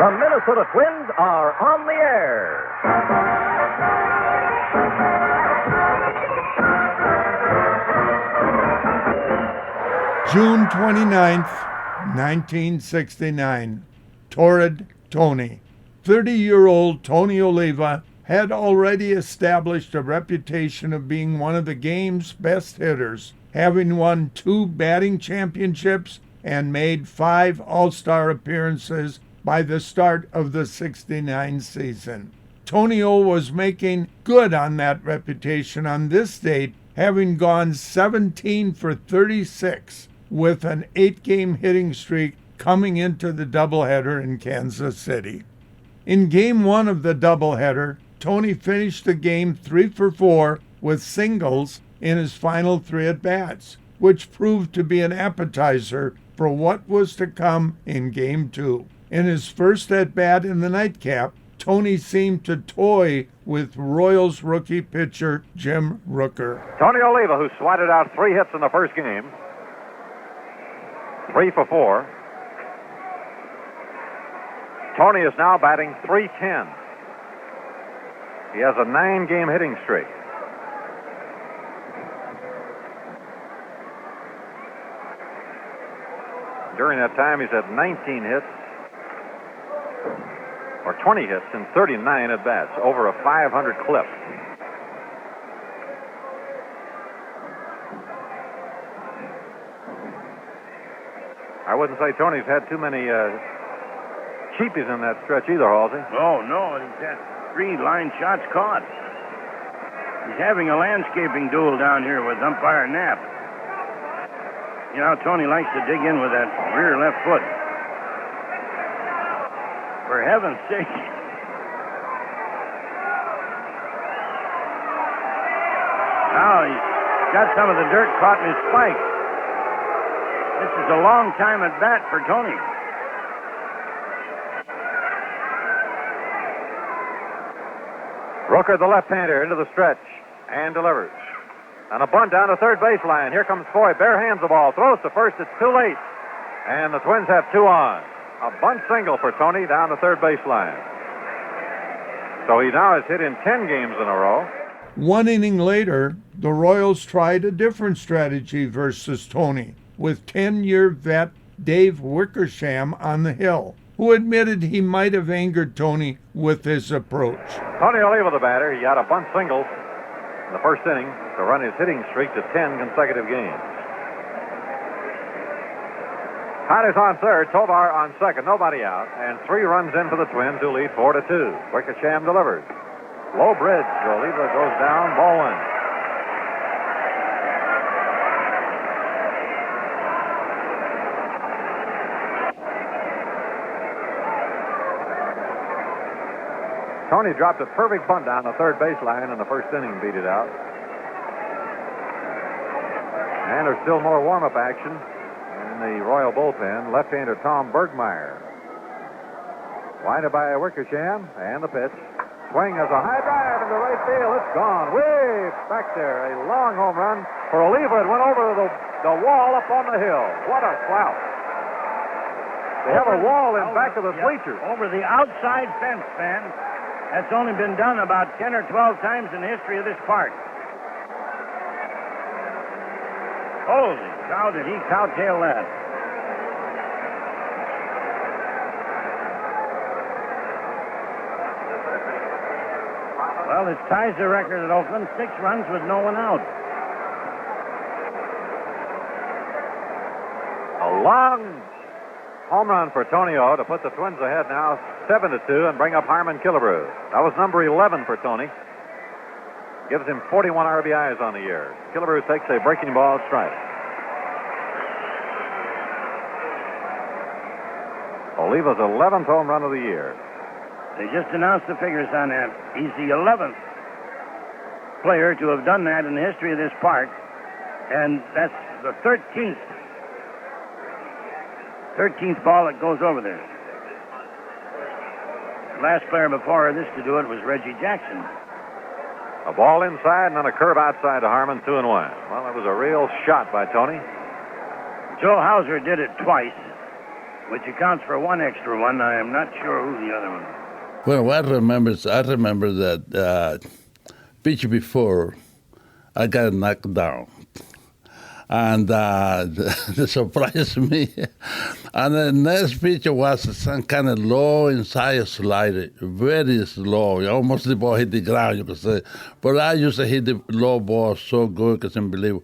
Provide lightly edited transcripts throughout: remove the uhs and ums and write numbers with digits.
The Minnesota Twins are on the air. June 29th, 1969. Torrid, Tony. 30-year-old Tony Oliva had already established a reputation of being one of the game's best hitters, having won 2 batting championships and made 5 All-Star appearances by the start of the '69 season. Tony O was making good on that reputation on this date, having gone 17 for 36 with an 8-game hitting streak coming into the doubleheader in Kansas City. In Game 1 of the doubleheader, Tony finished the game 3 for 4 with singles in his final 3 at-bats, which proved to be an appetizer for what was to come in Game 2. In his first at-bat in the nightcap, Tony seemed to toy with Royals rookie pitcher Jim Rooker. Tony Oliva, who swatted out 3 hits in the first game, 3 for 4. Tony is now batting .310. He has a 9-game hitting streak. During that time, he's had 19 hits, or 20 hits in 39 at-bats, over a 500 clip. I wouldn't say Tony's had too many cheapies in that stretch either, Halsey. Oh, no, he's had 3 line shots caught. He's having a landscaping duel down here with umpire Knapp. You know, Tony likes to dig in with that rear left foot. For heaven's sake. Now he's got some of the dirt caught in his spike. This is a long time at bat for Tony. Rooker, the left-hander, into the stretch and delivers. And a bunt down the third baseline. Here comes Foy. Bare hands the ball. Throws to first. It's too late. And the Twins have 2 on. A bunt single for Tony down the third baseline. So he now has hit in 10 games in a row. 1 inning later, the Royals tried a different strategy versus Tony, with 10-year vet Dave Wickersham on the hill, who admitted he might have angered Tony with his approach. Tony Oliva, the batter. He had a bunt single in the first inning to run his hitting streak to 10 consecutive games. Connors on third, Tovar on second, nobody out, and 3 runs in for the Twins, who lead 4-2. Wickersham delivers. Low bridge, Oliva goes down, ball 1. Tony dropped a perfect bunt down the third baseline in the first inning, beat it out. And there's still more warm-up action in the Royal bullpen. Left-hander Tom Bergmeyer. Winded by Wickersham, and the pitch. Swing has a high drive into right field. It's gone way back there. A long home run for Oliva. It went over the wall up on the hill. What a clout. They have a wall in back of the bleachers. Over the outside fence, man. That's only been done about 10 or 12 times in the history of this park. Holy cow, did he cowtail that. Well, it ties the record at Oakland, 6 runs with no one out. A long home run for Tony O to put the Twins ahead now 7-2 and bring up Harmon Killebrew. That was number 11 for Tony. Gives him 41 RBIs on the year. Killebrew takes a breaking ball strike. Oliva's 11th home run of the year. They just announced the figures on that. He's the 11th player to have done that in the history of this park. And that's the 13th ball that goes over there. The last player before this to do it was Reggie Jackson. A ball inside and then a curve outside to Harmon, 2-1. Well, it was a real shot by Tony. Joe Hauser did it twice which accounts for one extra one. I am not sure who the other one is. Well, I remember that pitch before I got knocked down. And they surprised me. And the next pitch was some kind of low inside slider, very slow. Almost the ball hit the ground, you could say. But I used to hit the low ball so good, because unbelievable.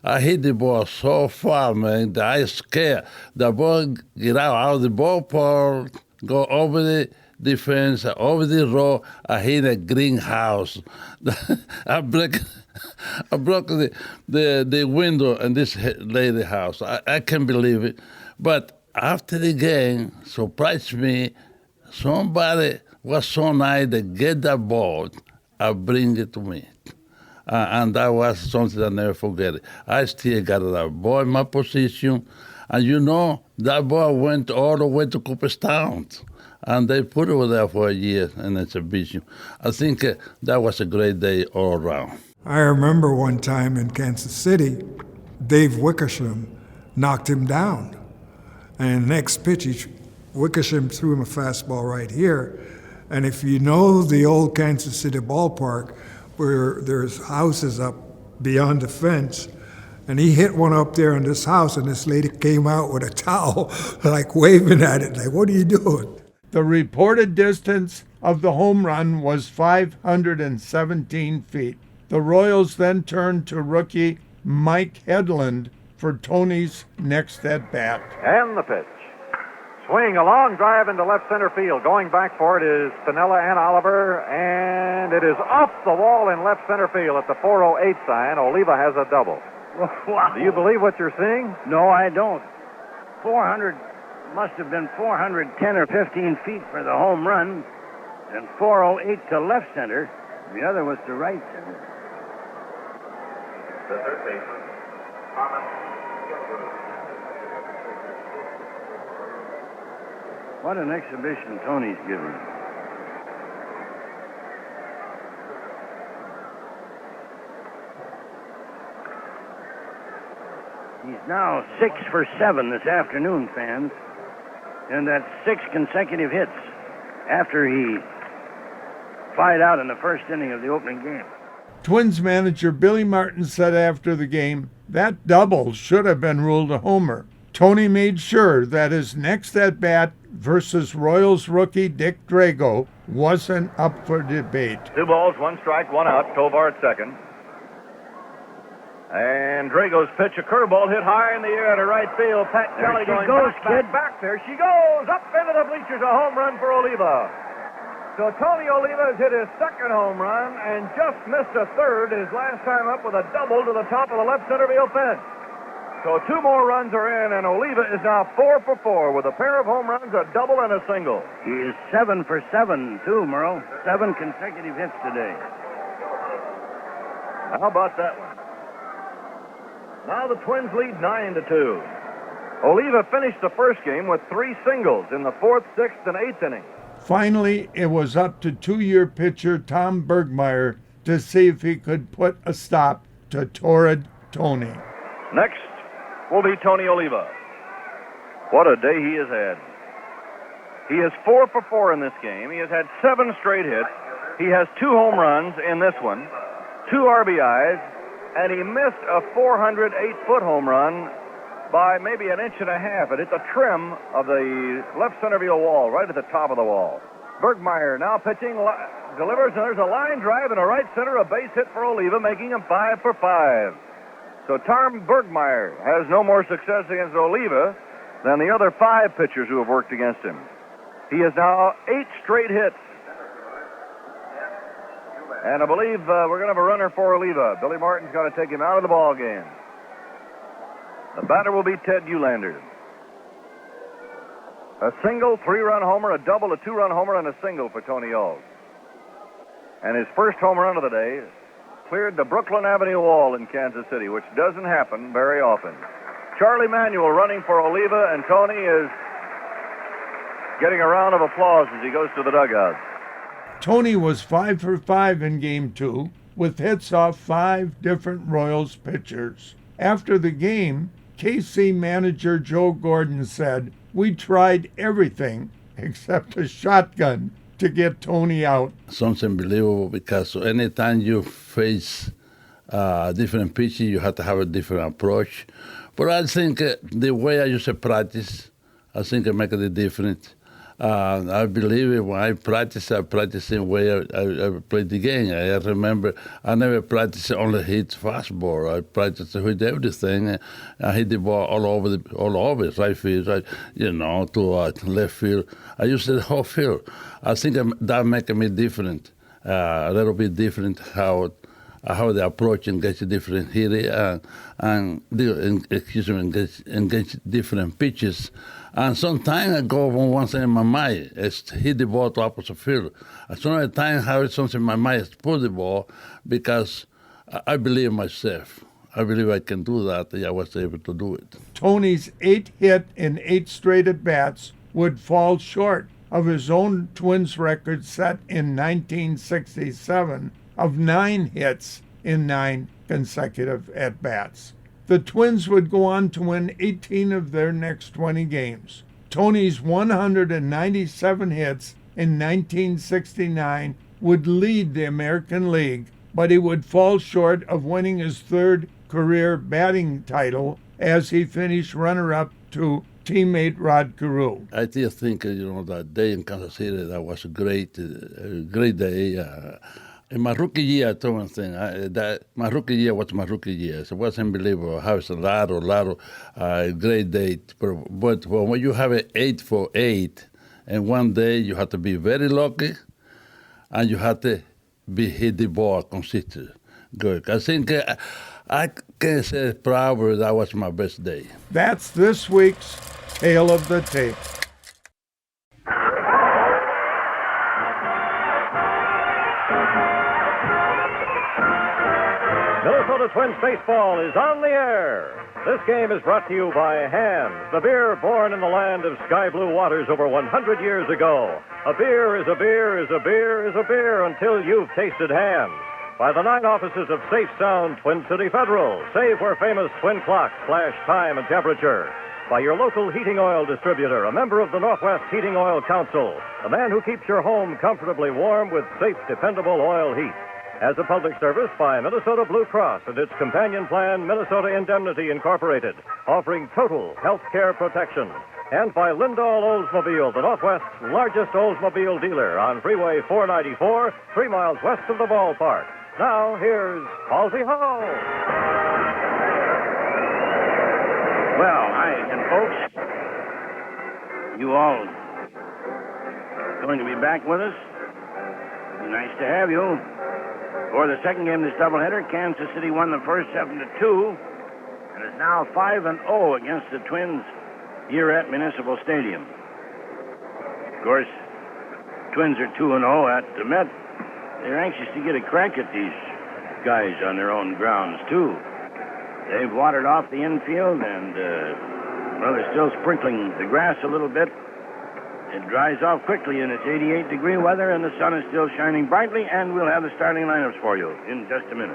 I hit the ball so far, man, that I scared. The ball get out of the ballpark, go over the defense, over the row. I hit a greenhouse. I broke the window in this lady house. I can't believe it. But after the game, surprised me, somebody was so nice to get that ball and bring it to me. And that was something I never forget. I still got that ball in my position. And you know, that ball went all the way to Cooperstown. And they put it there for a year in exhibition. I think that was a great day all around. I remember one time in Kansas City, Dave Wickersham knocked him down. And next pitch, Wickersham threw him a fastball right here. And if you know the old Kansas City ballpark, where there's houses up beyond the fence, and he hit one up there in this house, and this lady came out with a towel, like waving at it, like, what are you doing? The reported distance of the home run was 517 feet. The Royals then turned to rookie Mike Hedlund for Tony's next at-bat. And the pitch. Swing, a long drive into left center field. Going back for it is Spinella and Oliver, and it is off the wall in left center field at the 408 sign. Oliva has a double. Wow. Do you believe what you're seeing? No, I don't. 400 must have been 410 or 15 feet for the home run, and 408 to left center. The other was to right center. The third baseman, Thomas. What an exhibition Tony's giving. He's now 6 for 7 this afternoon, fans. And that's 6 consecutive hits after he fied out in the first inning of the opening game. Twins manager Billy Martin said after the game, that double should have been ruled a homer. Tony made sure that his next at-bat versus Royals rookie Dick Drago wasn't up for debate. 2 balls, 1 strike, 1 out. Tovar at second. And Drago's pitch, a curveball hit high in the air to right field. Pat There Kelly she going goes, back, kid. back. There she goes. Up into the bleachers, a home run for Oliva. So Tony Oliva has hit his second home run and just missed a third his last time up with a double to the top of the left center field fence. So 2 more runs are in, and Oliva is now 4 for 4 with a pair of home runs, a double, and a single. He is 7 for 7, too, Merle. 7 consecutive hits today. How about that one? Now the Twins lead 9-2. Oliva finished the first game with 3 singles in the 4th, 6th, and 8th innings. Finally, it was up to 2-year pitcher Tom Bergmeyer to see if he could put a stop to Torrid Tony. Next will be Tony Oliva. What a day he has had. He is 4 for 4 in this game. He has had 7 straight hits. He has 2 home runs in this one, 2 RBIs, and he missed a 408-foot home run by maybe an inch and a half. It hit the trim of the left center field wall, right at the top of the wall. Bergmeyer now pitching, delivers, and there's a line drive in a right center, a base hit for Oliva, making him 5 for 5. So Tom Bergmeyer has no more success against Oliva than the other 5 pitchers who have worked against him. He has now 8 straight hits. And I believe we're going to have a runner for Oliva. Billy Martin's going to take him out of the ball game. The batter will be Ted Eulander. A single, 3-run homer, a double, a 2-run homer, and a single for Tony O. And his first home run of the day cleared the Brooklyn Avenue wall in Kansas City, which doesn't happen very often. Charlie Manuel running for Oliva, and Tony is getting a round of applause as he goes to the dugout. Tony was 5 for 5 in Game 2, with hits off 5 different Royals pitchers. After the game, KC manager Joe Gordon said, We tried everything except a shotgun to get Tony out. Something unbelievable because anytime you face different pitches, you have to have a different approach. But I think the way I used to practice, I think it makes a difference. I believe it when I practice the way I play the game. I remember I never practiced only hit fastball. I practiced to hit everything. I hit the ball all over, right field, right, to left field. I used the whole field. I think that makes me different, a little bit different how the approach engage different hitter and engage different pitches. And sometimes I go on one thing in my mind, is hit the ball to opposite field. Some other time I have something in my mind is pull the ball because I believe in myself. I believe I can do that. I was able to do it. Tony's 8 hit in 8 straight at-bats would fall short of his own Twins record set in 1967 of 9 hits in 9 consecutive at-bats. The Twins would go on to win 18 of their next 20 games. Tony's 197 hits in 1969 would lead the American League, but he would fall short of winning his 3rd career batting title as he finished runner-up to teammate Rod Carew. I still think, that day in Kansas City, that was a great day. In my rookie year, I told one thing. My rookie year was my rookie year. So it was unbelievable. How it's a lot of great day. But when you have an 8 for 8, and one day you have to be very lucky, and you have to hit the ball consistently. Good. I think I can say probably that was my best day. That's this week's Tale of the Tape. Minnesota Twins baseball is on the air. This game is brought to you by Hamm's, the beer born in the land of sky blue waters over 100 years ago. A beer is a beer is a beer is a beer until you've tasted Hamm's. By the 9 offices of Safe Sound Twin City Federal, safe where famous twin clocks flash time and temperature. By your local heating oil distributor, a member of the Northwest Heating Oil Council, the man who keeps your home comfortably warm with safe, dependable oil heat. As a public service by Minnesota Blue Cross and its companion plan, Minnesota Indemnity Incorporated, offering total health care protection. And by Lindahl Oldsmobile, the Northwest's largest Oldsmobile dealer on Freeway 494, 3 miles west of the ballpark. Now, here's Halsey Hall. Well, hi again, folks. You all going to be back with us? Be nice to have you. For the second game of this doubleheader, Kansas City won the first 7-2 and is now 5-0 against the Twins here at Municipal Stadium. Of course, Twins are 2-0 at the Met. They're anxious to get a crack at these guys on their own grounds, too. They've watered off the infield and, they're still sprinkling the grass a little bit. It dries off quickly in its 88-degree weather, and the sun is still shining brightly, and we'll have the starting lineups for you in just a minute.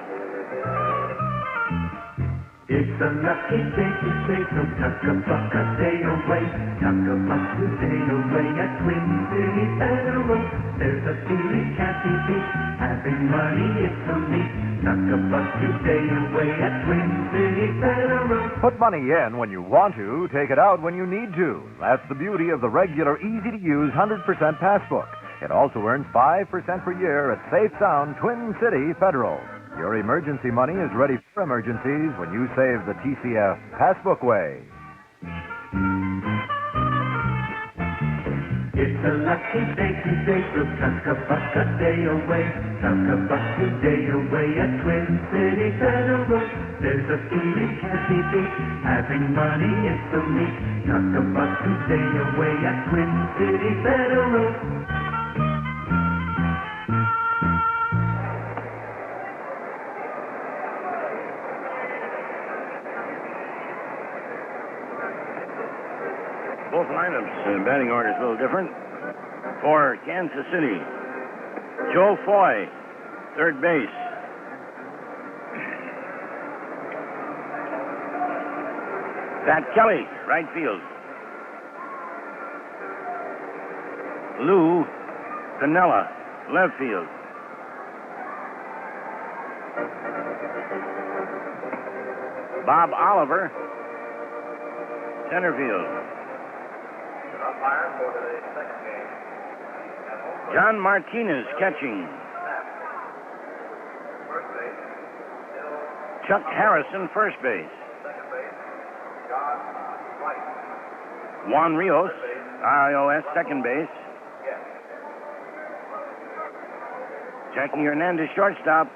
It's a lucky day to say so, tuck-a-buck a day away, tuck-a-buck a day away at Twin City Federal. There's a feeling can't be beat, having money is so neat, tuck-a-buck a day away at Twin City Federal. Put money in when you want to, take it out when you need to. That's the beauty of the regular, easy-to-use 100% passbook. It also earns 5% per year at Safe Sound Twin City Federal. Your emergency money is ready for emergencies when you save the TCF Passbook way. It's a lucky day today, so tuck-a-buck a day away, tuck-a-buck a day away at Twin City Federal. There's a feeling can't be beat, having money is so neat, tuck-a-buck a day away at Twin City Federal. Both lineups, batting order is a little different. For Kansas City, Joe Foy, third base. Pat Kelly, right field. Lou Pinella, left field. Bob Oliver, center field. John Martinez catching. Chuck Harrison, first base. Juan Rios, RIOS, second base. Jackie Hernandez, shortstop.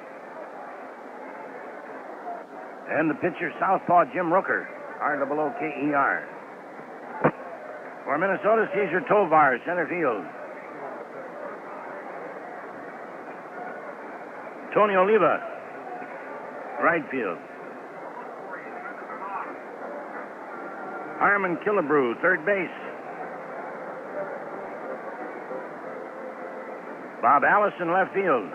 And the pitcher, southpaw Jim Rooker, R-O-O-K-E-R. For Minnesota, Cesar Tovar, center field. Tony Oliva, right field. Harmon Killebrew, third base. Bob Allison, left field.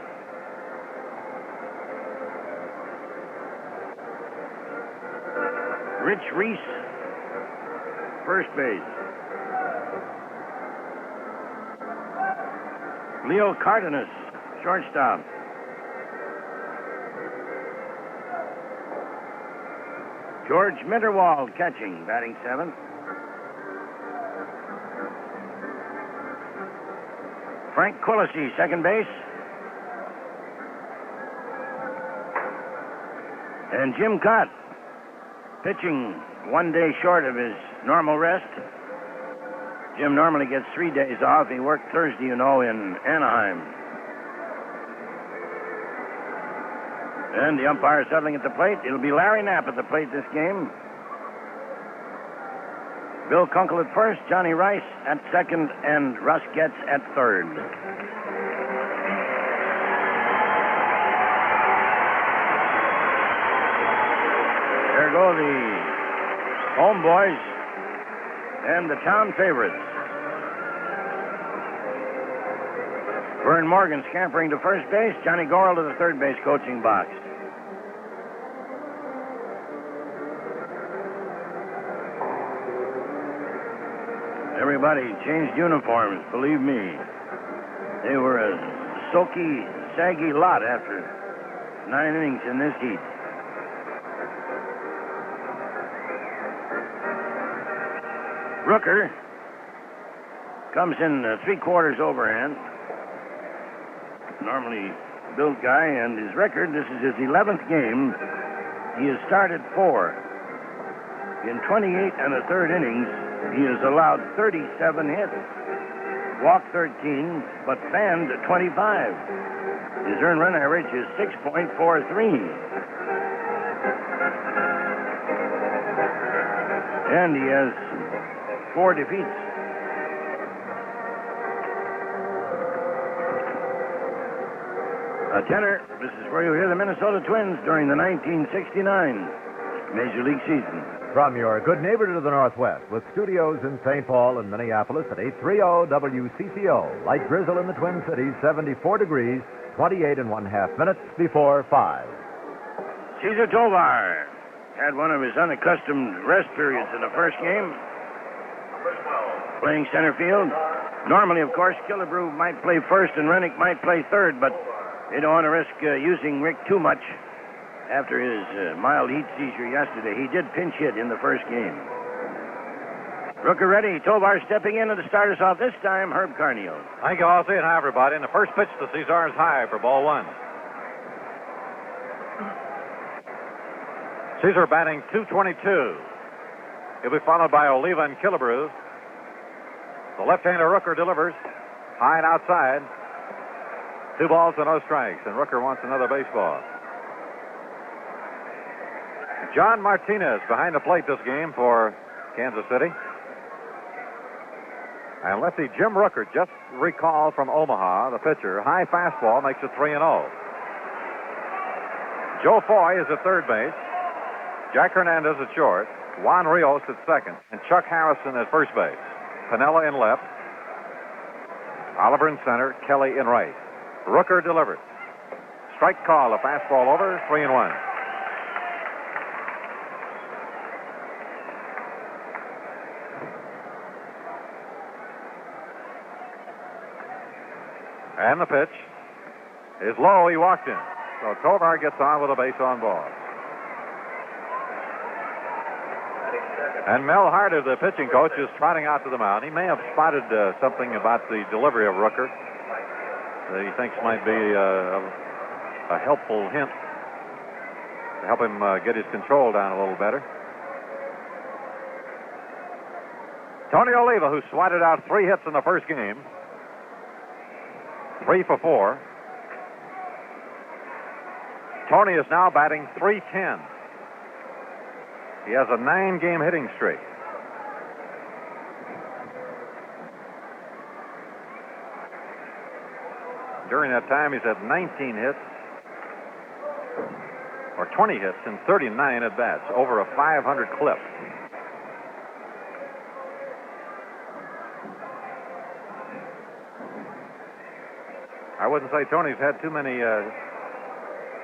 Rich Reese, first base. Leo Cardenas, shortstop. George Mitterwald catching, batting seventh. Frank Quillisi, second base. And Jim Cott, pitching 1 day short of his normal rest. Jim normally gets 3 days off. He worked Thursday, in Anaheim. And the umpire settling at the plate. It'll be Larry Knapp at the plate this game. Bill Kunkel at first, Johnny Rice at second, and Russ Getz at third. There go the homeboys and the town favorites. Vern Morgan scampering to first base, Johnny Gorel to the third base coaching box. Everybody changed uniforms, believe me. They were a soaky, saggy lot after 9 innings in this heat. Rooker comes in 3/4 overhand. Normally built guy, and his record, this is his 11th game. He has started 4. In 28 1/3 innings, he has allowed 37 hits, walked 13, but fanned 25. His earned run average is 6.43. And he has 4 defeats. A tenor, this is where you hear the Minnesota Twins during the 1969 Major League season. From your good neighbor to the northwest, with studios in St. Paul and Minneapolis at 830 WCCO. Light drizzle in the Twin Cities, 74 degrees, 28 1/2 minutes before 5. Cesar Tovar had one of his unaccustomed rest periods in the first game, playing center field. Normally, of course, Killebrew might play first and Rennick might play third, but they don't want to risk using Rick too much after his mild heat seizure yesterday. He did pinch hit in the first game. Rooker ready. Tovar stepping in to start us off this time, Herb Carneal. Thank you, Ozzie, and hi, everybody. And the first pitch to Cesar is high for ball 1. Cesar batting .222. He'll be followed by Oliva and Killebrew. The left-hander Rooker delivers high and outside. 2 balls and no strikes, and Rooker wants another baseball. John Martinez behind the plate this game for Kansas City. And lefty Jim Rooker, just recalled from Omaha, the pitcher. High fastball makes it 3-0. Joe Foy is at third base. Jack Hernandez at short. Juan Rios at second. And Chuck Harrison at first base. Pinella in left. Oliver in center. Kelly in right. Rooker delivers. Strike call, a fastball over, 3-1. And the pitch is low. He walked in. So Tovar gets on with a base on ball. And Mel Harder, the pitching coach, is trotting out to the mound. He may have spotted something about the delivery of Rooker that he thinks might be a helpful hint to help him get his control down a little better. Tony Oliva, who swatted out 3 hits in the first game, 3 for 4. Tony is now batting .310. He has a 9-game hitting streak. During that time, he's had 19 hits, or 20 hits in 39 at-bats, over a 500 clip. I wouldn't say Tony's had too many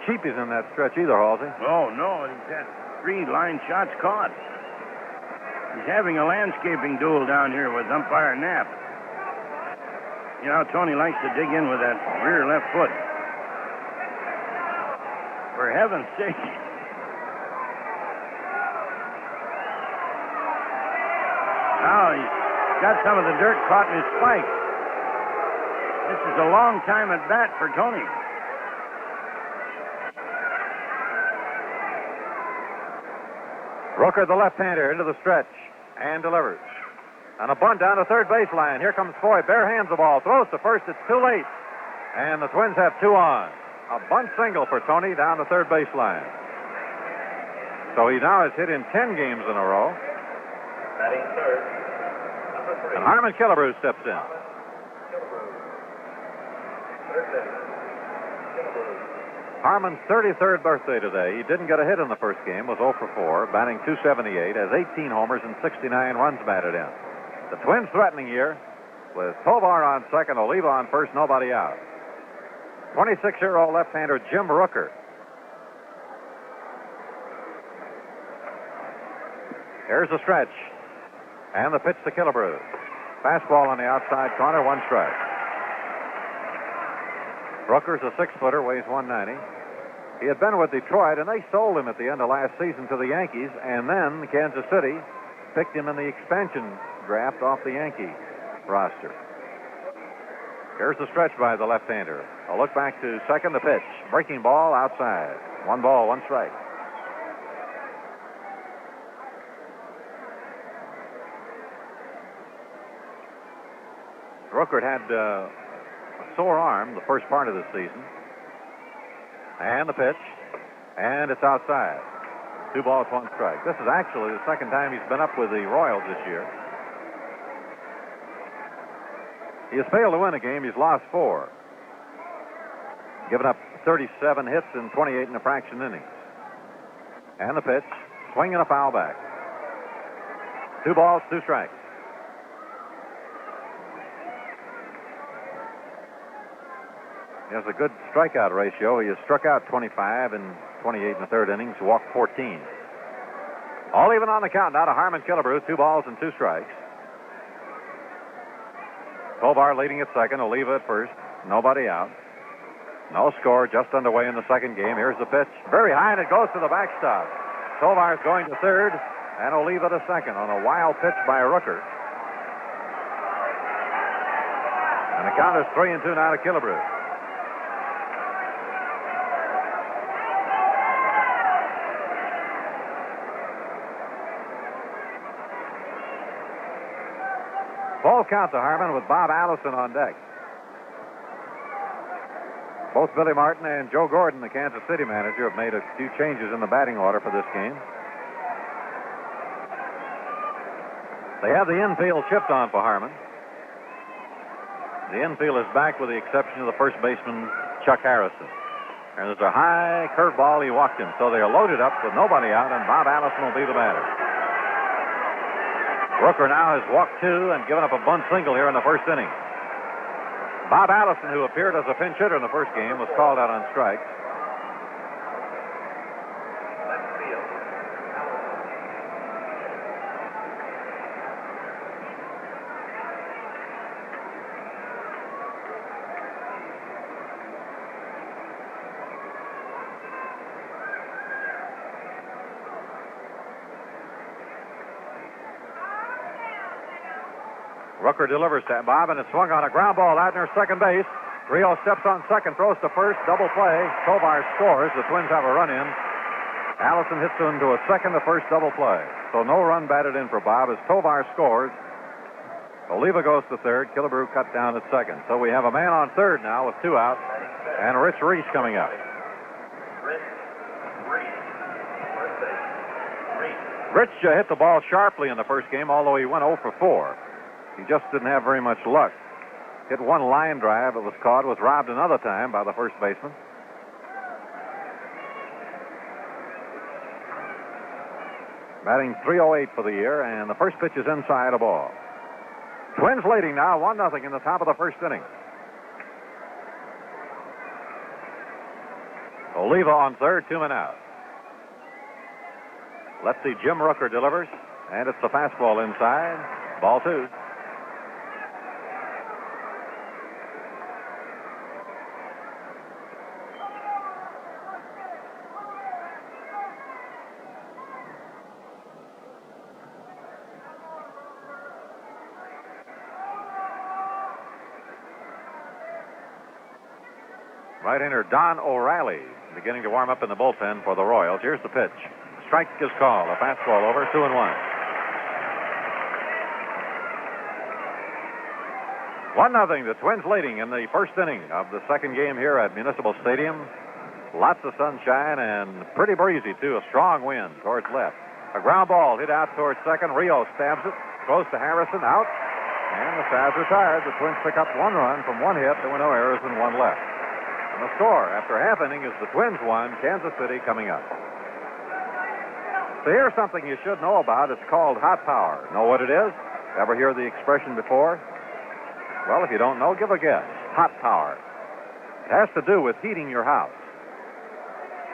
cheapies in that stretch either, Halsey. Oh, no, he's had 3 line shots caught. He's having a landscaping duel down here with umpire Knapp. You know, Tony likes to dig in with that rear left foot. For heaven's sake. Now he's got some of the dirt caught in his spike. This is a long time at bat for Tony. Rooker, the left-hander, into the stretch and delivers. And a bunt down the third baseline. Here comes Foy. Bare hands the ball. Throws to first. It's too late. And the Twins have 2 on. A bunt single for Tony down the third baseline. So he now has hit in 10 games in a row. Batting third, number 3. And Harmon Killebrew steps in. Third base, Killebrew. Harmon's 33rd birthday today. He didn't get a hit in the first game, was 0 for 4, batting .278, has 18 homers and 69 runs batted in. The Twins threatening here with Tovar on second, Oliva on first, nobody out. 26-year-old left-hander Jim Rooker. Here's the stretch. And the pitch to Killebrew. Fastball on the outside corner, 1 strike. Rooker's a 6-footer, weighs 190. He had been with Detroit, and they sold him at the end of last season to the Yankees, and then Kansas City picked him in the expansion draft off the Yankee roster. Here's the stretch by the left-hander. A look back to second, the pitch. Breaking ball outside. 1 ball, 1 strike. Rooker had a sore arm the first part of the season. And the pitch. And it's outside. 2 balls, 1 strike. This is actually the second time he's been up with the Royals this year. He has failed to win a game. He's lost 4. Given up 37 hits in 28 and a fraction innings. And the pitch. Swing and a foul back. 2 balls, 2 strikes. He has a good strikeout ratio. He has struck out 25 in 28 and a third innings, walked 14. All even on the count now to Harmon Killebrew, 2 balls and 2 strikes. Tovar leading at second, Oliva at first, nobody out. No score, just underway in the second game. Here's the pitch, very high, and it goes to the backstop. Tovar's going to third, and Oliva to second on a wild pitch by Rooker. And the count is 3-2 now to Killebrew. Full count to Harmon with Bob Allison on deck. Both Billy Martin and Joe Gordon, the Kansas City manager, have made a few changes in the batting order for this game. They have the infield shift on for Harmon. The infield is back with the exception of the first baseman, Chuck Harrison. And there's a high curveball. He walked him. So they are loaded up with nobody out, and Bob Allison will be the batter. Rooker now has walked 2 and given up a bunt single here in the first inning. Bob Allison, who appeared as a pinch hitter in the first game, was called out on strikes. Left field, Rooker delivers to Bob, and it's swung on a ground ball out near second base. Rio steps on second, throws to first, double play. Tovar scores. The Twins have a run in. Allison hits him to a second, the first double play. So no run batted in for Bob as Tovar scores. Oliva goes to third. Killebrew cut down at second. So we have a man on third now with 2 outs, and Rich Reese coming up. Rich hit the ball sharply in the first game, although he went 0 for 4. He just didn't have very much luck. Hit one line drive that was caught, was robbed another time by the first baseman. Batting .308 for the year, and the first pitch is inside a ball. Twins leading now 1-0 in the top of the first inning. Oliva on third, 2 men out. Let's see, Jim Rooker delivers, and it's the fastball inside. Ball 2. Right-hander Don O'Reilly beginning to warm up in the bullpen for the Royals. Here's the pitch. Strike is called. A fastball over, 2-1. 1-0. The Twins leading in the first inning of the second game here at Municipal Stadium. Lots of sunshine and pretty breezy, too. A strong wind towards left. A ground ball hit out towards second. Rio stabs it. Goes to Harrison. Out. And the Stavs retired. The Twins pick up 1 run from 1 hit. There were no errors and 1 left. And the score after half inning is the Twins 1, Kansas City coming up. So here's something you should know about. It's called hot power. Know what it is? Ever hear the expression before? Well, if you don't know, give a guess. Hot power. It has to do with heating your house.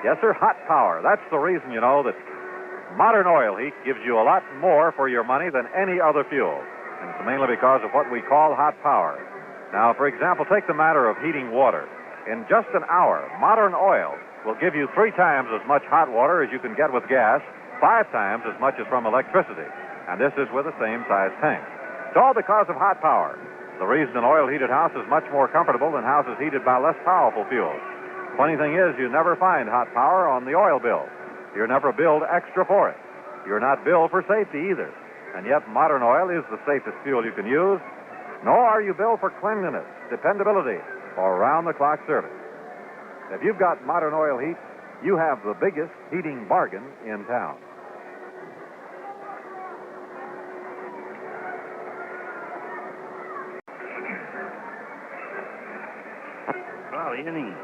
Yes, sir, hot power. That's the reason, you know, that modern oil heat gives you a lot more for your money than any other fuel. And it's mainly because of what we call hot power. Now, for example, take the matter of heating water. In just an hour, modern oil will give you 3 times as much hot water as you can get with gas, 5 times as much as from electricity. And this is with the same size tank. It's all because of hot power. The reason an oil-heated house is much more comfortable than houses heated by less powerful fuels. Funny thing is, you never find hot power on the oil bill. You're never billed extra for it. You're not billed for safety either. And yet modern oil is the safest fuel you can use. Nor are you billed for cleanliness, dependability, or round-the-clock service. If you've got modern oil heat, you have the biggest heating bargain in town. Well, the inning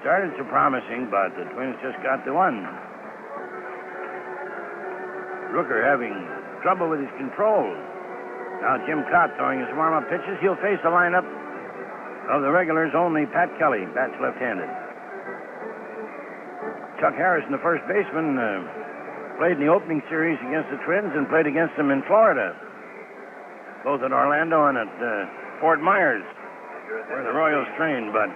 started so promising, but the Twins just got the one. Rooker having trouble with his control. Now Jim Cott throwing his warm-up pitches. He'll face the lineup of the regulars, only Pat Kelly, bats left-handed. Chuck Harrison, the first baseman, played in the opening series against the Twins and played against them in Florida, both at Orlando and at Fort Myers, where the Royals trained. But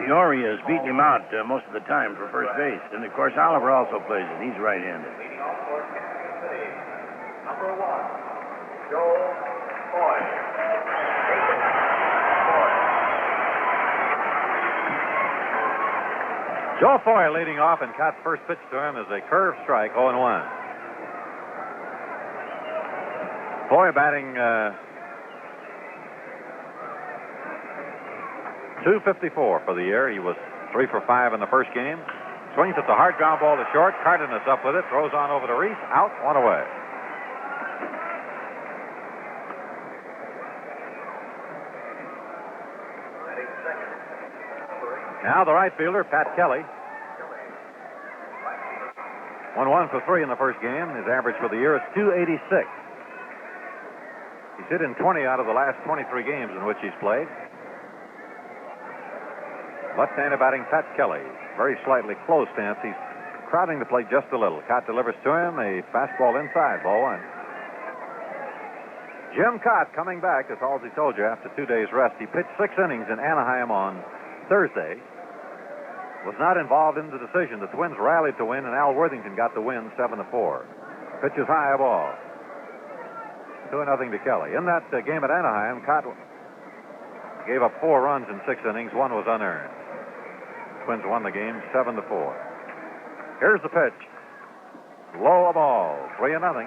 Peoria has beaten him out most of the time for first base. And, of course, Oliver also plays it. He's right-handed. Number 1, Joe Foy. Joe Foy leading off, and Cott's first pitch to him is a curve strike, 0-1. Foy batting .254 for the year. He was 3 for 5 in the first game. Swings at the hard ground ball to short. Cardenas up with it, throws on over to Reese, out, 1 away. Now the right fielder, Pat Kelly. 1 for 3 in the first game. His average for the year is .286. He's hit in 20 out of the last 23 games in which he's played. Left-handed batting Pat Kelly. Very slightly closed stance. He's crowding the plate just a little. Cott delivers to him a fastball inside, ball 1. Jim Cott coming back, that's all he told you, after 2 days rest. He pitched 6 innings in Anaheim on Thursday. Was not involved in the decision. The Twins rallied to win, and Al Worthington got the win 7-4. Pitch is high, a ball. 2-0 to Kelly. In that game at Anaheim, Cott gave up 4 runs in 6 innings. 1 was unearned. Twins won the game 7-4. Here's the pitch. Low ball, 3-0.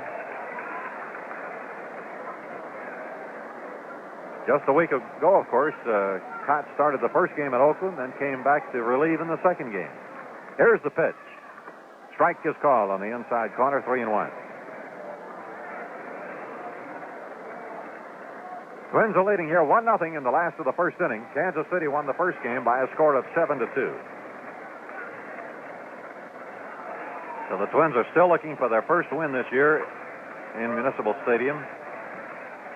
Just a week ago, of course, Cott started the first game at Oakland, then came back to relieve in the second game. Here's the pitch. Strike is called on the inside corner, 3-1. Twins are leading here 1-0 in the last of the first inning. Kansas City won the first game by a score of 7-2. So the Twins are still looking for their first win this year in Municipal Stadium.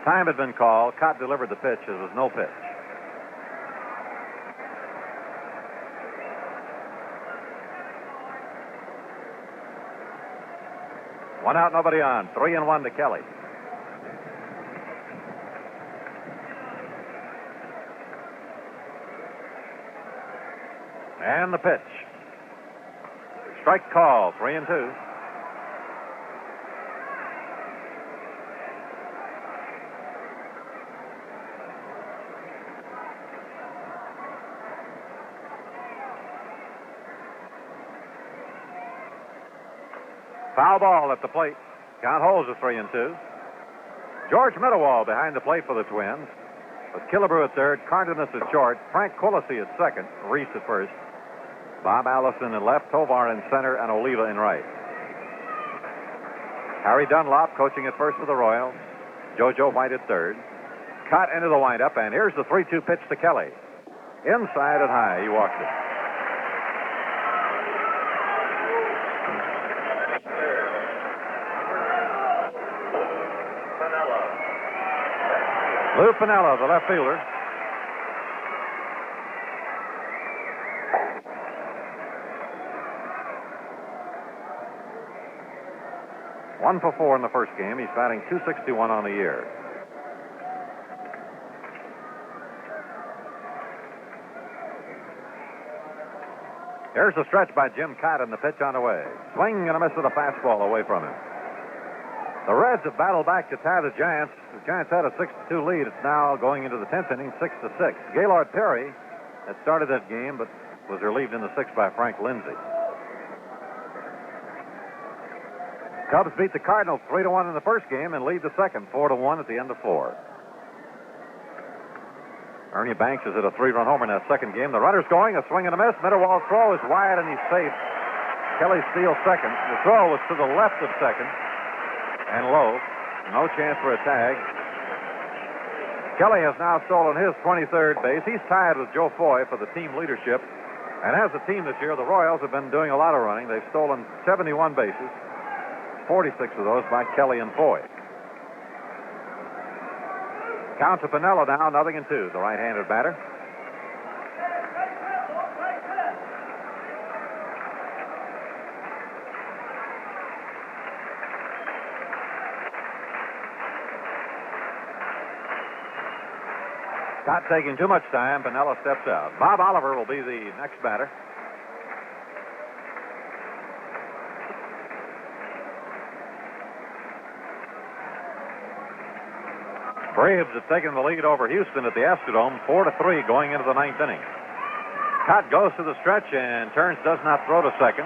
Time had been called. Cott delivered the pitch. There was no pitch. One out, nobody on. 3-1 to Kelly. And the pitch. Strike call, 3-2. Foul ball at the plate. Count holds a 3-2. George Meadowall behind the plate for the Twins. With Killebrew at third, Cardenas at short, Frank Quillisi at second, Reese at first, Bob Allison in left, Tovar in center, and Oliva in right. Harry Dunlop coaching at first for the Royals. JoJo White at third. Cott into the windup, and here's the 3-2 pitch to Kelly. Inside and high, he walked it. Lou Piniella, the left fielder. One for 4 in the first game. He's batting .261 on the year. Here's the stretch by Jim Cott, and the pitch on the way. Swing and a miss with a fastball away from him. The Reds have battled back to tie the Giants. The Giants had a 6-2 lead. It's now going into the 10th inning, 6-6. Gaylord Perry had started that game, but was relieved in the 6th by Frank Lindsay. Cubs beat the Cardinals 3-1 in the first game and lead the second 4-1 at the end of 4. Ernie Banks is at a 3-run homer in that second game. The runner's going, a swing and a miss. Meadowall's throw is wide and he's safe. Kelly steals second. The throw was to the left of second and low. No chance for a tag. Kelly has now stolen his 23rd base. He's tied with Joe Foy for the team leadership. And as a team this year, the Royals have been doing a lot of running. They've stolen 71 bases. 46 of those by Kelly and Foy. Count to Piniella now, 0-2, the right-handed batter. Not taking too much time. Piniella steps out. Bob Oliver will be the next batter. Braves have taken the lead over Houston at the Astrodome, 4-3 going into the 9th inning. Cott goes to the stretch and turns, does not throw to second.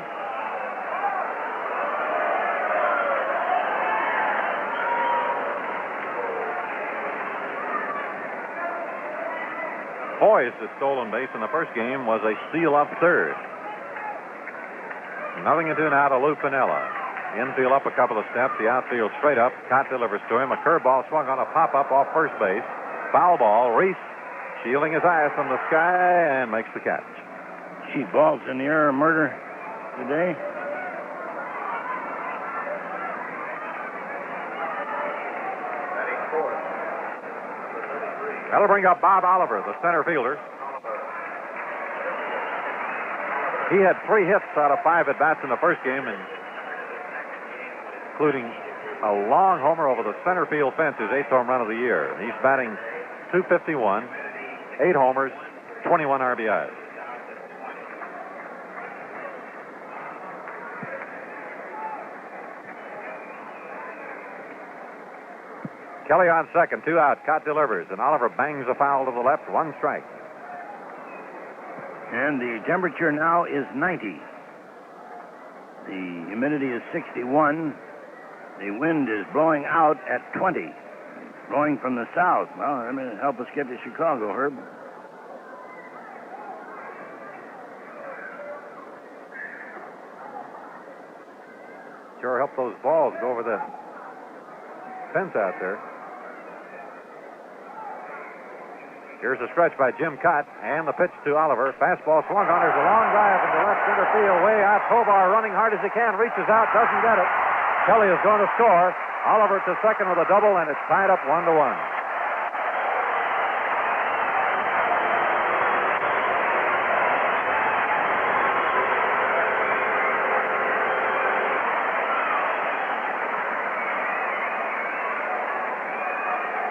Foy's stolen base in the first game was a steal up third. 0-2 now to Lou Piniella. Infield up a couple of steps, the outfield straight up. Cott delivers to him. A curveball swung on a pop-up off first base. Foul ball. Reese shielding his eyes from the sky and makes the catch. Gee, balls in the air, murder today. That'll bring up Bob Oliver, the center fielder. He had 3 hits out of 5 at-bats in the first game, and including a long homer over the center field fence, his 8th home run of the year. He's batting .251, 8 homers, 21 RBIs. Kelly on second, 2 out. Cott delivers, and Oliver bangs a foul to the left, 1 strike. And the temperature now is 90. The humidity is 61. The wind is blowing out at 20. Blowing from the south. Well, that may help us get to Chicago, Herb. Sure helped those balls go over the fence out there. Here's a stretch by Jim Cott, and the pitch to Oliver. Fastball swung on. There's a long drive into left center field, way out. Tovar running hard as he can, reaches out, doesn't get it. Kelly is going to score. Oliver to second with a double, and it's tied up 1-1.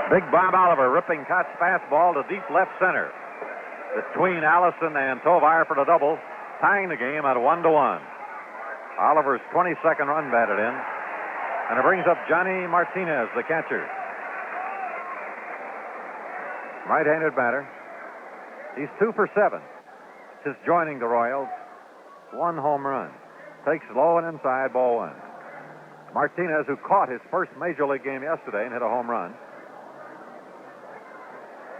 Big Bob Oliver ripping Cott's fastball to deep left center. Between Allison and Tovar for the double, tying the game at 1-1. Oliver's 22nd run batted in, and it brings up Johnny Martinez, the catcher. Right-handed batter. He's 2 for 7 since joining the Royals. 1 home run. Takes low and inside, ball 1. Martinez, who caught his first major league game yesterday and hit a home run,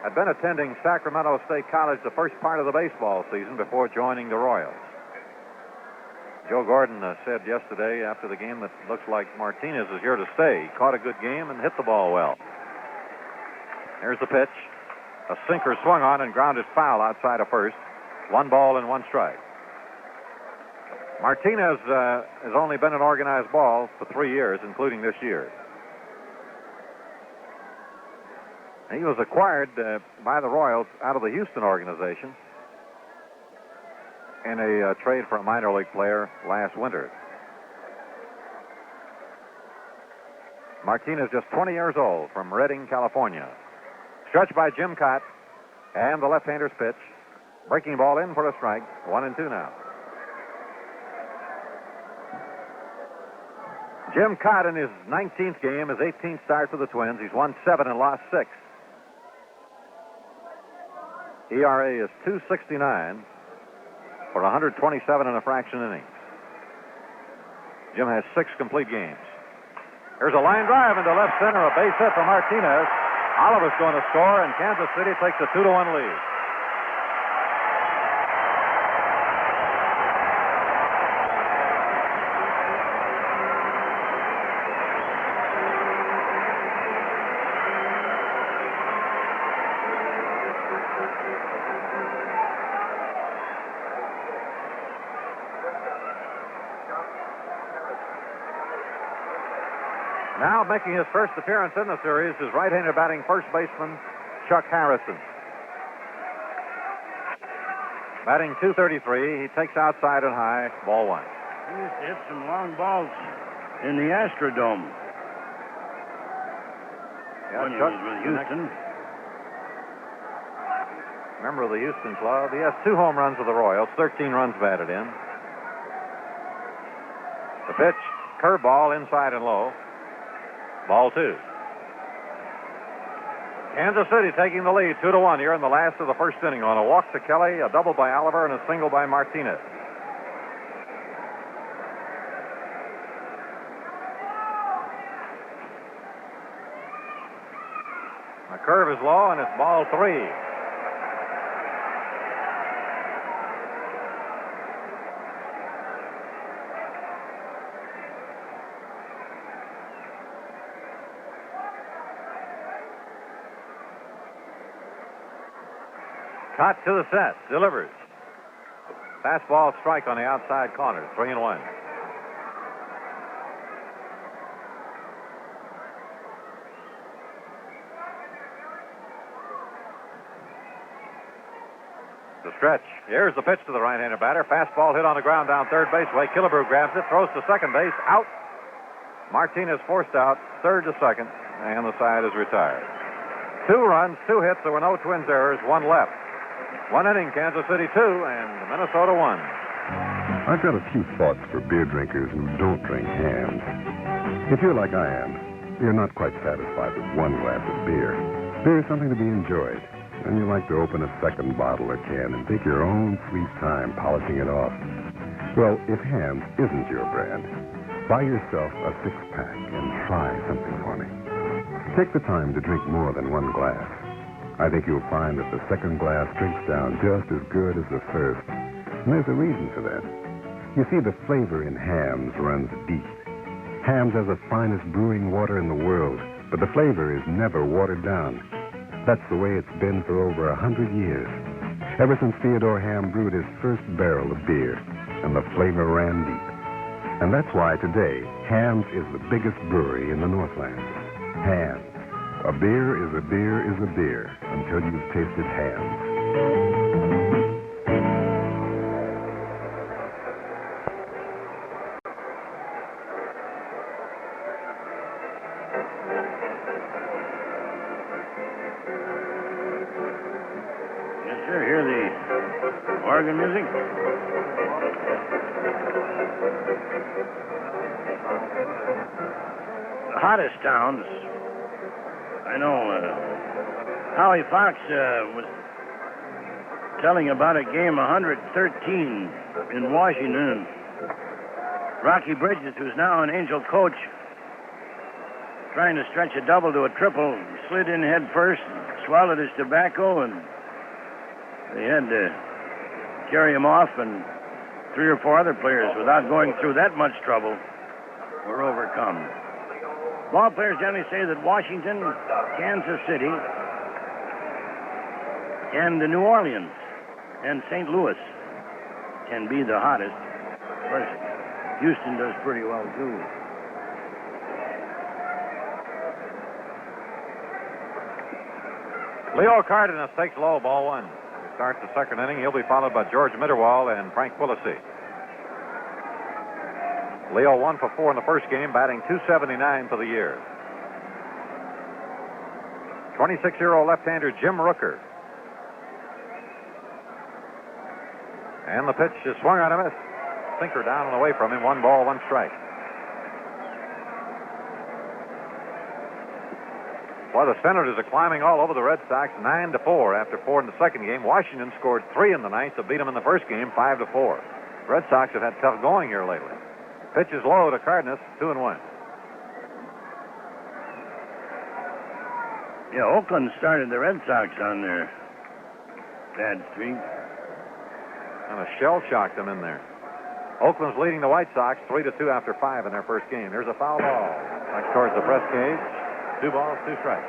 had been attending Sacramento State College the first part of the baseball season before joining the Royals. Joe Gordon said yesterday after the game that looks like Martinez is here to stay. He caught a good game and hit the ball well. Here's the pitch. A sinker swung on and grounded foul outside of first. 1 ball and 1 strike. Martinez has only been in organized ball for 3 years, including this year. He was acquired by the Royals out of the Houston organization in a trade for a minor league player last winter. Martinez, just 20 years old, from Redding, California. Stretched by Jim Cott, and the left-hander's pitch. Breaking ball in for a strike. 1-2 now. Jim Cott in his 19th game, his 18th start for the Twins. He's won 7 and lost 6. ERA is 2.69 for 127 and a fraction innings. Jim has 6 complete games. Here's a line drive into left center, a base hit for Martinez. Oliver's going to score, and Kansas City takes a 2-1 lead. Now making his first appearance in the series is right-handed batting first baseman Chuck Harrison. Batting .233, he takes outside and high, ball 1. He used to hit some long balls in the Astrodome when he was with Houston. Member of the Houston club. He has 2 home runs with the Royals, 13 runs batted in. The pitch, curveball inside and low. Ball 2. Kansas City taking the lead 2-1 here in the last of the first inning on a walk to Kelly, a double by Oliver, and a single by Martinez. The curve is low, and it's ball 3. Cott to the set, delivers. Fastball strike on the outside corner, 3-1. The stretch. Here's the pitch to the right-handed batter. Fastball hit on the ground down third base. Way Killebrew grabs it, throws to second base, out. Martinez forced out, third to second, and the side is retired. 2 runs, 2 hits. There were no Twins errors, 1 left. 1 inning, Kansas City 2 and Minnesota 1. I've got a few thoughts for beer drinkers who don't drink ham. If you're like I am, you're not quite satisfied with one glass of beer. Beer is something to be enjoyed, and you like to open a second bottle or can and take your own sweet time polishing it off. Well, if Hamm's isn't your brand, buy yourself a six-pack and try something for me. Take the time to drink more than one glass. I think you'll find that the second glass drinks down just as good as the first. And there's a reason for that. You see, the flavor in Hamm's runs deep. Hamm's has the finest brewing water in the world, but the flavor is never watered down. That's the way it's been for over 100 years. Ever since Theodore Hamm brewed his first barrel of beer, and the flavor ran deep. And that's why today, Hamm's is the biggest brewery in the Northlands. Hamm's. A beer is a beer is a beer until you've tasted Hamm's. Yes, sir. Hear the organ music? The hottest towns. I know Howie Fox was telling about a game 113 in Washington. Rocky Bridges, who's now an Angel coach, trying to stretch a double to a triple, slid in head first, swallowed his tobacco, and they had to carry him off, and 3 or 4 other players, without going through that much trouble, were overcome. Ball players generally say that Washington, Kansas City, and New Orleans and St. Louis can be the hottest. Of course, Houston does pretty well, too. Leo Cardenas takes low, ball 1. He starts the second inning. He'll be followed by George Mitterwald and Frank Quillisi. Leo 1 for 4 in the first game, batting .279 for the year. 26-year-old left-hander Jim Rooker. And the pitch is swung on a miss. Sinker down and away from him. 1 ball, 1 strike. Well, the Senators are climbing all over the Red Sox 9-4 after 4 in the second game. Washington scored 3 in the ninth to beat them in the first game 5-4. Red Sox have had tough going here lately. Pitch is low to Cardenas, 2-1. Yeah, Oakland started the Red Sox on their bad streak. And a shell shocked them in there. Oakland's leading the White Sox 3-2 after 5 in their first game. There's a foul ball. Back towards the press cage. 2 balls, 2 strikes.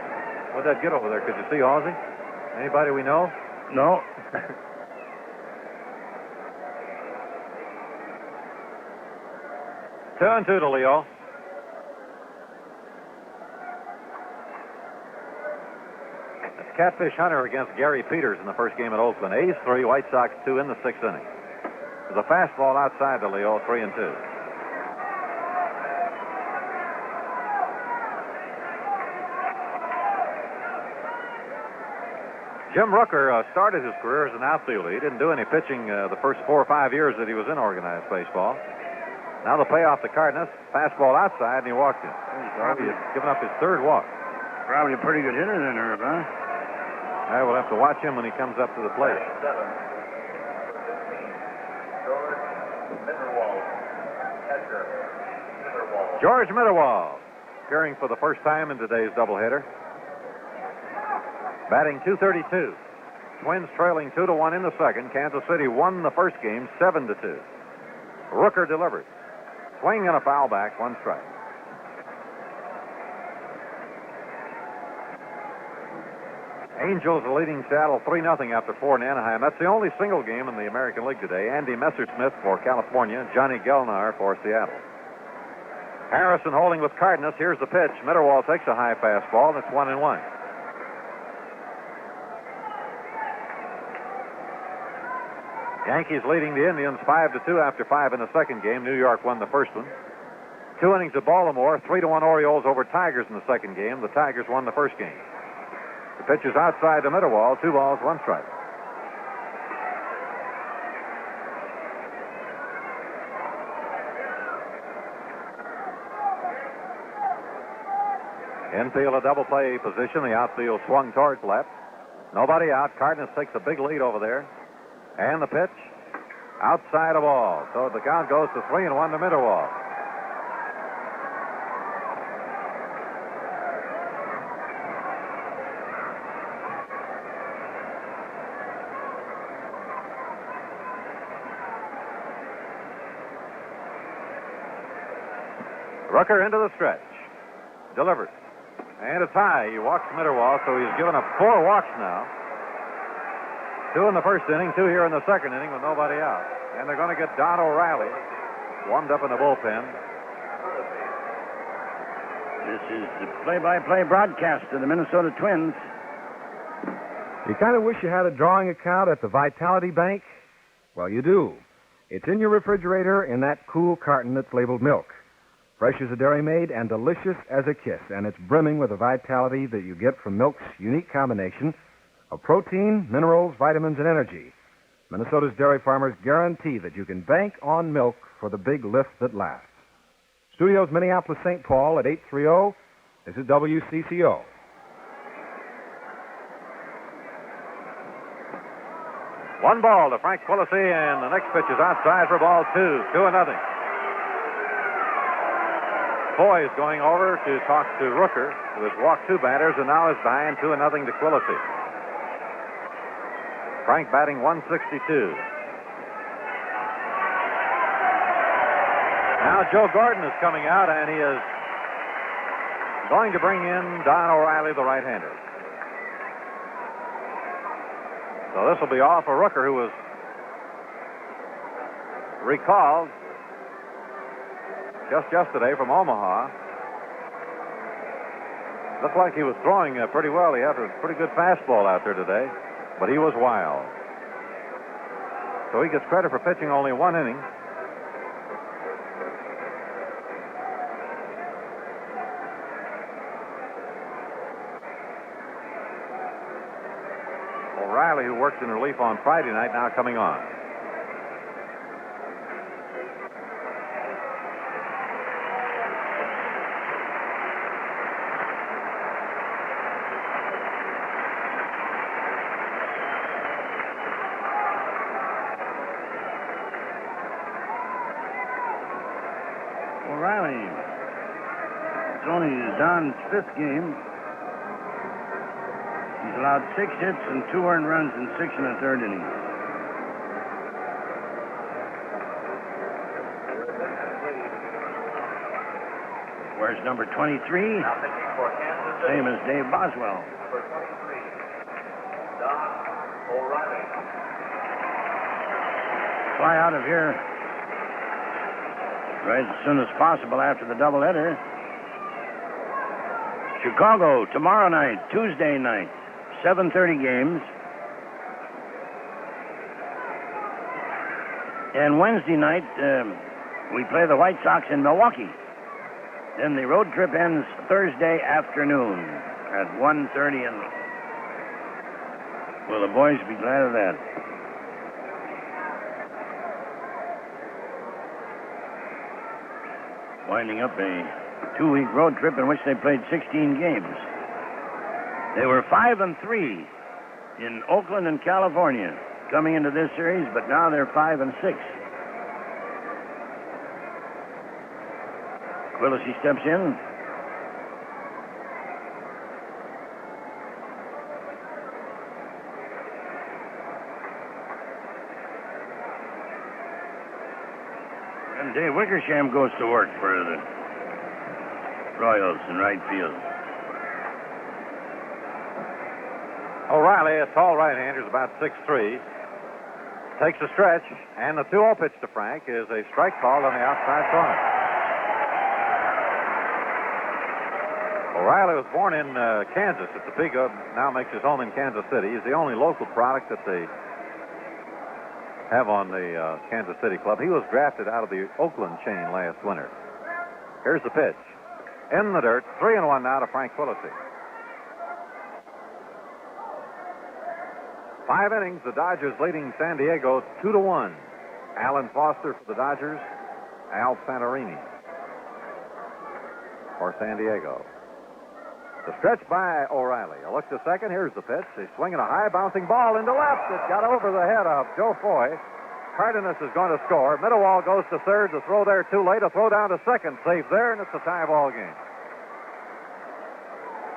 What'd that get over there? Could you see, Halsey? Anybody we know? No. 2-2 to Leo. That's Catfish Hunter against Gary Peters in the first game at Oakland. A's 3, White Sox 2 in the 6th inning. There's a fastball outside to Leo, 3-2. Jim Rooker started his career as an outfielder. He didn't do any pitching the first 4 or 5 years that he was in organized baseball. Now the payoff to Cardenas, fastball outside, and he walked in. He's given up his 3rd walk. Probably a pretty good hitter then, Herb, huh? I will have to watch him when he comes up to the plate. George Mitterwald, appearing for the first time in today's doubleheader. Batting .232. Twins trailing 2-1 in the second. Kansas City won the first game 7-2. Rooker delivered. Swing and a foul back, 1 strike. Angels are leading Seattle 3-0 after 4 in Anaheim. That's the only single game in the American League today. Andy Messersmith for California, Johnny Gelnar for Seattle. Harrison holding with Cardenas. Here's the pitch. Mitterwald takes a high fastball, and it's 1-1. Yankees leading the Indians 5-2 after 5 in the second game. New York won the first one. 2 innings of Baltimore, 3-1 Orioles over Tigers in the second game. The Tigers won the first game. The pitch is outside to Mitterwald, 2 balls, 1 strike. Infield a double play position. The outfield swung towards left. Nobody out. Cardenas takes a big lead over there. And the pitch outside of ball. So the count goes to 3-1 to Mitterwald. Rucker into the stretch. Delivers. And it's high. He walks Mitterwald, so he's given up 4 walks now. 2 in the first inning, 2 here in the second inning with nobody out. And they're going to get Don O'Reilly warmed up in the bullpen. This is the play-by-play broadcast of the Minnesota Twins. You kind of wish you had a drawing account at the Vitality Bank? Well, you do. It's in your refrigerator in that cool carton that's labeled milk. Fresh as a Dairy Maid and delicious as a kiss. And it's brimming with the vitality that you get from milk's unique combination of protein, minerals, vitamins, and energy. Minnesota's dairy farmers guarantee that you can bank on milk for the big lift that lasts. Studios Minneapolis, St. Paul at 830. This is WCCO. One ball to Frank Quillisi, and the next pitch is outside for ball 2. 2-0. Foy is going over to talk to Rooker, who has walked 2 batters and now is behind 2-0 to Quillisi. Frank batting 162. Now Joe Gordon is coming out, and he is going to bring in Don O'Reilly, the right-hander. So this will be all for Rooker, who was recalled just yesterday from Omaha. Looked like he was throwing pretty well. He had a pretty good fastball out there today, but he was wild. So he gets credit for pitching only 1 inning. O'Reilly, who worked in relief on Friday night, now coming on. O'Reilly. It's only Don's 5th game. He's allowed 6 hits and 2 earned runs in 6 1/3 innings. Where's number 23? Same as Dave Boswell. Number 23, Don O'Reilly. Fly out of here right as soon as possible after the doubleheader. Chicago tomorrow night, Tuesday night, 7:30 games. And Wednesday night, we play the White Sox in Milwaukee. Then the road trip ends Thursday afternoon at 1:30, and will the boys be glad of that? Winding up a 2-week road trip in which they played 16 games. They were 5-3 in Oakland and California coming into this series, but now they're 5-6. Quillisi steps in. And Dave Wickersham goes to work for the Royals in right field. O'Reilly, a tall right-hander, is about 6'3". Takes a stretch, and the 2-0 pitch to Frank is a strike called on the outside corner. O'Reilly was born in Kansas at Topeka, now makes his home in Kansas City. He's the only local product that they have on the Kansas City club. He was drafted out of the Oakland chain last winter. Here's the pitch. In the dirt, 3-1 now to Frank Quillisi. 5 innings, the Dodgers leading San Diego 2-1. Alan Foster for the Dodgers, Al Santorini for San Diego. The stretch by O'Reilly. A look to second. Here's the pitch. He's swinging a high bouncing ball into left. It got over the head of Joe Foy. Cardenas is going to score. Middlewall goes to third. The throw there too late. A throw down to second. Safe there, and it's a tie ball game.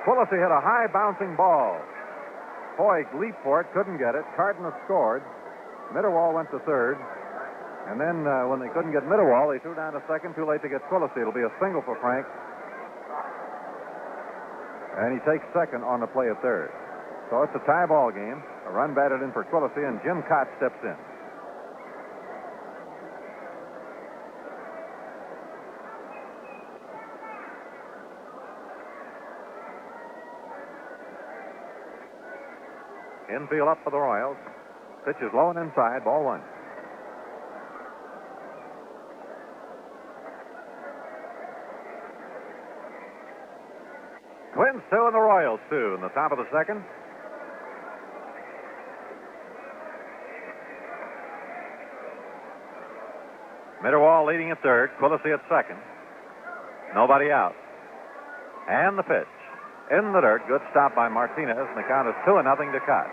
Quillisi hit a high bouncing ball. Foy leaped for it, couldn't get it. Cardenas scored. Middlewall went to third. And then when they couldn't get Middlewall, they threw down to second. Too late to get Quillisi. It'll be a single for Frank. And he takes second on the play at third. So it's a tie ball game. A run batted in for Quillisi, and Jim Cott steps in. Infield up for the Royals. Pitch is low and inside. Ball one. Twins 2 and the Royals 2 in the top of the second. Mitterwall leading at third. Quillisi at second. Nobody out. And the pitch. In the dirt. Good stop by Martinez. And the count is 2-0 to Cott.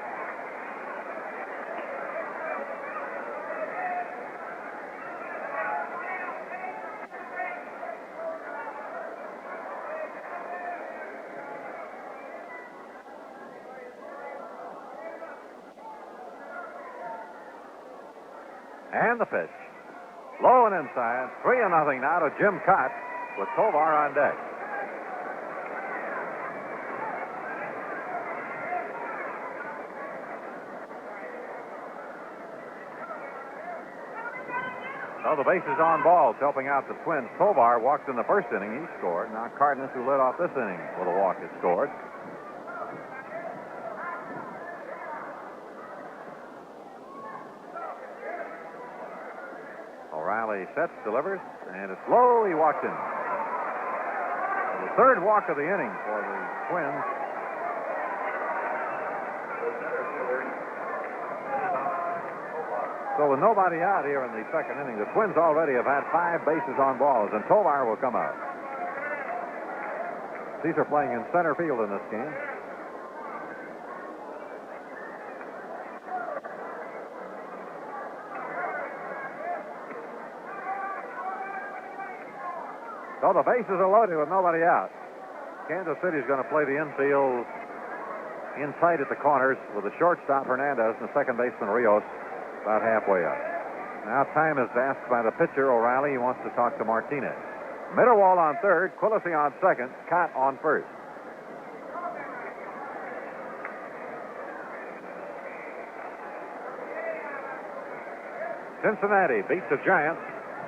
And the pitch. Low and inside. 3-0 now to Jim Cott with Tovar on deck. So the bases on balls helping out the Twins. Tovar walked in the first inning. He scored. Now Cardenas, who led off this inning with a walk, has scored. O'Reilly sets, delivers, and it's low. He walked in. The third walk of the inning for the Twins. So with nobody out here in the second inning, the Twins already have had 5 bases on balls, and Tovar will come out. These are playing in center field in this game. So the bases are loaded with nobody out. Kansas City's going to play the infield inside at the corners with the shortstop Hernandez and the second baseman Rios about halfway up. Now time is asked by the pitcher O'Reilly. He wants to talk to Martinez. Mitterwall on third, Quillisi on second, Cott on first. Cincinnati beats the Giants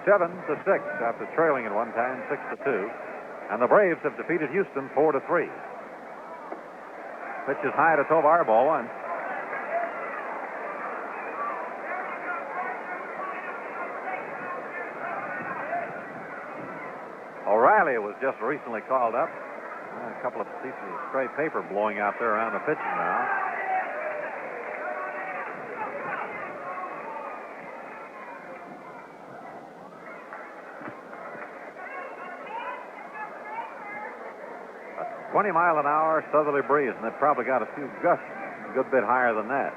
7-6 after trailing at one time 6-2, and the Braves have defeated Houston 4-3. Pitch is high to Tovar, ball one. O'Reilly was just recently called up. A couple of pieces of stray paper blowing out there around the pitcher now. A 20-mile-an-hour southerly breeze, and it probably got a few gusts a good bit higher than that.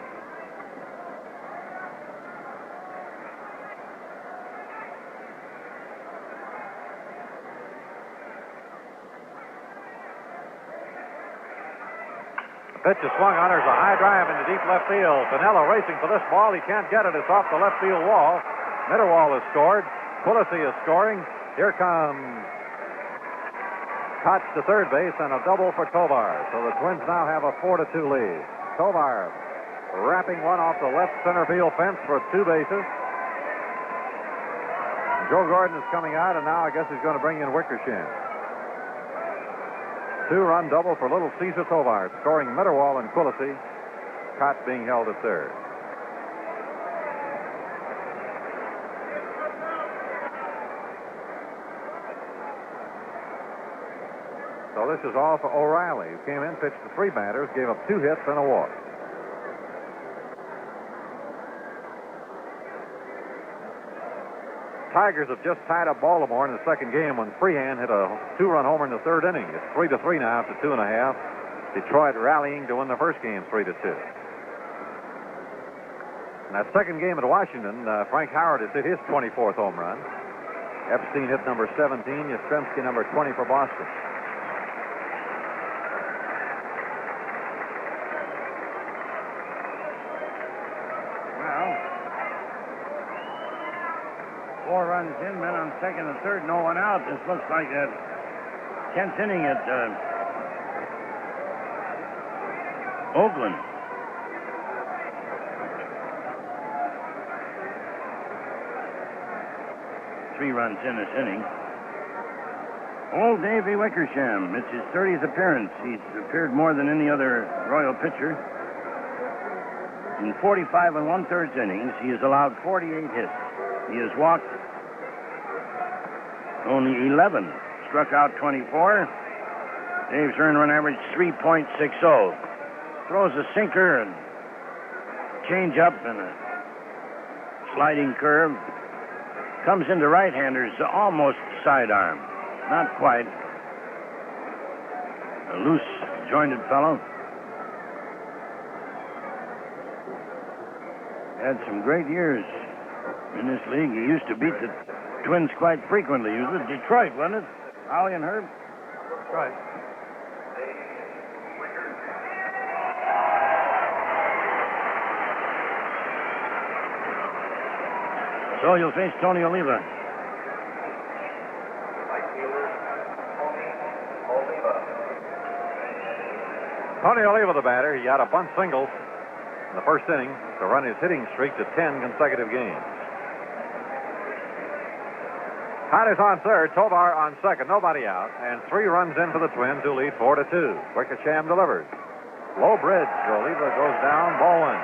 Pitch is swung on. There's a high drive into deep left field. Pinello racing for this ball. He can't get it. It's off the left field wall. Mitterwall has scored. Quillisi is scoring. Here comes Koch to third base and a double for Tovar. So the Twins now have a 4-2 lead. Tovar wrapping one off the left center field fence for 2 bases. Joe Gordon is coming out, and now I guess he's going to bring in Wickersham. 2-run double for little Cesar Tovar, scoring Mitterwall and Quillisi. Koch being held at third. So this is all for O'Reilly, who came in, pitched to 3 batters, gave up 2 hits and a walk. Tigers have just tied up Baltimore in the second game when Freehan hit a 2-run homer in the third inning. It's 3-3 now after 2.5. Detroit rallying to win the first game 3-2. In that second game at Washington, Frank Howard has hit his 24th home run. Epstein hit number 17, Yastrzemski number 20 for Boston. Well, 4 runs in, men on second and third, no one out. This looks like that 10th inning at Oakland. Three runs in this inning. Old Davy Wickersham, it's his 30th appearance. He's appeared more than any other Royal pitcher. In 45 and 1/3 innings, he has allowed 48 hits. He has walked only 11, struck out 24. Dave's earned run average 3.60. Throws a sinker and change-up and a sliding curve. Comes into right-handers, almost sidearm. Not quite. A loose-jointed fellow. Had some great years in this league. He used to beat the Twins quite frequently. He was with Detroit, wasn't it? Howie and Herb? That's right. So you'll face Tony Oliva. Right fielder, Tony Oliva. Tony Oliva, the batter. He had a bunt single in the first inning to run his hitting streak to 10 consecutive games. Tigers on third, Tovar on second, nobody out, and 3 runs in for the Twins, who lead 4-2. Wickersham delivers. Low bridge. Oliva goes down, ball 1.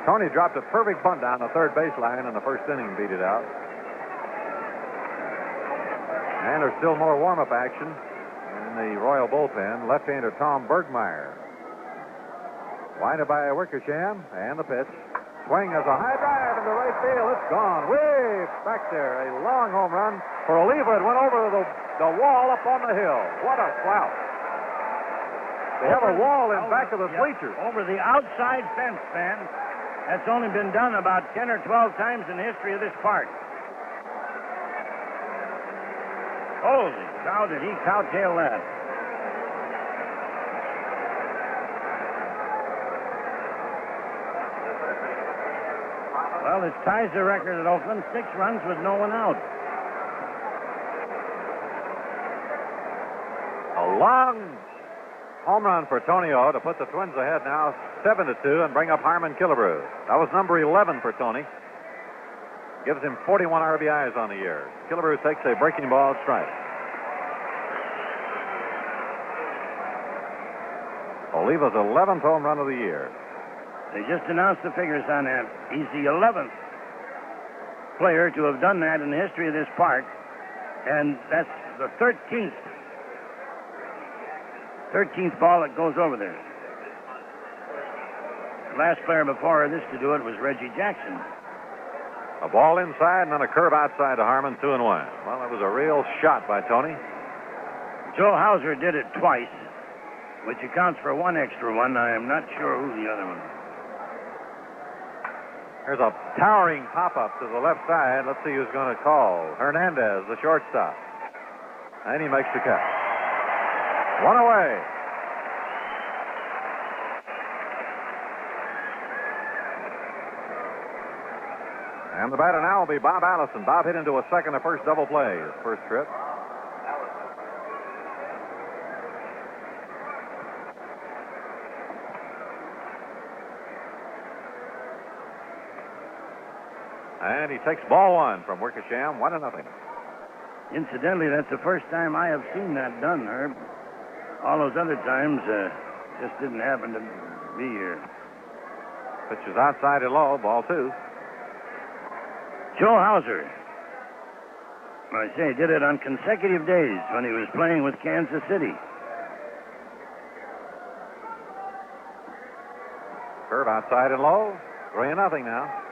Tony dropped a perfect bunt down the third baseline in the first inning, beat it out. And there's still more warm-up action in the Royal bullpen. Left-hander Tom Bergmeyer. Winded by Wickersham, and the pitch. Swing as a high drive into right field. It's gone. Way back there. A long home run for Oliva. It went over the wall up on the hill. What a slouch. They have a wall in back of the bleachers. Over the outside fence, Ben. That's only been done about 10 or 12 times in the history of this park. Holy cow, did he cowtail that? Well, it ties the record at Oakland, 6 runs with no one out. A long home run for Tony O to put the Twins ahead now 7-2 and bring up Harmon Killebrew. That was number 11 for Tony. Gives him 41 RBIs on the year. Killebrew takes a breaking ball strike. Oliva's 11th home run of the year. They just announced the figures on that. He's the 11th player to have done that in the history of this park. And that's the 13th ball that goes over there. The last player before this to do it was Reggie Jackson. A ball inside and then a curve outside to Harmon, 2-1. Well, that was a real shot by Tony. Joe Hauser did it twice, which accounts for 1 extra one. I am not sure who the other one. There's a towering pop-up to the left side. Let's see who's going to call. Hernandez, the shortstop. And he makes the catch. 1 away. And the batter now will be Bob Allison. Bob hit into a second or first double play his first trip. And he takes ball 1 from Wickersham, 1-0. Incidentally, that's the first time I have seen that done, Herb. All those other times just didn't happen to be here. Pitch is outside and low, ball 2. Joe Hauser I say, he did it on consecutive days when he was playing with Kansas City. Curve outside and low. 3-0 now.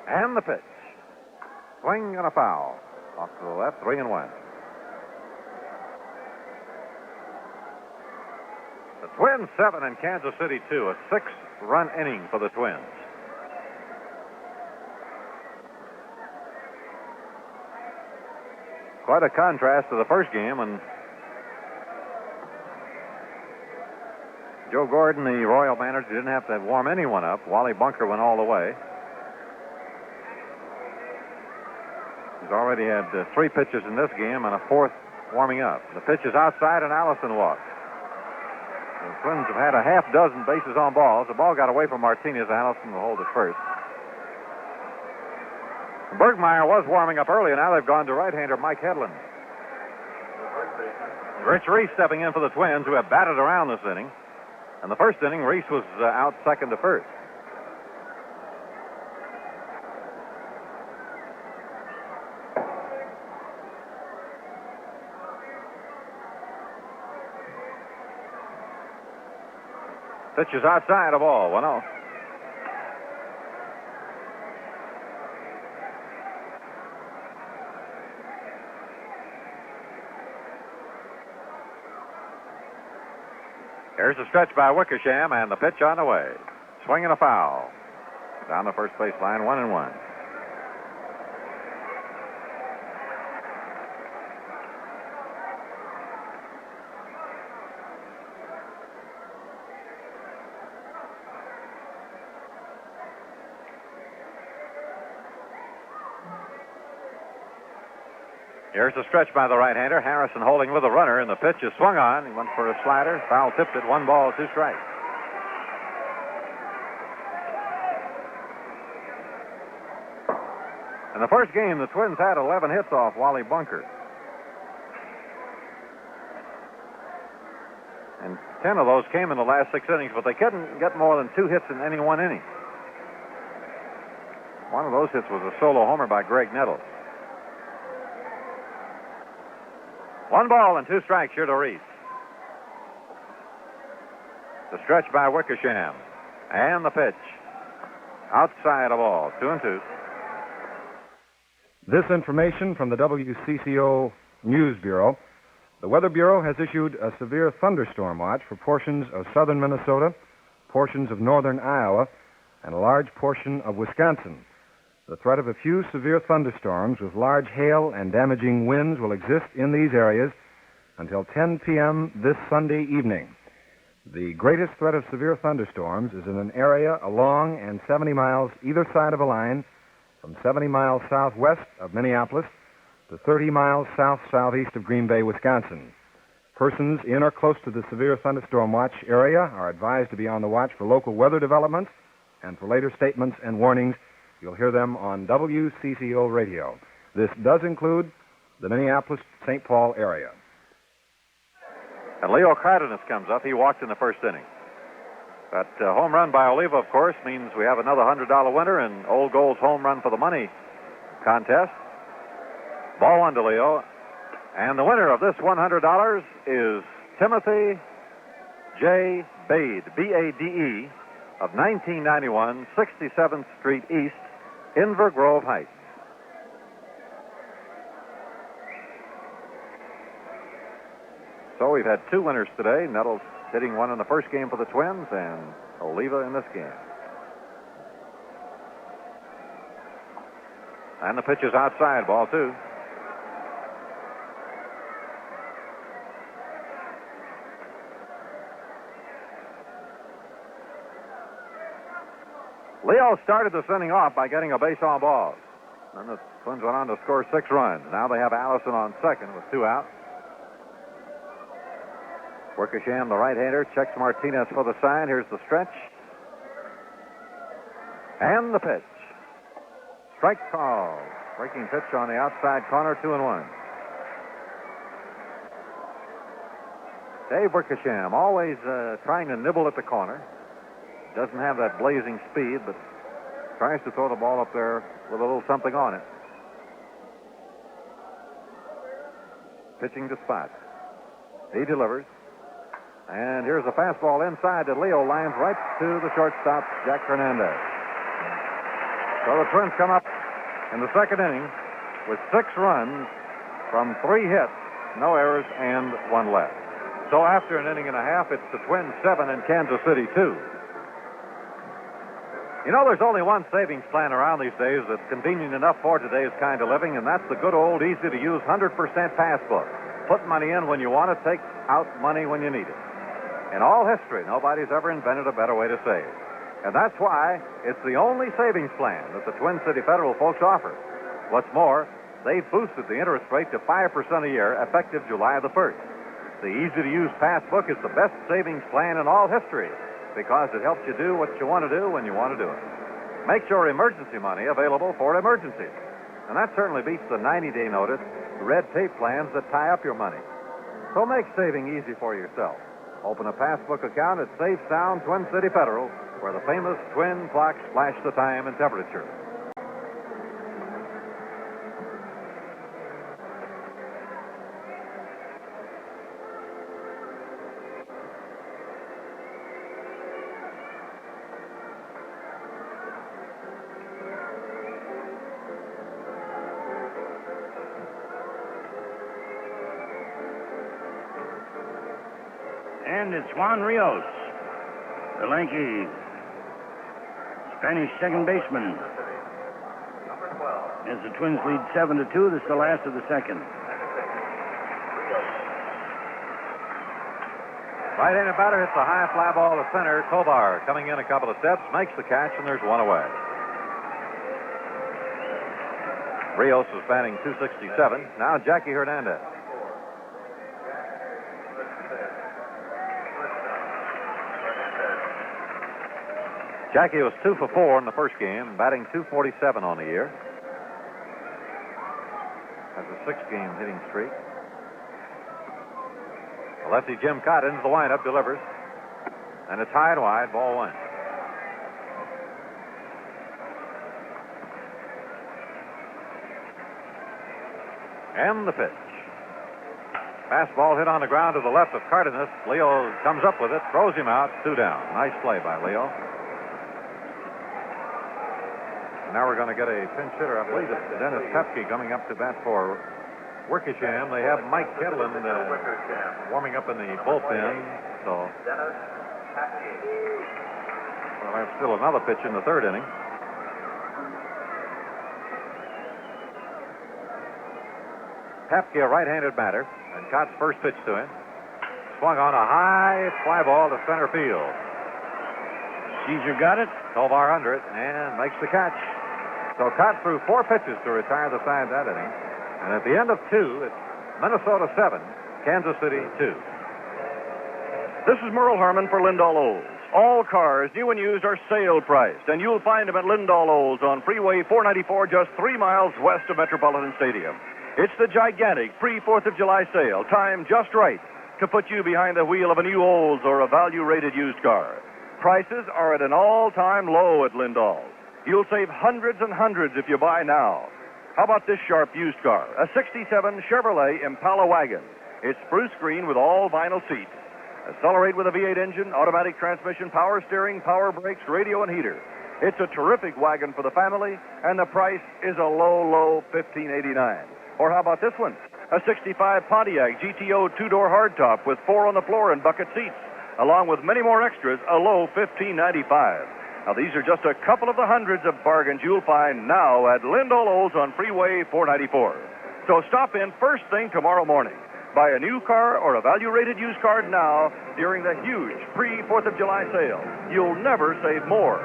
And the pitch. Swing and a foul. Off to the left, 3-1. The Twins 7 and Kansas City 2. A 6-run inning for the Twins. Quite a contrast to the first game, and Joe Gordon, the Royal manager, didn't have to warm anyone up. Wally Bunker went all the way. He's already had 3 pitches in this game and a 4th warming up. The pitch is outside, and Allison walks. The Twins have had a half dozen bases on balls. The ball got away from Martinez. Allison will hold it first. Bergmeyer was warming up early, and now they've gone to right-hander Mike Hedlund. Rich Reese stepping in for the Twins, who have batted around this inning. In the first inning, Reese was out second to first. Pitch is outside of ball, 1-0. Here's a stretch by Wickersham, and the pitch on the way. Swing and a foul. Down the first base line, 1-1. Here's a stretch by the right-hander. Harrison holding with a runner, and the pitch is swung on. He went for a slider. Foul tipped it. 1 ball, 2 strikes. In the first game, the Twins had 11 hits off Wally Bunker. And 10 of those came in the last 6 innings, but they couldn't get more than 2 hits in any one inning. One of those hits was a solo homer by Greg Nettles. 1 ball and 2 strikes here to Reese. The stretch by Wickersham. And the pitch. Outside of ball. 2-2. This information from the WCCO News Bureau. The Weather Bureau has issued a severe thunderstorm watch for portions of southern Minnesota, portions of northern Iowa, and a large portion of Wisconsin. The threat of a few severe thunderstorms with large hail and damaging winds will exist in these areas until 10 p.m. this Sunday evening. The greatest threat of severe thunderstorms is in an area along and 70 miles either side of a line from 70 miles southwest of Minneapolis to 30 miles south-southeast of Green Bay, Wisconsin. Persons in or close to the severe thunderstorm watch area are advised to be on the watch for local weather developments and for later statements and warnings. You'll hear them on WCCO radio. This does include the Minneapolis-St. Paul area. And Leo Cardenas comes up. He walked in the first inning. That home run by Oliva, of course, means we have another $100 winner in Old Gold's home run for the money contest. Ball 1 to Leo. And the winner of this $100 is Timothy J. Bade, B-A-D-E, of 1991 67th Street East, Inver Grove Heights. So we've had 2 winners today. Nettles hitting 1 in the first game for the Twins, and Oliva in this game. And the pitch is outside, ball 2. Leo started this inning off by getting a base on balls. Then the Twins went on to score 6 runs. Now they have Allison on second with 2 out. Wickersham, the right-hander, checks Martinez for the sign. Here's the stretch. And the pitch. Strike call. Breaking pitch on the outside corner, 2-1. Dave Wickersham, always trying to nibble at the corner. Doesn't have that blazing speed, but tries to throw the ball up there with a little something on it. Pitching to Spot. He delivers. And here's a fastball inside that Leo lines right to the shortstop, Jack Hernandez. So the Twins come up in the second inning with 6 runs from 3 hits, no errors, and 1 left. So after an inning and a half, it's the Twins 7 and Kansas City 2. You know, there's only one savings plan around these days that's convenient enough for today's kind of living, and that's the good old, easy-to-use 100% passbook. Put money in when you want it, take out money when you need it. In all history, nobody's ever invented a better way to save. And that's why it's the only savings plan that the Twin City Federal folks offer. What's more, they've boosted the interest rate to 5% a year, effective July the 1st. The easy-to-use passbook is the best savings plan in all history, because it helps you do what you want to do when you want to do it. Makes your emergency money available for emergencies. And that certainly beats the 90-day notice, red tape plans that tie up your money. So make saving easy for yourself. Open a passbook account at Safe Sound Twin City Federal, where the famous twin clocks flash the time and temperature. And it's Juan Rios, the lanky Spanish second baseman. As the Twins lead 7-2, this is the last of the second. Right-handed batter hits a high fly ball to center. Tovar coming in a couple of steps, makes the catch, and there's 1 away. Rios is batting .267. Now Jackie Hernandez. Jackie was 2 for 4 in the first game, batting .247 on the year. Has a 6-game hitting streak. The lefty Jim Cotton's the windup, delivers. And it's high and wide, ball 1. And the pitch. Fastball hit on the ground to the left of Cardenas. Leo comes up with it, throws him out, 2 down. Nice play by Leo. Now we're going to get a pinch hitter. I believe it's Dennis Pepke coming up to bat for Wickersham. They have Mike Kedlin warming up in the bullpen. So we'll have still another pitch in the 3rd inning. Pepke, a right-handed batter, and Cott's first pitch to him. Swung on a high fly ball to center field. Caesar got it. Tovar under it and makes the catch. So Cott threw 4 pitches to retire the side that inning. And at the end of 2, it's Minnesota 7, Kansas City 2. This is Merle Harmon for Lindahl Olds. All cars, new and used, are sale priced, and you'll find them at Lindahl Olds on Freeway 494, just 3 miles west of Metropolitan Stadium. It's the gigantic pre-4th of July sale, timed just right to put you behind the wheel of a new Olds or a value-rated used car. Prices are at an all-time low at Lindahl. You'll save hundreds and hundreds if you buy now. How about this sharp used car? A 67 Chevrolet Impala wagon. It's spruce green with all vinyl seats. Accelerate with a V8 engine, automatic transmission, power steering, power brakes, radio, and heater. It's a terrific wagon for the family, and the price is a low $15.89. Or how about this one? A 65 Pontiac GTO 2-door hardtop with 4 on the floor and bucket seats, along with many more extras, a low $15.95. Now, these are just a couple of the hundreds of bargains you'll find now at Lindahl Olds on Freeway 494. So stop in first thing tomorrow morning. Buy a new car or a value-rated used car now during the huge pre-4th of July sale. You'll never save more.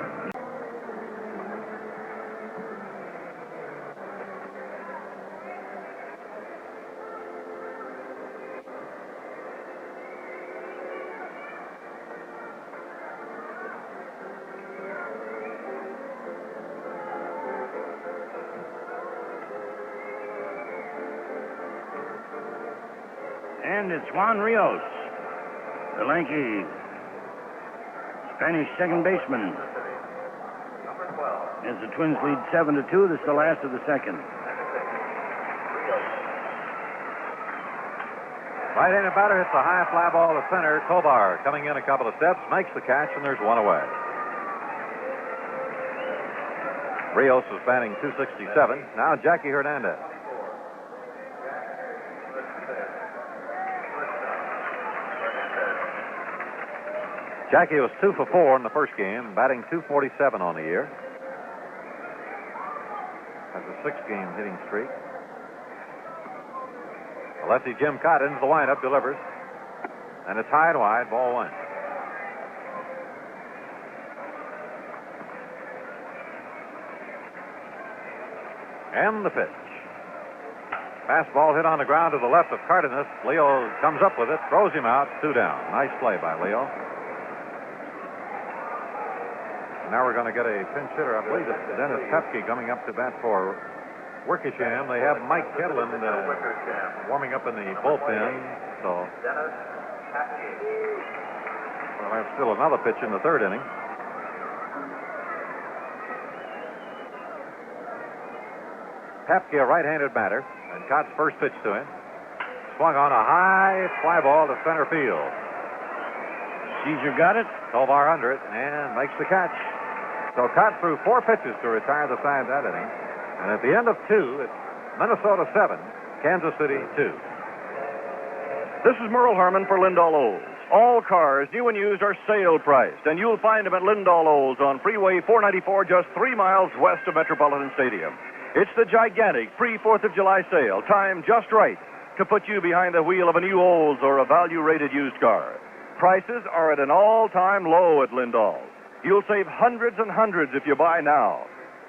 And it's Juan Rios, the lanky Spanish second baseman. As the Twins lead 7-2, this is the last of the second. Right-handed batter hits a high fly ball to center. Tovar coming in a couple of steps, makes the catch, and there's one away. Rios is batting .267. Now Jackie Hernandez. Jackie was 2 for 4 in the first game, batting .247 on the year. Has a 6-game hitting streak. The lefty Jim Cott into the windup, delivers. And it's high and wide, ball one. And the pitch. Fastball hit on the ground to the left of Cardenas. Leo comes up with it, throws him out, 2 down. Nice play by Leo. Now we're going to get a pinch hitter. I believe it's Dennis Pepke coming up to bat for Wickersham. They have Mike Kedlin warming up in the bullpen. So we'll have still another pitch in the third inning. Pepke, a right-handed batter, and Cott's first pitch to him. Swung on a high fly ball to center field. Caesar got it. Tovar under it and makes the catch. So Cott threw 4 pitches to retire the side that inning. And at the end of 2, it's Minnesota 7, Kansas City 2. This is Merle Harmon for Lindahl Olds. All cars, new and used, are sale priced, and you'll find them at Lindahl Olds on Freeway 494, just 3 miles west of Metropolitan Stadium. It's the gigantic pre-4th of July sale, timed just right to put you behind the wheel of a new Olds or a value-rated used car. Prices are at an all-time low at Lindahl. You'll save hundreds and hundreds if you buy now.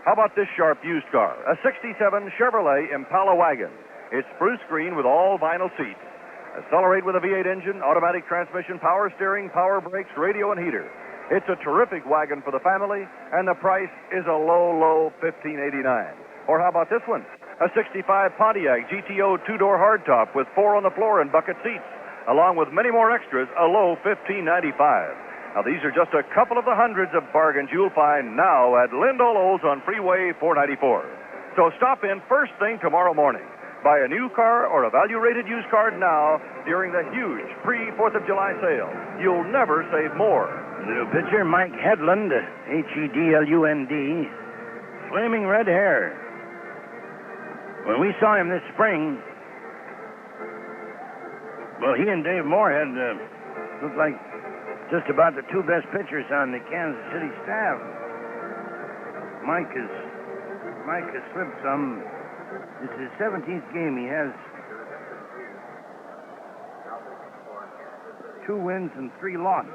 How about this sharp used car? A 67 Chevrolet Impala wagon. It's spruce green with all vinyl seats. Accelerate with a V8 engine, automatic transmission, power steering, power brakes, radio, and heater. It's a terrific wagon for the family, and the price is a low $15.89. Or how about this one? A 65 Pontiac GTO 2-door hardtop with 4 on the floor and bucket seats, along with many more extras, a low $15.95. Now, these are just a couple of the hundreds of bargains you'll find now at Lindahl Olds on Freeway 494. So stop in first thing tomorrow morning. Buy a new car or a value-rated used car now during the huge pre-4th of July sale. You'll never save more. Little pitcher Mike Hedlund, Hedlund, flaming red hair. When we saw him this spring, well, he and Dave Moorhead looked like just about the 2 best pitchers on the Kansas City staff. Mike has slipped some. It's his 17th game. He has 2 wins and 3 losses.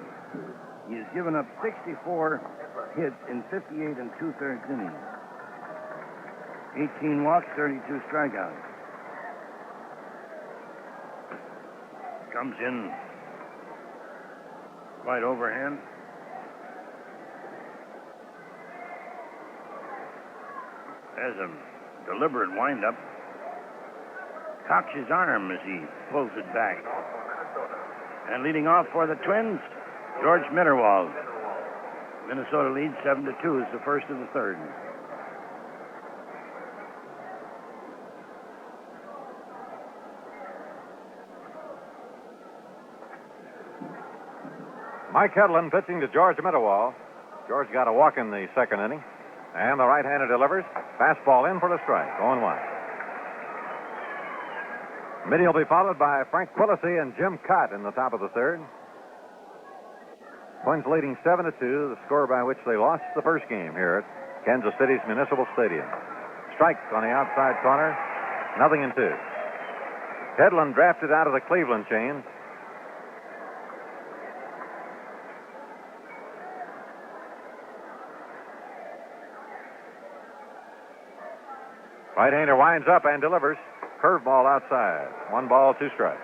He has given up 64 hits in 58 and 2/3 innings. 18 walks, 32 strikeouts. Comes in right overhand. Has a deliberate windup. Cocks his arm as he pulls it back. And leading off for the Twins, George Mitterwald. Minnesota leads 7-2 is the first of the third. Mike Hedlund pitching to George Mitterwald. George got a walk in the second inning. And the right-hander delivers. Fastball in for the strike. 0-1. Mitty will be followed by Frank Quillisi and Jim Cott in the top of the third. Twins leading 7-2, the score by which they lost the first game here at Kansas City's Municipal Stadium. Strike on the outside corner. 0-2. Hedlund drafted out of the Cleveland chain. Right-hander winds up and delivers. Curveball outside. 1 ball, 2 strikes.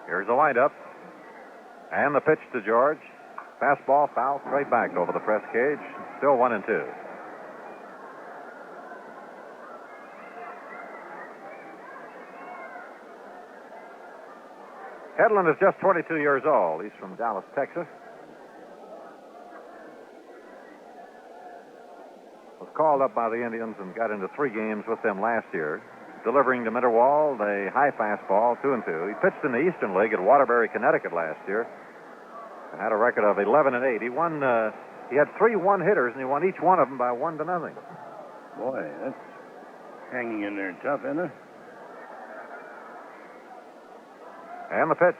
Here's the windup. And the pitch to George. Fastball foul straight back over the press cage. Still 1-2. Hedlund is just 22 years old. He's from Dallas, Texas. Was called up by the Indians and got into 3 games with them last year, delivering to Mitterwald a high fastball, 2-2. He pitched in the Eastern League at Waterbury, Connecticut last year and had a record of 11-8. He won. He had 3 one-hitters, and he won each one of them by 1-0. Boy, that's hanging in there tough, isn't it? And the pitch.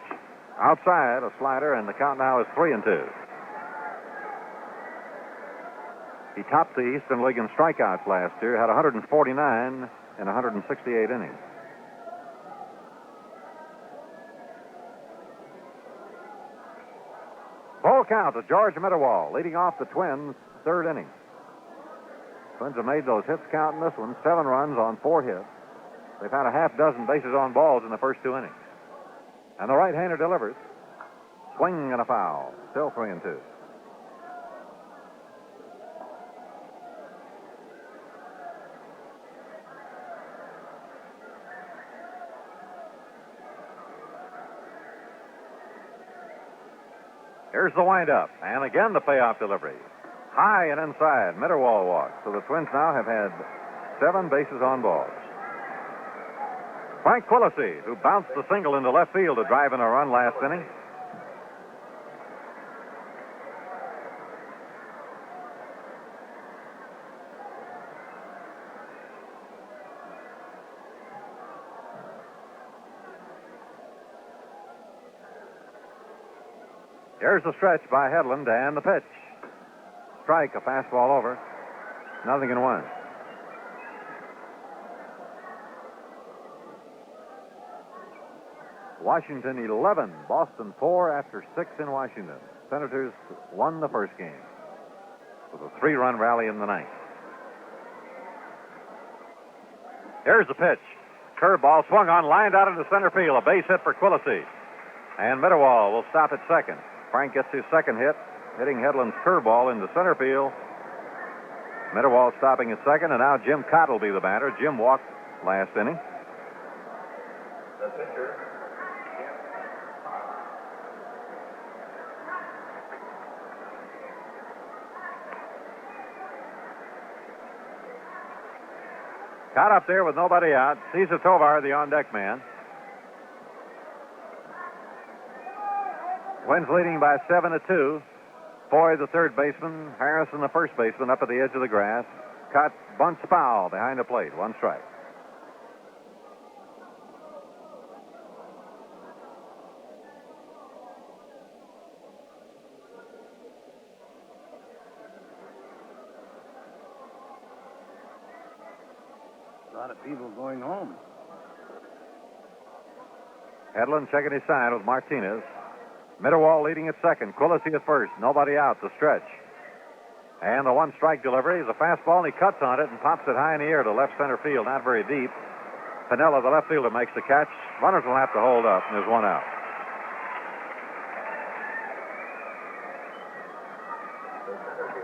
Outside, a slider, and the count now is 3-2. He topped the Eastern League in strikeouts last year, had 149 in 168 innings. Full count to George Mitterwald, leading off the Twins' 3rd inning. Twins have made those hits count in this one, 7 runs on 4 hits. They've had a half dozen bases on balls in the first 2 innings. And the right-hander delivers. Swing and a foul. Still 3-2. Here's the windup. And again the payoff delivery. High and inside. Mitterwald walks. So the Twins now have had 7 bases on balls. Frank Quillisi, who bounced the single into left field to drive in a run last inning. Here's the stretch by Hedlund and the pitch. Strike, a fastball over. 0-1. Washington 11, Boston 4 after 6 in Washington. Senators won the first game with a 3-run rally in the 9th. Here's the pitch. Curveball swung on, lined out into center field. A base hit for Quillisi. And Mitterwald will stop at second. Frank gets his second hit, hitting Hedlund's curveball into center field. Mitterwald stopping at second, and now Jim Cott will be the batter. Jim walked last inning. The pitcher, Cott up there with nobody out. Cesar Tovar, the on-deck man. Twins leading by 7-2. Foy, the third baseman. Harrison, the first baseman, up at the edge of the grass. Cott bunts foul behind the plate. 1 strike. A lot of people going home. Hedlund checking his sign with Martinez. Mitterwald leading at second. Quillisi at first. Nobody out. The stretch. And the 1-strike delivery is a fastball, and he cuts on it and pops it high in the air to left center field. Not very deep. Piniella, the left fielder, makes the catch. Runners will have to hold up, and there's 1 out.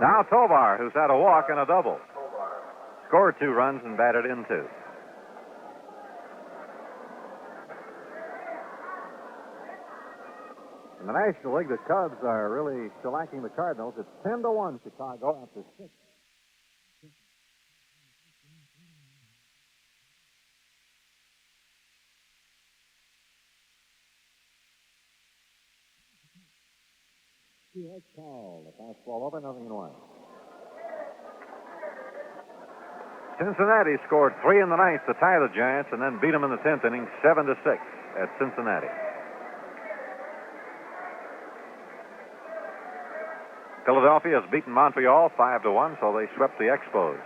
Now Tovar, who's had a walk and a double. Scored 2 runs and batted in 2. In the National League, the Cubs are really shellacking the Cardinals. It's 10-1 Chicago after 6. That's called. The fastball over, 0-1. Cincinnati scored 3 in the 9th to tie the Giants and then beat them in the 10th inning 7-6 at Cincinnati. Philadelphia has beaten Montreal 5-1, so they swept the Expos.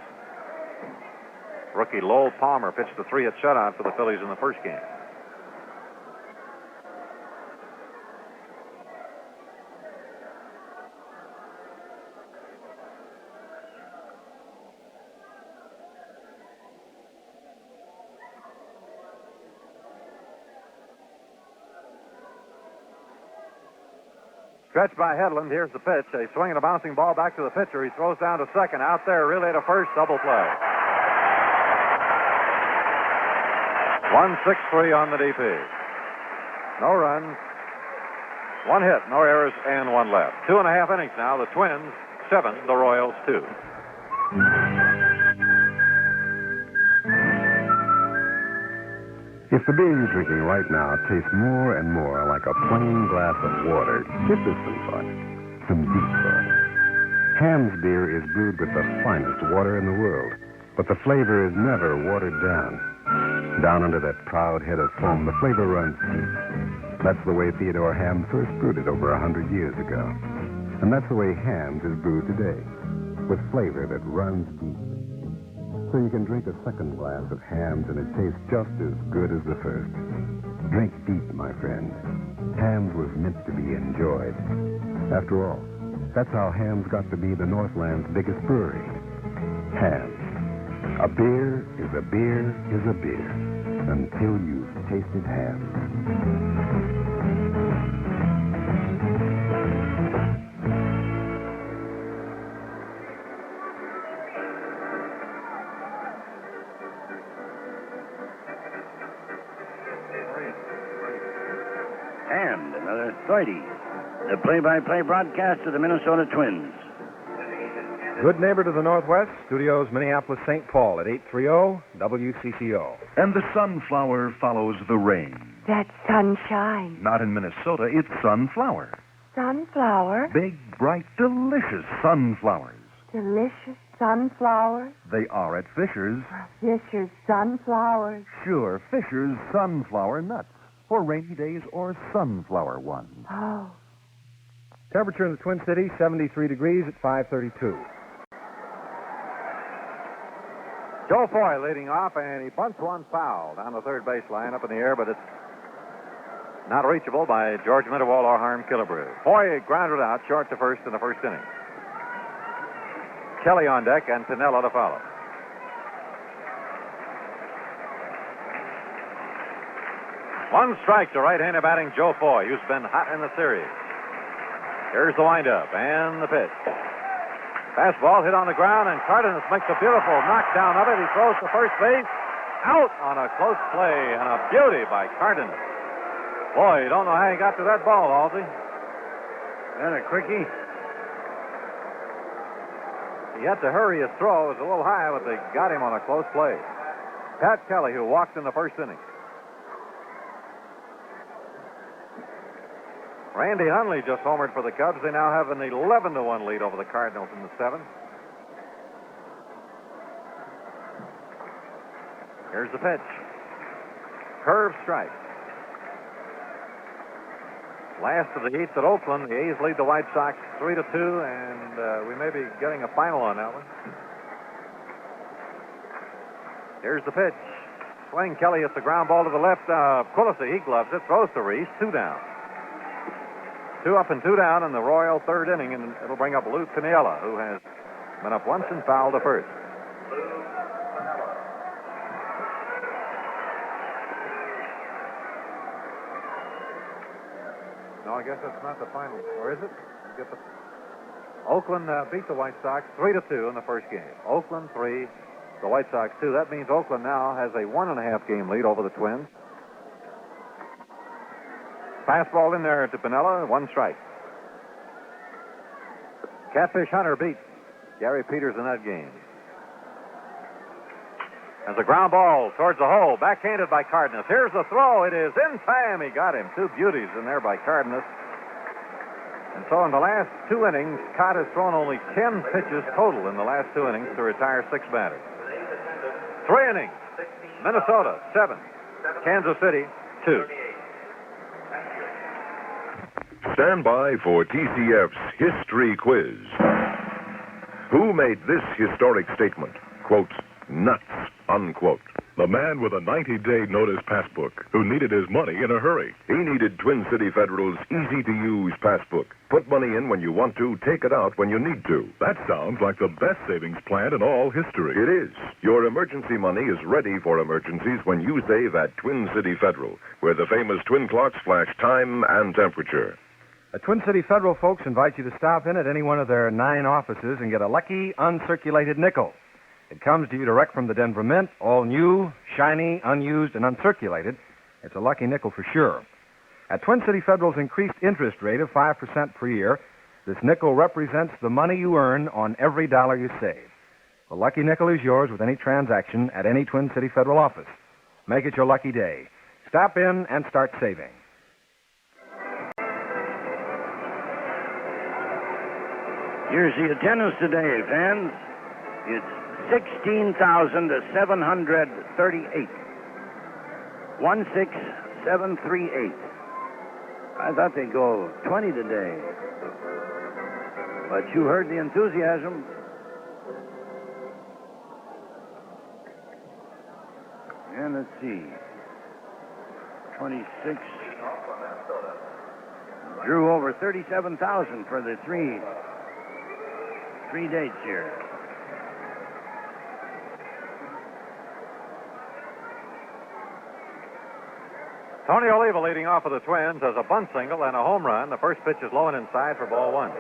Rookie Lowell Palmer pitched a 3-hit shutout for the Phillies in the first game. Stretch by Hedlund. Here's the pitch. A swing and a bouncing ball back to the pitcher. He throws down to second. Out there, relay to first. Double play. 1-6-3 on the DP. No runs. 1 hit, no errors, and 1 left. 2.5 innings now. The Twins 7, the Royals 2. If the beer you're drinking right now tastes more and more like a plain glass of water, give this some thought. Some deep thought. Ham's beer is brewed with the finest water in the world, but the flavor is never watered down. Down under that proud head of foam, the flavor runs deep. That's the way Theodore Ham first brewed it over 100 years ago. And that's the way Ham's is brewed today, with flavor that runs deep. So you can drink a second glass of Ham's and it tastes just as good as the first. Drink deep, my friend. Ham's was meant to be enjoyed. After all, that's how Ham's got to be the Northland's biggest brewery. Ham's. A beer is a beer is a beer until you've tasted Ham's. And another 30. The play-by-play broadcast of the Minnesota Twins. Good neighbor to the Northwest, studios Minneapolis-St. Paul at 830 WCCO. And the sunflower follows the rain. That's sunshine. Not in Minnesota, it's sunflower. Sunflower? Big, bright, delicious sunflowers. Delicious sunflowers? They are at Fisher's. Fisher's sunflowers. Sure, Fisher's sunflower nuts. For rainy days or sunflower ones. Oh. Temperature in the Twin Cities, 73 degrees at 5:32. Joe Foy leading off, and he bunts one foul down the third baseline up in the air, but it's not reachable by George Mitterwald or Harm Killebrew. Foy grounded out short to first in the first inning. Kelly on deck and Pinella to follow. One strike to right-handed batting Joe Foy, who's been hot in the series. Here's the windup and the pitch. Fastball hit on the ground, and Cardenas makes a beautiful knockdown of it. He throws to first base. Out on a close play, and a beauty by Cardenas. Boy, you don't know how he got to that ball, Halsey. And a quickie. He had to hurry his throw. It was a little high, but they got him on a close play. Pat Kelly, who walked in the first inning. Randy Hundley just homered for the Cubs. They now have an 11-1 lead over the Cardinals in the seventh. Here's the pitch. Curve strike. Last of the eighth at Oakland. The A's lead the White Sox 3-2, and we may be getting a final on that one. Here's the pitch. Swing. Kelly hits the ground ball to the left. Quillisi, he gloves it. Throws to Reese. 2 down. 2 up and 2 down in the Royal third inning, and it'll bring up Lou Piniella, who has been up once and fouled to first. No, I guess that's not the final, or is it? Oakland beat the White Sox 3-2 in the first game. Oakland 3, the White Sox 2. That means Oakland now has a 1.5 game lead over the Twins. Fastball in there to Pinella, 1 strike. Catfish Hunter beat Gary Peters in that game. As a ground ball towards the hole, backhanded by Cardenas. Here's the throw. It is in time. He got him. 2 beauties in there by Cardenas. And so in the last 2 innings, Cott has thrown only 10 pitches total in the last 2 innings to retire 6 batters. 3 innings. Minnesota, 7. Kansas City, 2. Stand by for TCF's History Quiz. Who made this historic statement? Quote, nuts, unquote. The man with a 90-day notice passbook who needed his money in a hurry. He needed Twin City Federal's easy-to-use passbook. Put money in when you want to, take it out when you need to. That sounds like the best savings plan in all history. It is. Your emergency money is ready for emergencies when you save at Twin City Federal, where the famous twin clocks flash time and temperature. The Twin City Federal folks invite you to stop in at any one of their 9 offices and get a lucky uncirculated nickel. It comes to you direct from the Denver Mint, all new, shiny, unused, and uncirculated. It's a lucky nickel for sure. At Twin City Federal's increased interest rate of 5% per year, this nickel represents the money you earn on every dollar you save. The lucky nickel is yours with any transaction at any Twin City Federal office. Make it your lucky day. Stop in and start saving. Here's the attendance today, fans. It's 16,738. 16738. I thought they'd go 20 today. But you heard the enthusiasm. And let's see. 26. Drew over 37,000 for the three dates here. Tony Oliva leading off for the Twins has a bunt single and a home run. The first pitch is low and inside for ball one.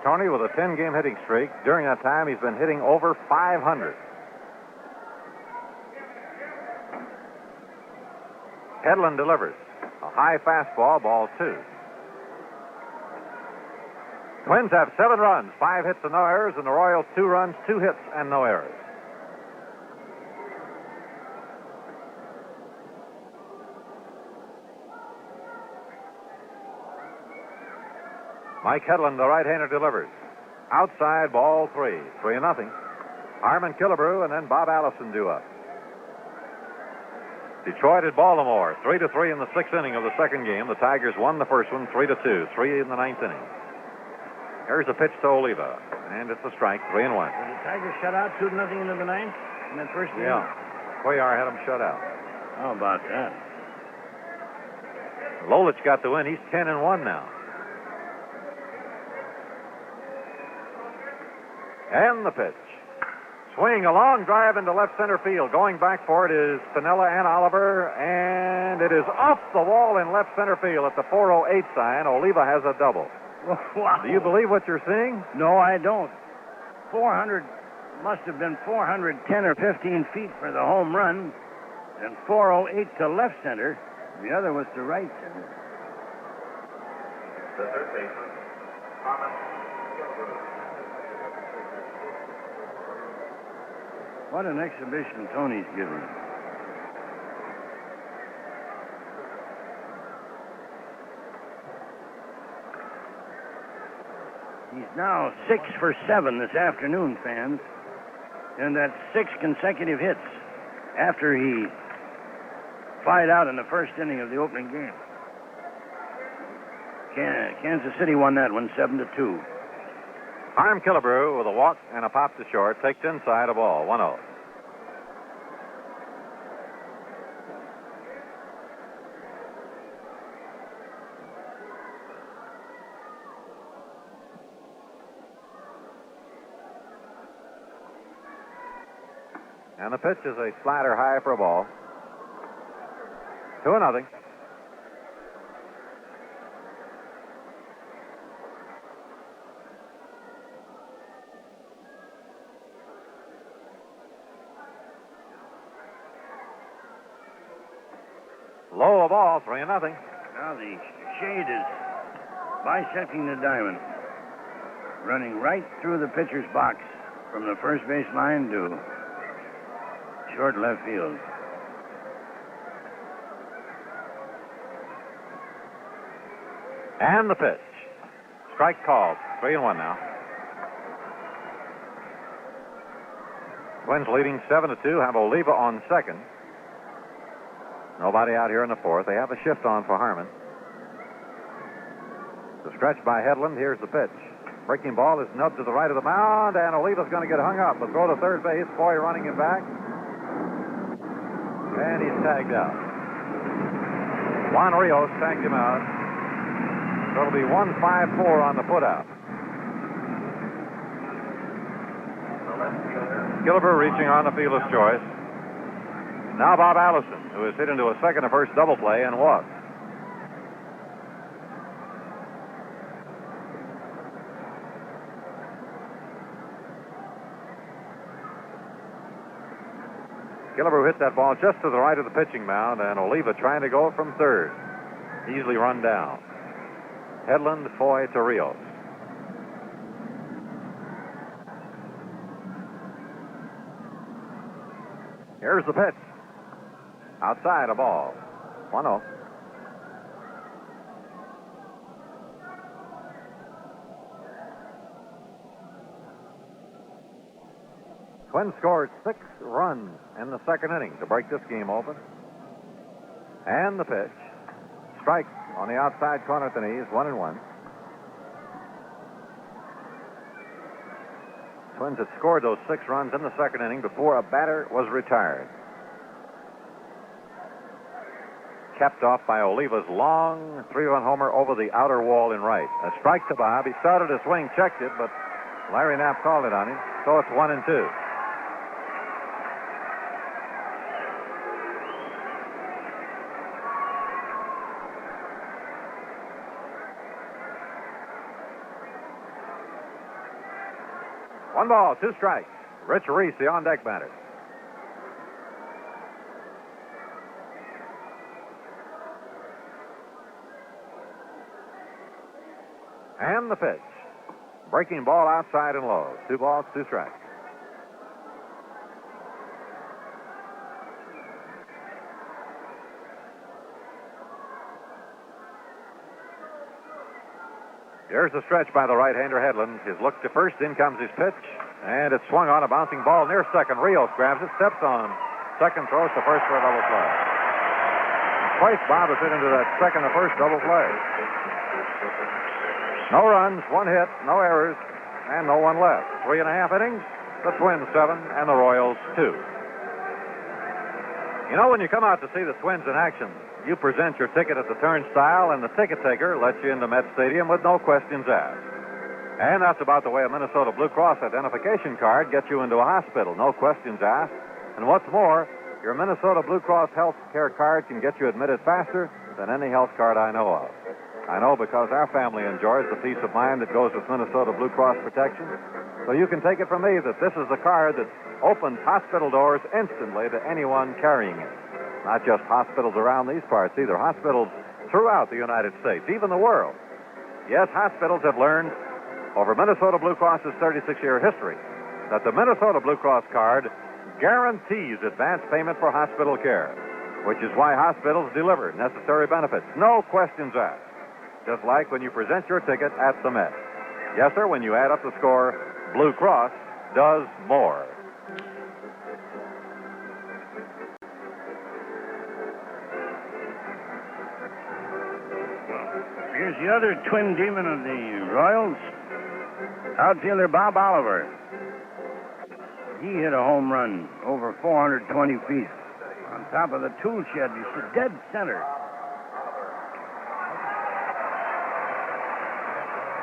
Tony with a 10-game hitting streak. During that time, he's been hitting over 500. Hedlund delivers. A high fastball, ball two. Twins have 7 runs, 5 hits and no errors, and the Royals 2 runs, 2 hits and no errors. Mike Hedlund, the right-hander, delivers. Outside, ball 3. 3-0. Harmon Killebrew and then Bob Allison due up. Detroit at Baltimore, 3-3 in the 6th inning of the second game. The Tigers won the first one, 3-2. 3 in the 9th inning. Here's a pitch to Oliva, and it's a strike, 3-1. Were the Tigers shut out 2-0 into the 9th in that first game? Yeah. Cuellar had them shut out. How about that? Lolich got the win. He's 10-1 now. And the pitch. Swing, a long drive into left center field. Going back for it is Piniella and Oliver, and it is off the wall in left center field at the 408 sign. Oliva has a double. Wow. Do you believe what you're seeing? No, I don't. 400 must have been 410 or 15 feet for the home run, and 408 to left center. The other was to right center. The third baseman, Thomas Gilbert. What an exhibition Tony's giving. He's now 6 for 7 this afternoon, fans. And that's 6 consecutive hits after he flied out in the first inning of the opening game. Kansas City won that one 7-2. Harm Killebrew with a walk and a pop to short takes inside a ball, 1-0. And the pitch is a slider high for a ball. 2-0. Low a ball, 3-0. Now the shade is bisecting the diamond, running right through the pitcher's box from the first base line to short left field. And the pitch. Strike called. 3-1 now. Twins leading 7-2. Have Oliva on second. Nobody out here in the fourth. They have a shift on for Harmon. The stretch by Hedlund. Here's the pitch. Breaking ball is nubbed to the right of the mound, and Oliva's going to get hung up. But throw to third base. Foy running him back. And he's tagged out. Juan Rios tagged him out. So it'll be 1-5-4 on the putout. Killebrew reaching on the fielder's choice. Now Bob Allison, who has hit into a second to first double play and walked. Killebrew hit that ball just to the right of the pitching mound, and Oliva trying to go from third. Easily run down. Headland, Foy to Rios. Here's the pitch. Outside, a ball. 1-0. Twins scored 6 runs in the second inning to break this game open. And the pitch. Strike on the outside corner at the knees, 1-1. Twins had scored those 6 runs in the second inning before a batter was retired. Kept off by Oliva's long 3-run homer over the outer wall in right. A strike to Bob. He started to swing, checked it, but Larry Knapp called it on him. So it's 1-2. One ball, 2 strikes. Rich Reese, the on-deck batter. And the pitch. Breaking ball outside and low. 2 balls, 2 strikes. There's the stretch by the right-hander Headland. His look to first, in comes his pitch, and it's swung on, a bouncing ball near second. Rios grabs it, steps on second, throws to first for a double play. And twice Bob has hit into that second to first double play. No runs, 1 hit, no errors, and no one left. 3.5 innings, the Twins 7 and the Royals 2. You know, when you come out to see the Twins in action, you present your ticket at the turnstile, and the ticket taker lets you into Met Stadium with no questions asked. And that's about the way a Minnesota Blue Cross identification card gets you into a hospital, no questions asked. And what's more, your Minnesota Blue Cross health care card can get you admitted faster than any health card I know of. I know because our family enjoys the peace of mind that goes with Minnesota Blue Cross protection. So you can take it from me that this is the card that opens hospital doors instantly to anyone carrying it. Not just hospitals around these parts either, hospitals throughout the United States, even the world. Yes, hospitals have learned over Minnesota Blue Cross's 36-year history that the Minnesota Blue Cross card guarantees advance payment for hospital care, which is why hospitals deliver necessary benefits. No questions asked. Just like when you present your ticket at the Met. Yes, sir, when you add up the score, Blue Cross does more. Here's the other twin demon of the Royals, outfielder Bob Oliver. He hit a home run over 420 feet on top of the tool shed. He's dead center.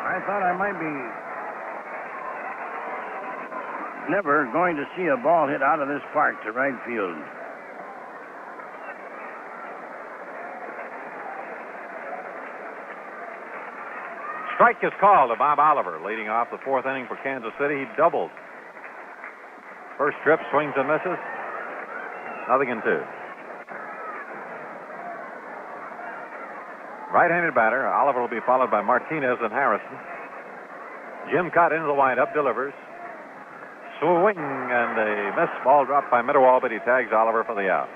I thought I might be never going to see a ball hit out of this park to right field. Strike is called to Bob Oliver, leading off the 4th inning for Kansas City. He doubled. First trip, swings and misses. 0-2. Right-handed batter. Oliver will be followed by Martinez and Harrison. Jim Cott into the windup, delivers. Swing and a miss. Ball dropped by Mitterwald, but he tags Oliver for the out.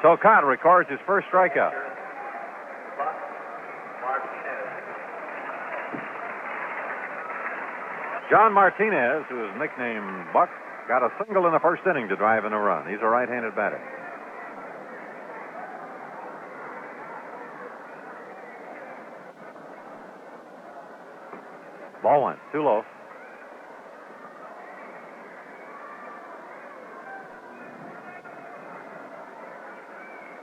So Cott records his first strikeout. John Martinez, who is nicknamed Buck, got a single in the first inning to drive in a run. He's a right-handed batter. Ball 1, too low.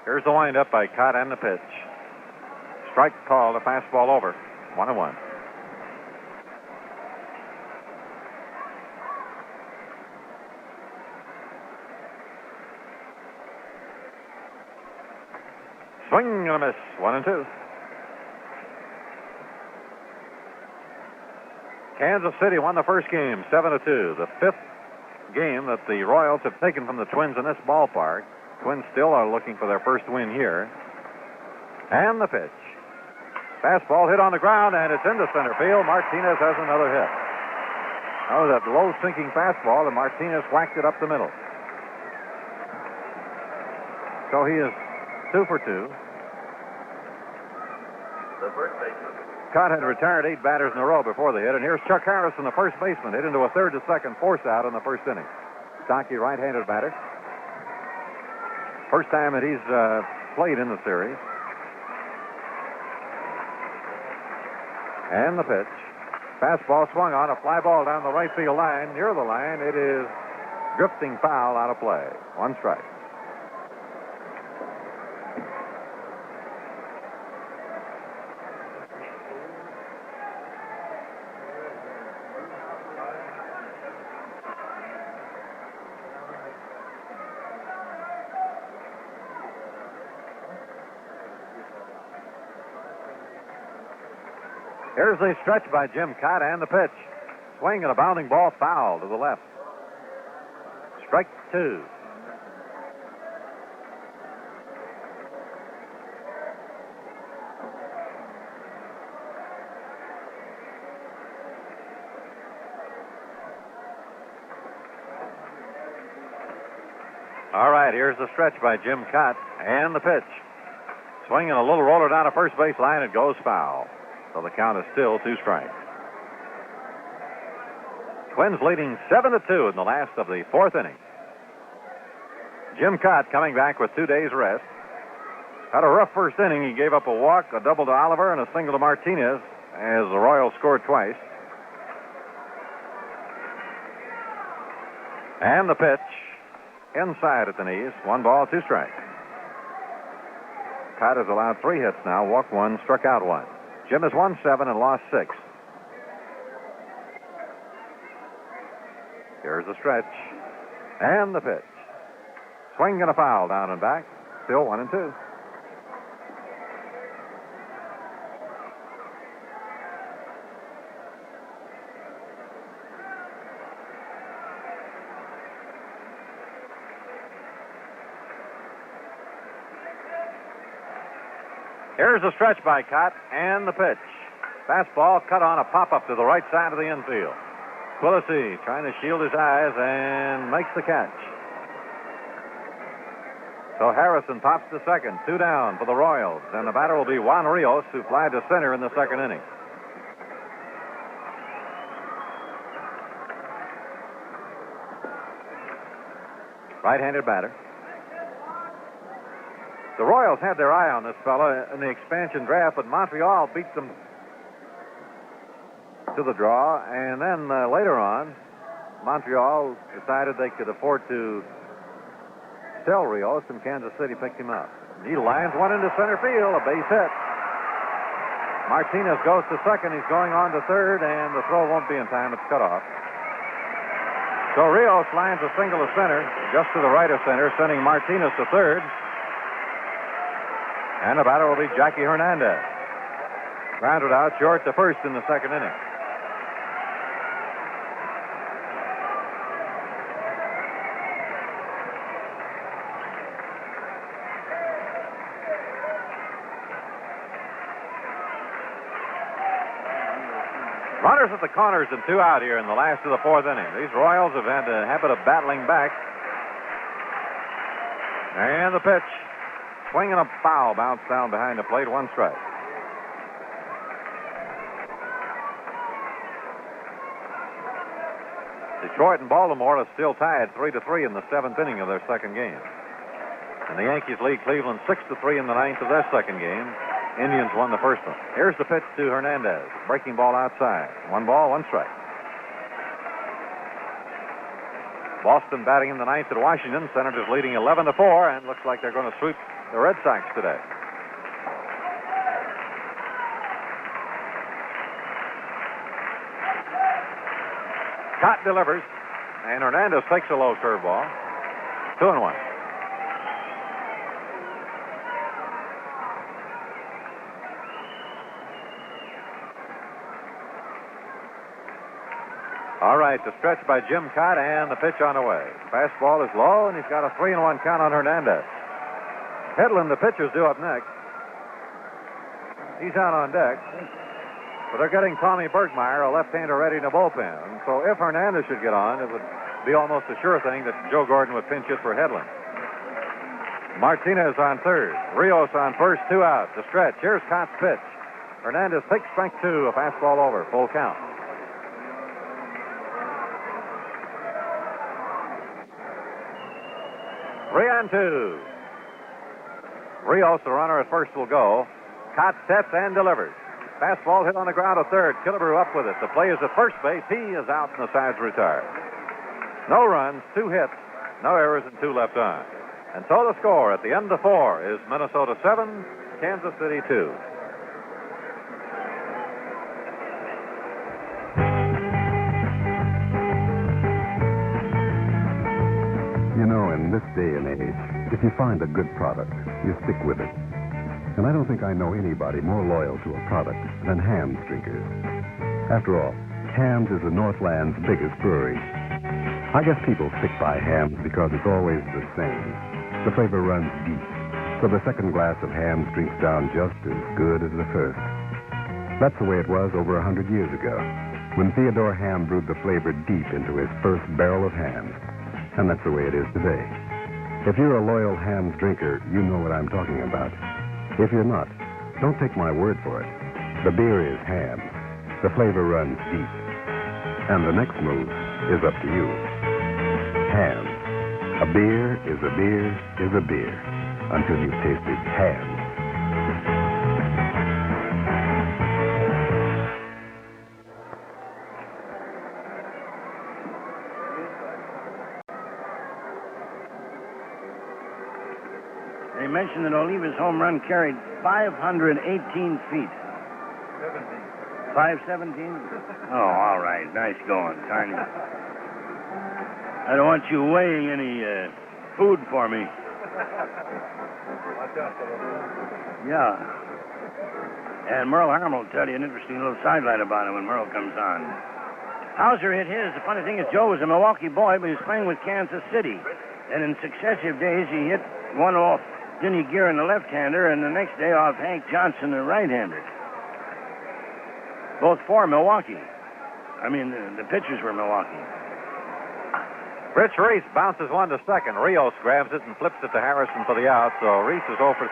Here's the windup by Cott and the pitch. Strike called, a fastball over. 1-1. Swing and a miss. 1-2. Kansas City won the first game, 7-2. The 5th game that the Royals have taken from the Twins in this ballpark. Twins still are looking for their first win here. And the pitch. Fastball hit on the ground, and it's into center field. Martinez has another hit. That was that low sinking fastball, and Martinez whacked it up the middle. So he is 2 for 2. The first baseman. Cott had retired 8 batters in a row before the hit, and here's Chuck Harrison, the first baseman, hit into a third to second force out in the first inning. Stocky right-handed batter. First time that he's played in the series. And the pitch. Fastball swung on, a fly ball down the right field line. Near the line, it is drifting foul out of play. 1 strike. Here's the stretch by Jim Cott and the pitch. Swing and a bounding ball foul to the left. Strike 2. All right, here's the stretch by Jim Cott and the pitch. Swinging a little roller down to first base line, it goes foul. So the count is still 2 strikes. Twins leading 7-2 in the last of the 4th inning. Jim Cott coming back with 2 days rest. Had a rough first inning. He gave up a walk, a double to Oliver, and a single to Martinez as the Royals scored twice. And the pitch inside at the knees. 1 ball, 2 strikes. Cott has allowed 3 hits now, walked 1, struck out 1. Jim has won 7 and lost 6. Here's the stretch. And the pitch. Swing and a foul down and back. Still 1 and 2. Here's the stretch by Cott and the pitch. Fastball cut on a pop-up to the right side of the infield. Quillisi trying to shield his eyes and makes the catch. So Harrison pops to second. 2 down for the Royals. And the batter will be Juan Rios, who flied to center in the second inning. Right-handed batter. The Royals had their eye on this fella in the expansion draft, but Montreal beat them to the draw. And then later on, Montreal decided they could afford to sell Rios, and Kansas City picked him up. He lines 1 into center field, a base hit. Martinez goes to second. He's going on to third, and the throw won't be in time. It's cut off. So Rios lines a single to center, just to the right of center, sending Martinez to third. And the batter will be Jackie Hernandez. Grounded out short to first in the second inning. Runners at the corners and 2 out here in the last of the 4th inning. These Royals have had a habit of battling back. And the pitch. Swing and a foul, bounced down behind the plate, 1 strike. Detroit and Baltimore are still tied 3-3 in the 7th inning of their second game. And the Yankees lead Cleveland 6-3 in the 9th of their second game. Indians won the first one. Here's the pitch to Hernandez. Breaking ball outside. 1 ball, 1 strike. Boston batting in the 9th at Washington. Senators leading 11-4, and looks like they're going to sweep the Red Sox today. Cott delivers, and Hernandez takes a low curveball. 2-1. All right, the stretch by Jim Cott and the pitch on the way. Fastball is low, and he's got a 3-1 count on Hernandez. Hedlund, the pitcher's due up next. He's out on deck. But they're getting Tommy Bergmeyer, a left-hander, ready in the bullpen. So if Hernandez should get on, it would be almost a sure thing that Joe Gordon would pinch hit for Hedlund. Martinez on third. Rios on first, 2 outs. The stretch. Here's Cott's pitch. Hernandez takes strike 2, a fastball over, full count. Three on 2. Rios, the runner at first, will go. Cott sets and delivers. Fastball hit on the ground at third. Killebrew up with it. The play is at first base. He is out and the side's retired. No runs, 2 hits, no errors, and 2 left on. And so the score at the end of 4 is Minnesota 7, Kansas City 2. You know, in this day and age, if you find a good product, you stick with it. And I don't think I know anybody more loyal to a product than Ham's drinkers. After all, Ham's is the Northland's biggest brewery. I guess people stick by Ham's because it's always the same. The flavor runs deep, so the second glass of Ham's drinks down just as good as the first. That's the way it was over 100 years ago, when Theodore Ham brewed the flavor deep into his first barrel of Ham's. And that's the way it is today. If you're a loyal Ham's drinker, you know what I'm talking about. If you're not, don't take my word for it. The beer is Ham's. The flavor runs deep. And the next move is up to you. Ham's. A beer is a beer is a beer until you've tasted Ham's. They mentioned that Oliva's home run carried 518 feet. 517? Oh, all right. Nice going, Tiny. I don't want you weighing any food for me. Yeah. And Merle Harmon will tell you an interesting little sidelight about him when Merle comes on. Hauser hit his. The funny thing is, Joe was a Milwaukee boy, but he was playing with Kansas City. And in successive days, he hit one off Denny Gearin, the left-hander, and the next day off Hank Johnson, the right-hander. Both for Milwaukee. I mean, the pitchers were Milwaukee. Rich Reese bounces one to second. Rios grabs it and flips it to Harrison for the out, so Reese is 0 for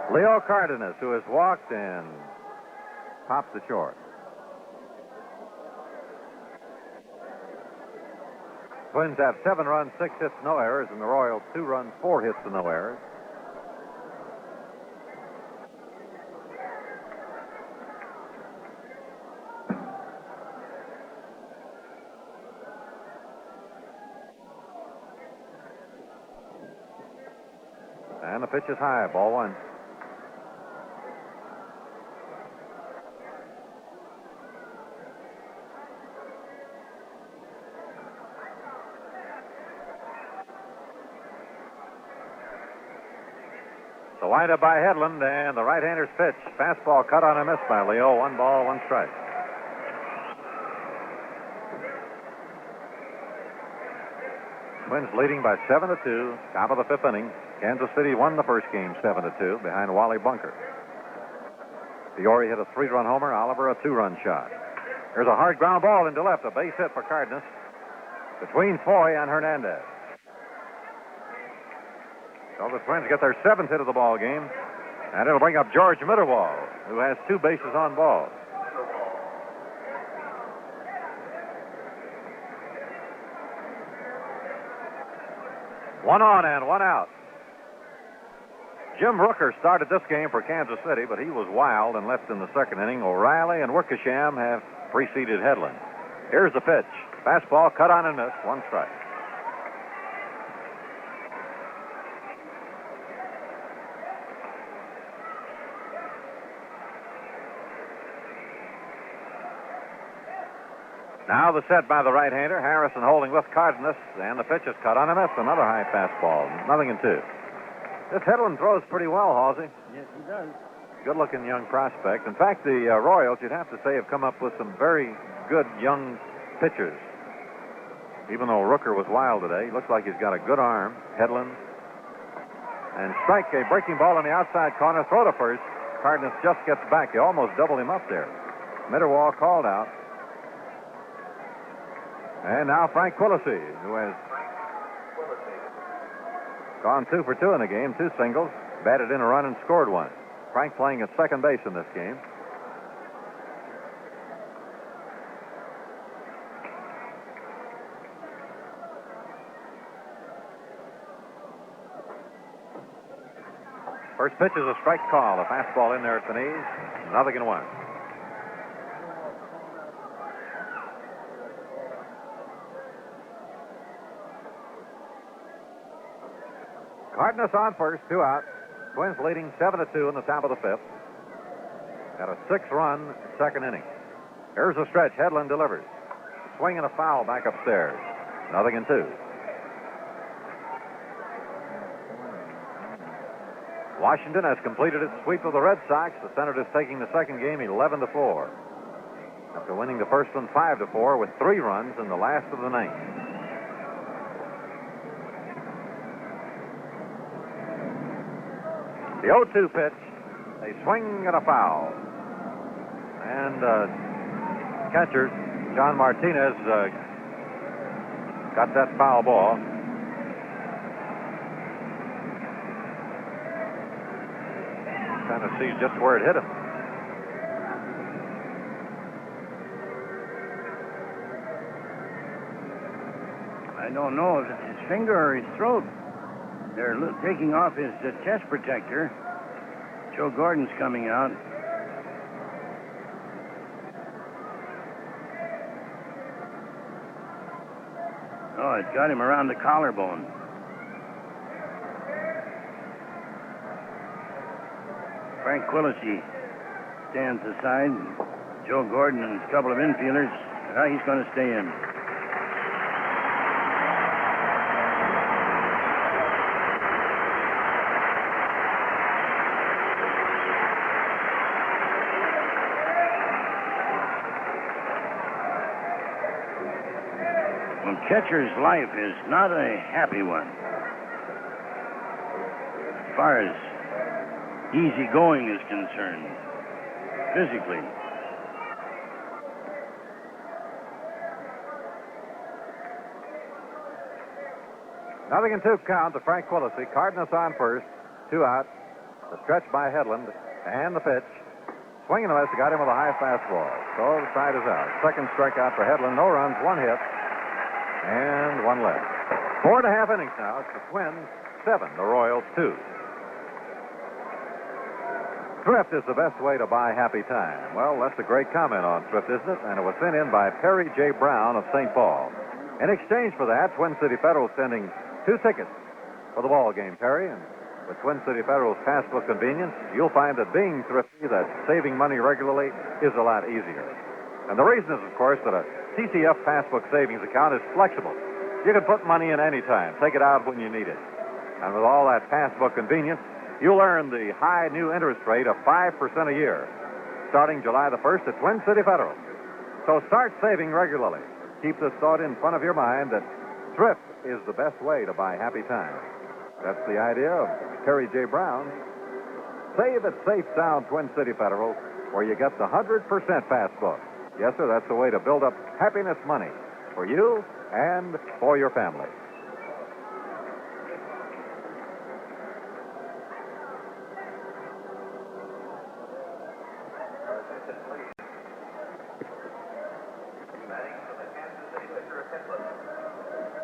3. Leo Cardenas, who has walked and popped the short. Twins have 7 runs, 6 hits, no errors, and the Royals 2 runs, 4 hits, and no errors. And the pitch is high, ball 1. The windup by Hedlund, and the right-hander's pitch. Fastball cut on a miss by Leo. 1 ball, 1 strike. Twins leading by 7-2. Top of the 5th inning. Kansas City won the first game 7-2 behind Wally Bunker. Fiore hit a 3-run homer. Oliver a 2-run shot. There's a hard ground ball into left. A base hit for Cardenas between Foy and Hernandez. So the Twins get their 7th hit of the ball game, and it'll bring up George Mitterwald, who has 2 bases on balls. One on and 1 out. Jim Rooker started this game for Kansas City, but he was wild and left in the 2nd inning. O'Reilly and Wickersham have preceded Hedlund. Here's the pitch. Fastball cut on and missed. 1 strike. Now the set by the right-hander. Harrison holding with Cardenas, and the pitch is cut on a miss. Another high fastball. 0-2. This Hedlund throws pretty well, Halsey. Yes, he does. Good-looking young prospect. In fact, the Royals, you'd have to say, have come up with some very good young pitchers. Even though Rooker was wild today, he looks like he's got a good arm. Hedlund. And strike, a breaking ball on the outside corner. Throw to first. Cardenas just gets back. They almost doubled him up there. Mitterwall called out. And now Frank Quillisi, who has gone 2 for 2 in the game, 2 singles, batted in a run and scored 1. Frank playing at second base in this game. First pitch is a strike call. A fastball in there at the knees. 0-1. Cardenas on first, 2 out. Twins leading 7-2 in the top of the 5th. Got a 6-run second inning. Here's a stretch. Hedlund delivers. Swing and a foul back upstairs. 0-2. Washington has completed its sweep of the Red Sox. The Senators taking the second game 11-4. After winning the first one 5-4 with 3 runs in the last of the 9th. The 0-2 pitch, a swing and a foul. And catcher John Martinez got that foul ball. Trying to see just where it hit him. I don't know if it's his finger or his throat. They're taking off his chest protector. Joe Gordon's coming out. Oh, it got him around the collarbone. Frank Quillisi stands aside. Joe Gordon and a couple of infielders. He's going to stay in. Catcher's life is not a happy one. As far as easy going is concerned, physically. Nothing in 2 count to Frank Quillisi. Cardenas on first, 2 out. The stretch by Hedlund and the pitch. Swinging and a miss, got him with a high fastball. So the side is out. Second strikeout for Hedlund. No runs, 1 hit. And 1 left. 4.5 innings now. It's the Twins 7, the Royals 2. Thrift is the best way to buy happy time. Well, that's a great comment on Thrift, isn't it? And it was sent in by Perry J. Brown of St. Paul. In exchange for that, Twin City Federal is sending 2 tickets for the ball game, Perry. And with Twin City Federal's passbook convenience, you'll find that being thrifty, that saving money regularly, is a lot easier. And the reason is, of course, that a TCF passbook savings account is flexible. You can put money in any time, take it out when you need it. And with all that passbook convenience, you'll earn the high new interest rate of 5% a year, starting July the 1st at Twin City Federal. So start saving regularly. Keep this thought in front of your mind that thrift is the best way to buy happy time. That's the idea of Terry J. Brown. Save at Safe Sound Twin City Federal, where you get the 100% passbook. Yes, sir, that's the way to build up happiness money for you and for your family.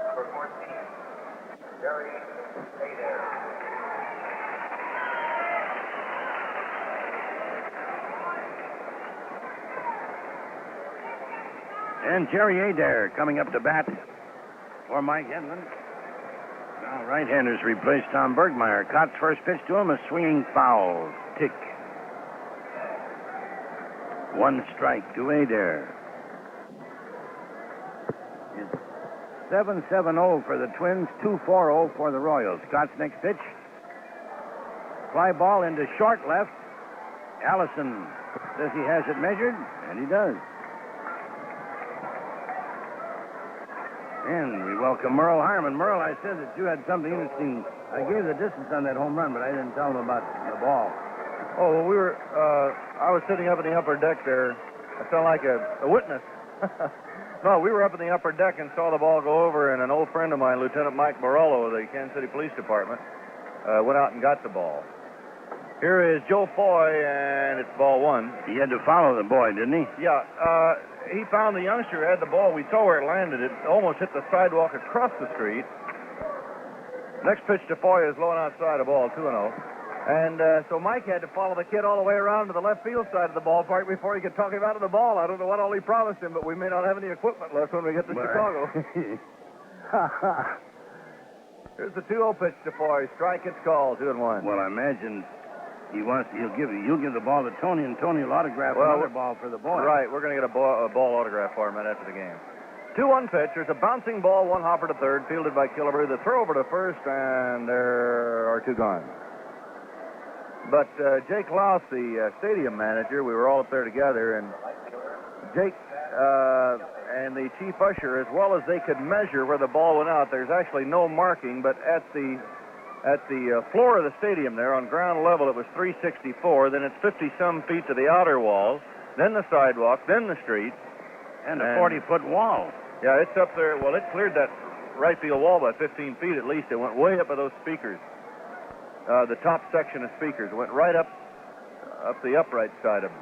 Number 14, Jerry Adair. And Jerry Adair coming up to bat for Mike Hedlund. Now right-handers replace Tom Bergmeyer. Cott's first pitch to him, a swinging foul. Tick. 1 strike to Adair. It's 7-7-0 for the Twins, 2-4-0 for the Royals. Scott's next pitch. Fly ball into short left. Allison says he has it measured, and he does. And we welcome Merle Harmon. Merle, I said that you had something interesting. I gave the distance on that home run, but I didn't tell him about the ball. Oh, well, I was sitting up in the upper deck there. I felt like a witness. No, we were up in the upper deck and saw the ball go over, and an old friend of mine, Lieutenant Mike Morello of the Kansas City Police Department, went out and got the ball. Here is Joe Foy, and it's ball one. He had to follow the boy, didn't he? Yeah, he found the youngster who had the ball. We saw where it landed. It almost hit the sidewalk across the street. Next pitch to Foy is low and outside a ball, 2-0. And so Mike had to follow the kid all the way around to the left field side of the ballpark before he could talk him out of the ball. I don't know what all he promised him, but we may not have any equipment left when we get to Chicago. Here's the 2-0 pitch to Foy. Strike, it's called, 2-1. Well, I imagine you'll give the ball to Tony, and Tony will autograph another ball for the boy. Right, we're going to get a ball autograph for him right after the game. 2-1 pitch. There's a bouncing ball, one hopper to third, fielded by Killebrew. The throw over to first, and there are two gone. But Jake Louse, the stadium manager, we were all up there together, and Jake and the chief usher, as well as they could measure where the ball went out, there's actually no marking, but at the floor of the stadium there, on ground level, it was 364. Then it's 50-some feet to the outer wall, then the sidewalk, then the street. And a 40-foot wall. Yeah, it's up there. Well, it cleared that right field wall by 15 feet at least. It went way up by those speakers. The top section of speakers went right up the upright side of them.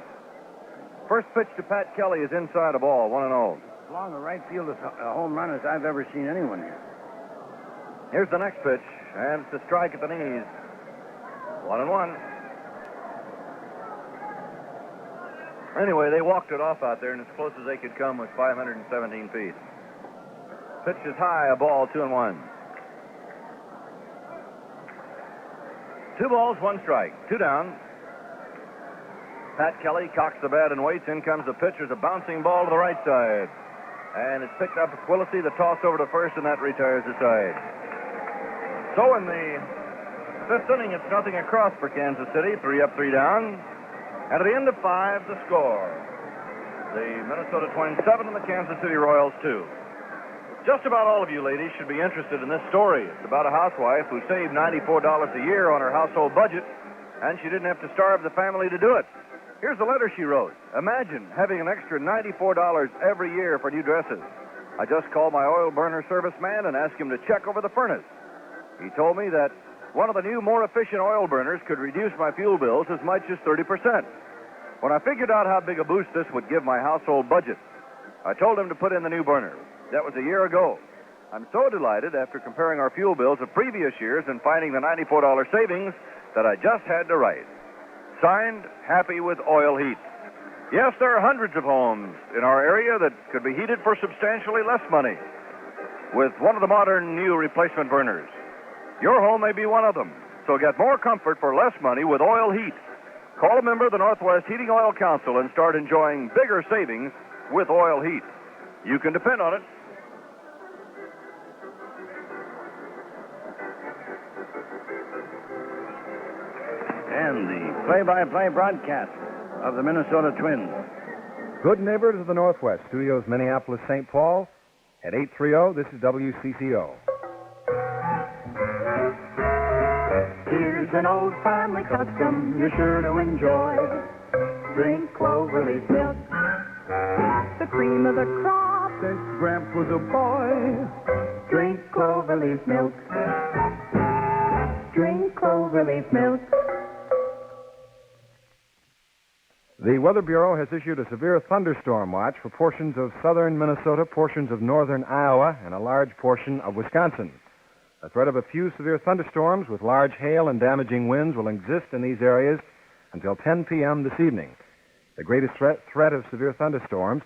First pitch to Pat Kelly is inside a ball, 1-0. As long a right field is a home run as I've ever seen anyone here. Here's the next pitch, and it's a strike at the knees. 1-1. Anyway, they walked it off out there, and as close as they could come was 517 feet. Pitch is high, a ball, 2-1. 2 balls, 1 strike. 2 down. Pat Kelly cocks the bat and waits. In comes the pitch. There's a bouncing ball to the right side. And it's picked up with Quillisi. The toss over to first, and that retires the side. So in the 5th inning, it's nothing across for Kansas City. 3 up, 3 down. And at the end of 5, the score. The Minnesota Twins 7 and the Kansas City Royals 2. Just about all of you ladies should be interested in this story. It's about a housewife who saved $94 a year on her household budget, and she didn't have to starve the family to do it. Here's the letter she wrote. Imagine having an extra $94 every year for new dresses. I just called my oil burner serviceman and asked him to check over the furnace. He told me that one of the new, more efficient oil burners could reduce my fuel bills as much as 30%. When I figured out how big a boost this would give my household budget, I told him to put in the new burner. That was a year ago. I'm so delighted after comparing our fuel bills of previous years and finding the $94 savings that I just had to write. Signed, Happy with Oil Heat. Yes, there are hundreds of homes in our area that could be heated for substantially less money with one of the modern new replacement burners. Your home may be one of them, so get more comfort for less money with Oil Heat. Call a member of the Northwest Heating Oil Council and start enjoying bigger savings with Oil Heat. You can depend on it. And the play-by-play broadcast of the Minnesota Twins. Good neighbors of the Northwest, Studios Minneapolis, St. Paul. At 8:30, this is WCCO. Here's an old family custom you're sure to enjoy. Drink Cloverleaf milk, the cream of the crop since Gramps was a boy. Drink Cloverleaf milk. Drink Cloverleaf milk. The Weather Bureau has issued a severe thunderstorm watch for portions of southern Minnesota, portions of northern Iowa, and a large portion of Wisconsin. The threat of a few severe thunderstorms with large hail and damaging winds will exist in these areas until 10 p.m. this evening. The greatest threat of severe thunderstorms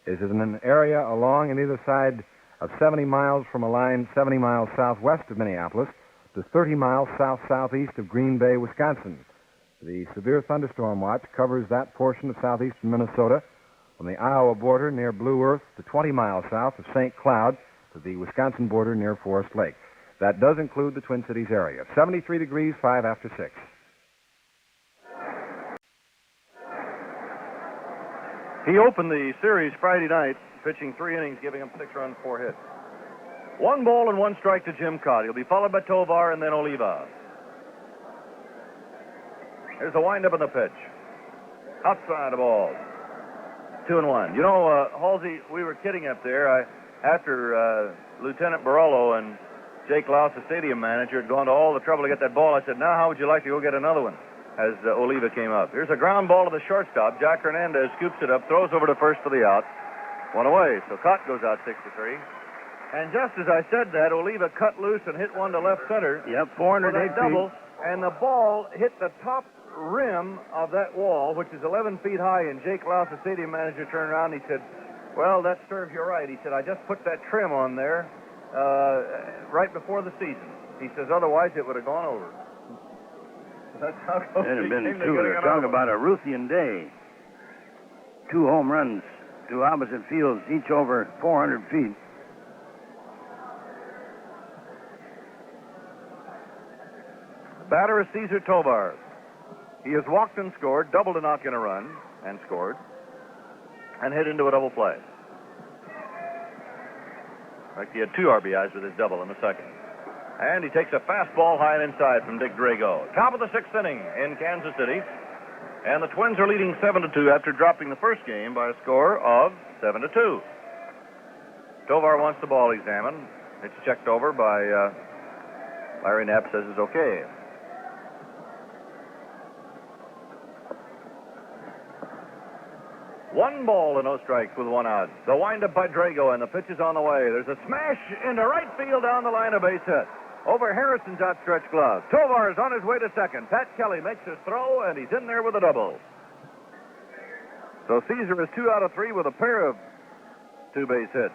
is in an area along and either side of 70 miles from a line 70 miles southwest of Minneapolis to 30 miles south-southeast of Green Bay, Wisconsin. The severe thunderstorm watch covers that portion of southeastern Minnesota from the Iowa border near Blue Earth to 20 miles south of St. Cloud to the Wisconsin border near Forest Lake. That does include the Twin Cities area. 73 degrees, 5 after 6. He opened the series Friday night, pitching 3 innings, giving up 6 runs, 4 hits. 1 ball and 1 strike to Jim Cott. He'll be followed by Tovar and then Oliva. Here's the windup and the pitch. Outside the ball. 2-1. You know, Halsey, we were kidding up there. After Lieutenant Barolo and Jake Louse, the stadium manager, had gone to all the trouble to get that ball, I said, now how would you like to go get another one? As Oliva came up. Here's a ground ball to the shortstop. Jack Hernandez scoops it up, throws over to first for the out. 1 away. So Cott goes out 6-3. And just as I said that, Oliva cut loose and hit one to left center. Yep, 408 feet. Double, and the ball hit the top rim of that wall, which is 11 feet high. And Jake Louse, the stadium manager, turned around and he said, well, that serves you right. He said, I just put that trim on there right before the season. He says, otherwise it would have gone over. That's how close It'd have been came to two. getting Talk another about a Ruthian day. 2 home runs, 2 opposite fields, each over 400 feet. Batter is Cesar Tovar. He has walked and scored, double to knock in a run, and scored, and hit into a double play. In fact, he had 2 RBIs with his double in the second. And he takes a fastball high and inside from Dick Drago. Top of the 6th inning in Kansas City. And the Twins are leading 7-2 after dropping the first game by a score of 7-2. Tovar wants the ball examined. It's checked over by Larry Knapp, says it's okay. One ball and no strikes with 1 out. The windup by Drago, and the pitch is on the way. There's a smash into right field down the line, a base hit. Over Harrison's outstretched glove. Tovar is on his way to second. Pat Kelly makes his throw, and he's in there with a double. So Caesar is 2 out of 3 with a pair of 2 base hits.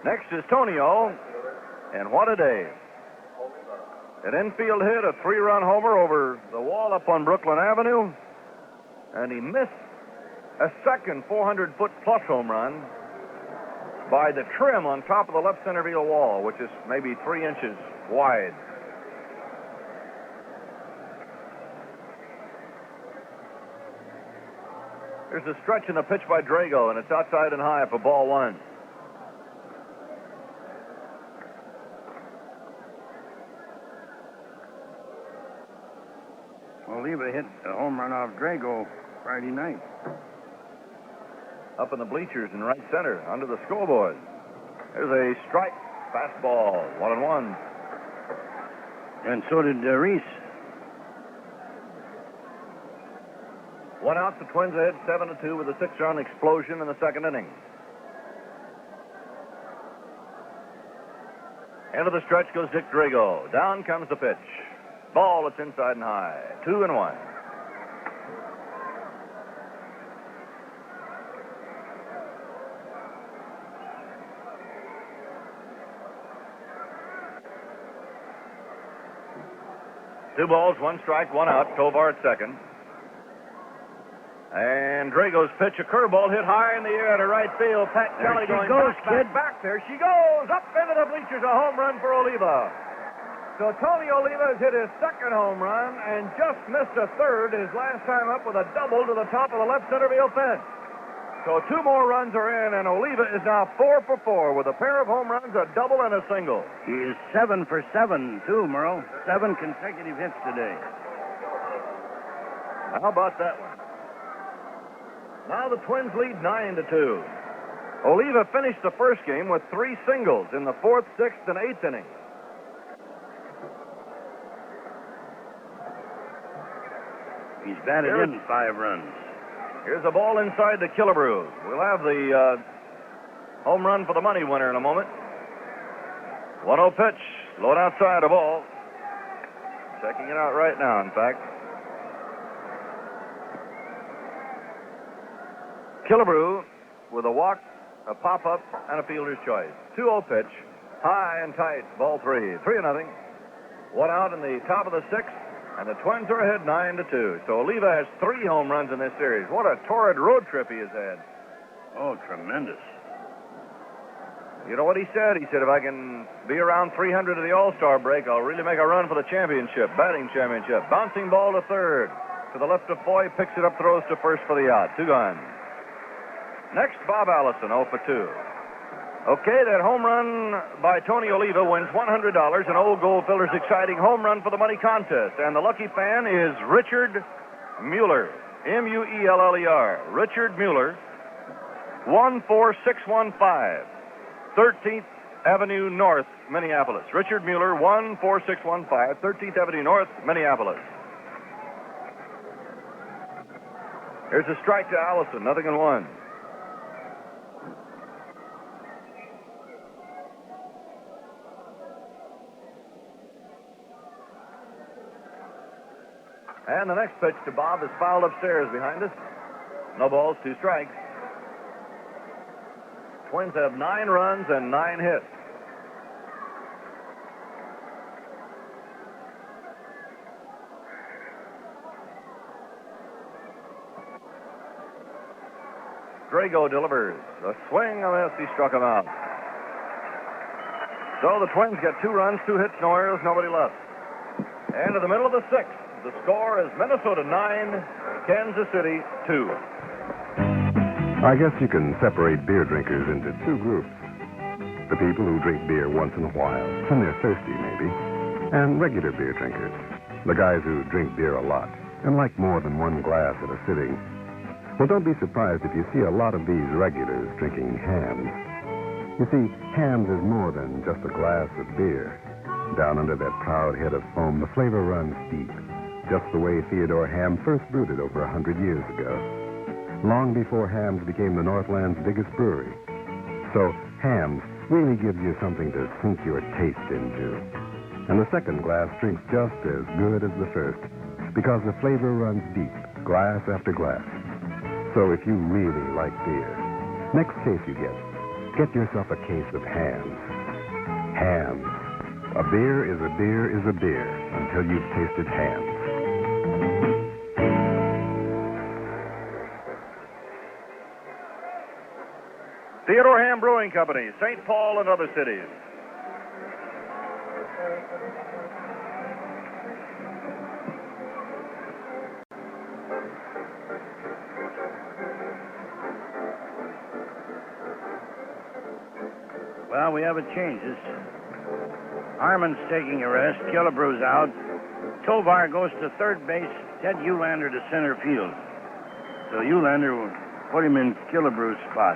Next is Tonio, and what a day. An infield hit, a 3-run homer over the wall up on Brooklyn Avenue, and he missed a second 400-foot plus home run by the trim on top of the left center field wall, which is maybe 3 inches wide. There's a stretch in the pitch by Drago, and it's outside and high for ball 1. Oliva hit a home run off Drago Friday night. Up in the bleachers in right center, under the scoreboard. There's a strike, fastball, 1-1. And so did Reese. 1 out, the Twins ahead 7-2 with a 6-run explosion in the second inning. Into the stretch goes Dick Drago. Down comes the pitch. Ball, it's inside and high. 2-1. Two balls, 1 strike, 1 out. Tovar at second. And Drago's pitch, a curveball hit high in the air to right field. Pat Kelly going back. There she goes. Up into the bleachers, a home run for Oliva. So Tony Oliva has hit his second home run and just missed a third his last time up with a double to the top of the left center field fence. So 2 more runs are in, and Oliva is now 4 for 4 with a pair of home runs, a double, and a single. He is 7 for 7, too, Merle. 7 consecutive hits today. How about that one? Now the Twins lead 9-2. Oliva finished the first game with 3 singles in the 4th, 6th, and 8th innings. He's batted in 5 runs. Here's a ball inside the Killebrew. We'll have the home run for the money winner in a moment. 1-0 pitch. Low outside a ball. Checking it out right now, in fact. Killebrew with a walk, a pop-up, and a fielder's choice. 2-0 pitch. High and tight. Ball 3. 3-0. 1 out in the top of the 6th. And the Twins are ahead 9-2. So Oliva has 3 home runs in this series. What a torrid road trip he has had. Oh, tremendous. You know what he said? He said, if I can be around 300 at the All-Star break, I'll really make a run for the championship, batting championship. Bouncing ball to third. To the left of Foy, picks it up, throws to first for the out. 2 gone. Next, Bob Allison, 0 for 2. Okay, that home run by Tony Oliva wins $100 in Old Goldfinger's exciting home run for the money contest. And the lucky fan is Richard Mueller, Mueller. Richard Mueller, 14615, 13th Avenue North, Minneapolis. Richard Mueller, 14615, 13th Avenue North, Minneapolis. Here's a strike to Allison, 0-1. And the next pitch to Bob is fouled upstairs behind us. No balls, 2 strikes. Twins have 9 runs and 9 hits. Drago delivers. A swing and a miss. He struck him out. So the Twins get 2 runs, 2 hits, no errors, nobody left. And in the middle of the 6th, the score is Minnesota 9, Kansas City 2. I guess you can separate beer drinkers into 2 groups. The people who drink beer once in a while, when they're thirsty maybe, and regular beer drinkers. The guys who drink beer a lot and like more than 1 glass at a sitting. Well, don't be surprised if you see a lot of these regulars drinking Hamm's. You see, Hamm's is more than just a glass of beer. Down under that proud head of foam, the flavor runs deep, just the way Theodore Hamm first brewed it over 100 years ago, long before Hamm's became the Northland's biggest brewery. So, Hamm's really gives you something to sink your taste into. And the second glass drinks just as good as the first, because the flavor runs deep, glass after glass. So if you really like beer, next case you get yourself a case of Hamm's. Hamm's. A beer is a beer is a beer until you've tasted Hamm's. Theodore Hamm Brewing Company, St. Paul and other cities. Well, we have a change. Harmon's taking a rest. Killebrew's out. Tovar goes to third base. Ted Eulander to center field. So Eulander will put him in Killebrew's spot.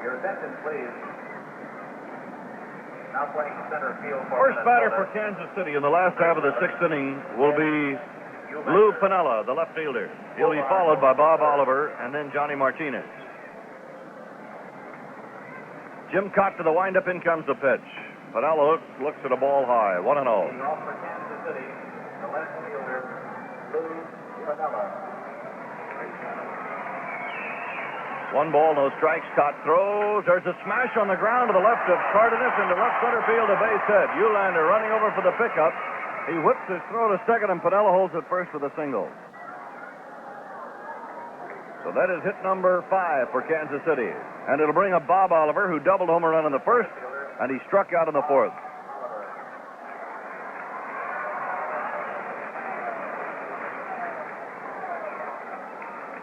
Your attention, please. Now playing center field for First batter for Kansas City in the last half of the 6th inning will be Lou Piniella, the left fielder. He'll be followed by Bob Oliver and then Johnny Martinez. Jim Cott to the windup. In comes the pitch. Piniella looks at a ball high. 1-0. Off for Kansas City, the left fielder, Lou Piniella. 1 ball, no strikes. Cott throws. There's a smash on the ground to the left of Cardenas into left center field, a base hit. Eulander running over for the pickup. He whips his throw to second, and Piniella holds it first with a single. So that is hit number 5 for Kansas City. And it'll bring up Bob Oliver, who doubled home run in the first, and he struck out in the 4th.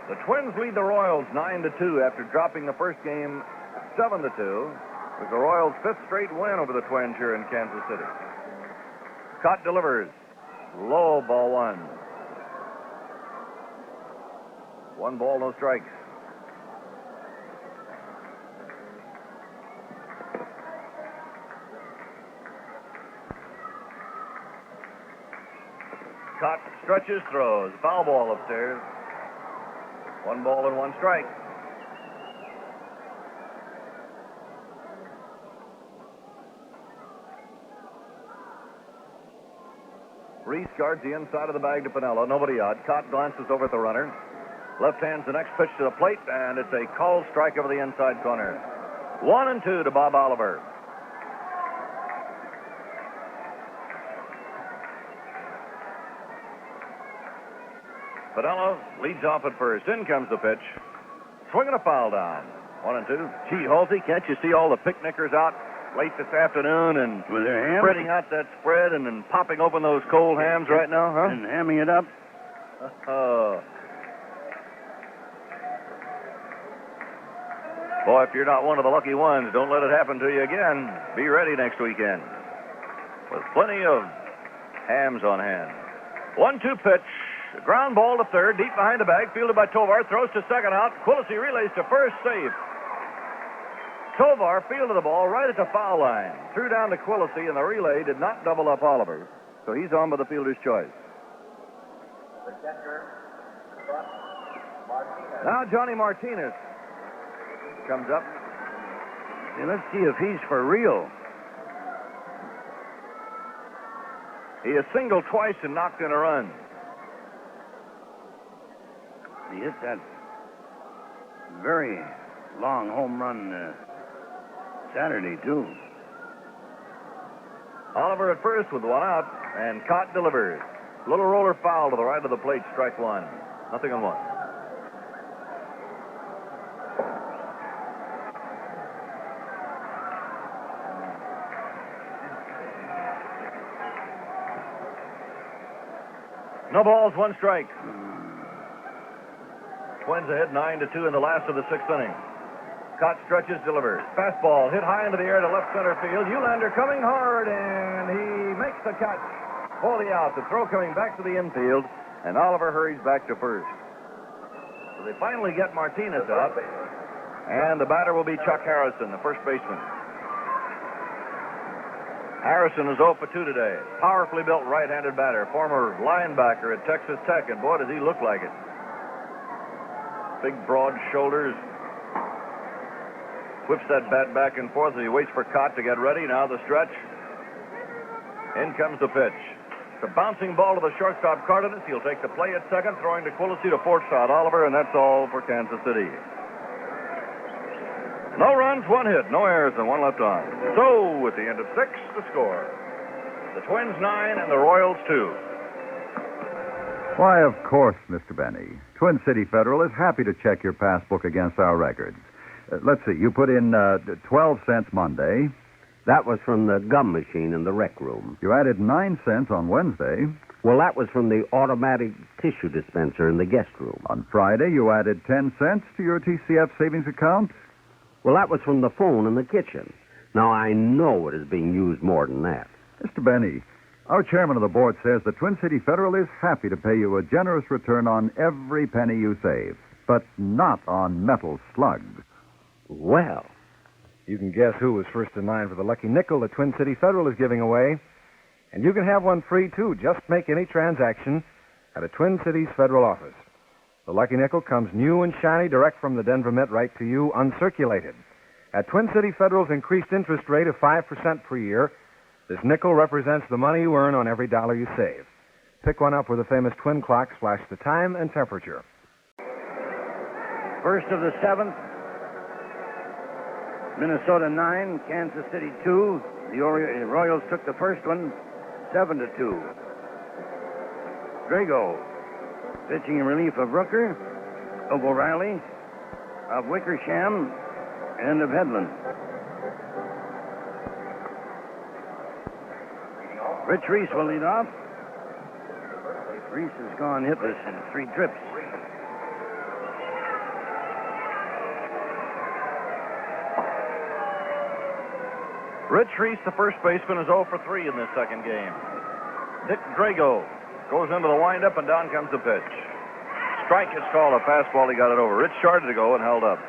The Twins lead the Royals 9-2 after dropping the first game 7-2. It was the Royals' 5th straight win over the Twins here in Kansas City. Cott delivers. Low, ball 1. 1 ball, no strikes. Cott stretches, throws. Foul ball upstairs. 1 ball and 1 strike. Reese guards the inside of the bag to Piniella. Nobody out. Cott glances over at the runner. Left hand's the next pitch to the plate, and it's a called strike over the inside corner. 1-2 to Bob Oliver. Piniella leads off at first. In comes the pitch. Swinging a foul down. 1-2. Gee, Halsey, can't you see all the picnickers out late this afternoon and With their hams? spreading out that spread and then popping open those cold hams right now, huh? And hamming it up? Boy, if you're not one of the lucky ones, don't let it happen to you again. Be ready next weekend with plenty of hams on hand. 1-2 pitch. The ground ball to third, deep behind the bag, fielded by Tovar, throws to second out. Quillisi relays to first, safe. Tovar fielded the ball right at the foul line, threw down to Quillisi, and the relay did not double up Oliver, so he's on by the fielder's choice. Now Johnny Martinez comes up. Hey, let's see if he's for real. He has singled twice and knocked in a run. He hit that very long home run Saturday, too. Oliver at first with one out, and Cott delivers. Little roller foul to the right of the plate, strike one. 0-1. No balls, one strike. Twins ahead 9-2 in the last of the sixth inning. Cott stretches, delivers. Fastball hit high into the air to left center field. Eulander coming hard, and he makes the catch. For the out. The throw coming back to the infield, and Oliver hurries back to first. So they finally get Martinez out, and the batter will be Chuck Harrison, the first baseman. Harrison is 0 for 2 today. Powerfully built right-handed batter, former linebacker at Texas Tech, and boy, does he look like it. Big, broad shoulders. Whips that bat back and forth as he waits for Cott to get ready. Now the stretch. In comes the pitch. It's a bouncing ball to the shortstop, Cardenas. He'll take the play at second, throwing to Quillisi to fourth out Oliver, and that's all for Kansas City. No runs, one hit, no errors, and one left on. So, at the end of 6, the score. The Twins 9 and the Royals 2. Why, of course, Mr. Benny. Twin City Federal is happy to check your passbook against our records. Let's see, you put in 12 cents Monday. That was from the gum machine in the rec room. You added 9 cents on Wednesday. Well, that was from the automatic tissue dispenser in the guest room. On Friday, you added 10 cents to your TCF savings account. Well, that was from the phone in the kitchen. Now, I know it is being used more than that. Mr. Benny, our chairman of the board says the Twin City Federal is happy to pay you a generous return on every penny you save, but not on metal slugs. Well, you can guess who was first in line for the lucky nickel the Twin City Federal is giving away. And you can have one free, too. Just make any transaction at a Twin Cities Federal office. The lucky nickel comes new and shiny direct from the Denver Mint right to you, uncirculated. At Twin City Federal's increased interest rate of 5% per year, this nickel represents the money you earn on every dollar you save. Pick one up where the famous twin clocks flash the time and temperature. First of the 7th. Minnesota 9, Kansas City 2. The Royals took the first one, 7-2. Drago, pitching in relief of Rooker, of O'Reilly, of Wickersham, and of Hedlund. Rich Reese will lead off. Reese has gone hitless in 3 trips. Rich Reese, the first baseman, is 0 for 3 in this second game. Dick Drago goes into the windup, and down comes the pitch. Strike is called, a fastball. He got it over. Rich started to go and held up.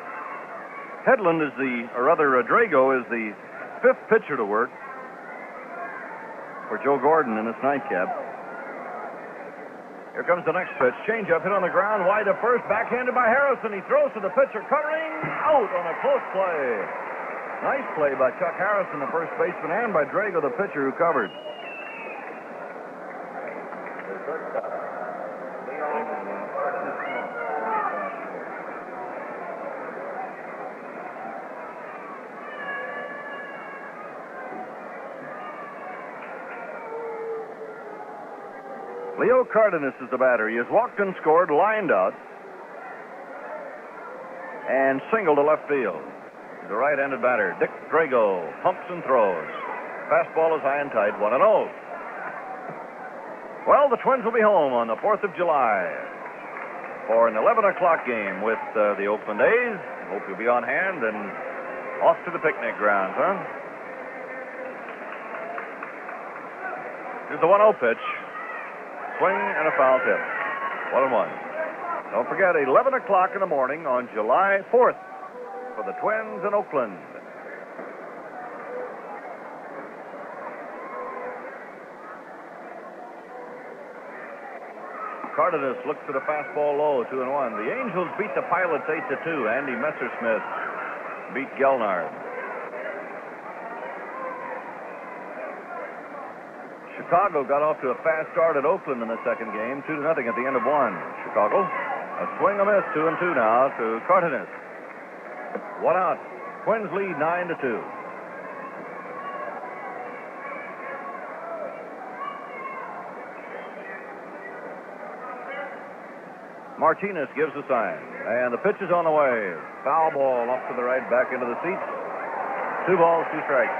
Hedlund is Drago is the 5th pitcher to work for Joe Gordon in this nightcap. Here comes the next pitch. Changeup hit on the ground, wide to first, backhanded by Harrison. He throws to the pitcher, covering, out on a close play. Nice play by Chuck Harrison, the first baseman, and by Drago, the pitcher, who covered. Leo Cardenas is the batter. He has walked and scored, lined out, and singled to left field. the right-handed batter. Dick Drago pumps and throws. Fastball is high and tight, 1-0. Well, the Twins will be home on the 4th of July for an 11 o'clock game with the Oakland A's. Hope you'll be on hand and off to the picnic grounds, huh? Here's the 1-0 pitch. Swing and a foul tip. 1-1. Don't forget, 11 o'clock in the morning on July 4th for the Twins in Oakland. Cardenas looks at a fastball low, 2-1. The Angels beat the Pilots 8-2. Andy Messersmith beat Gelnard. Chicago got off to a fast start at Oakland in the second game, 2-0 at the end of one. Chicago, a swing, a miss, 2-2 now to Cardenas. One out. Twins lead 9-2. Martinez gives the sign, and the pitch is on the way. Foul ball off to the right, back into the seats. 2 balls, 2 strikes.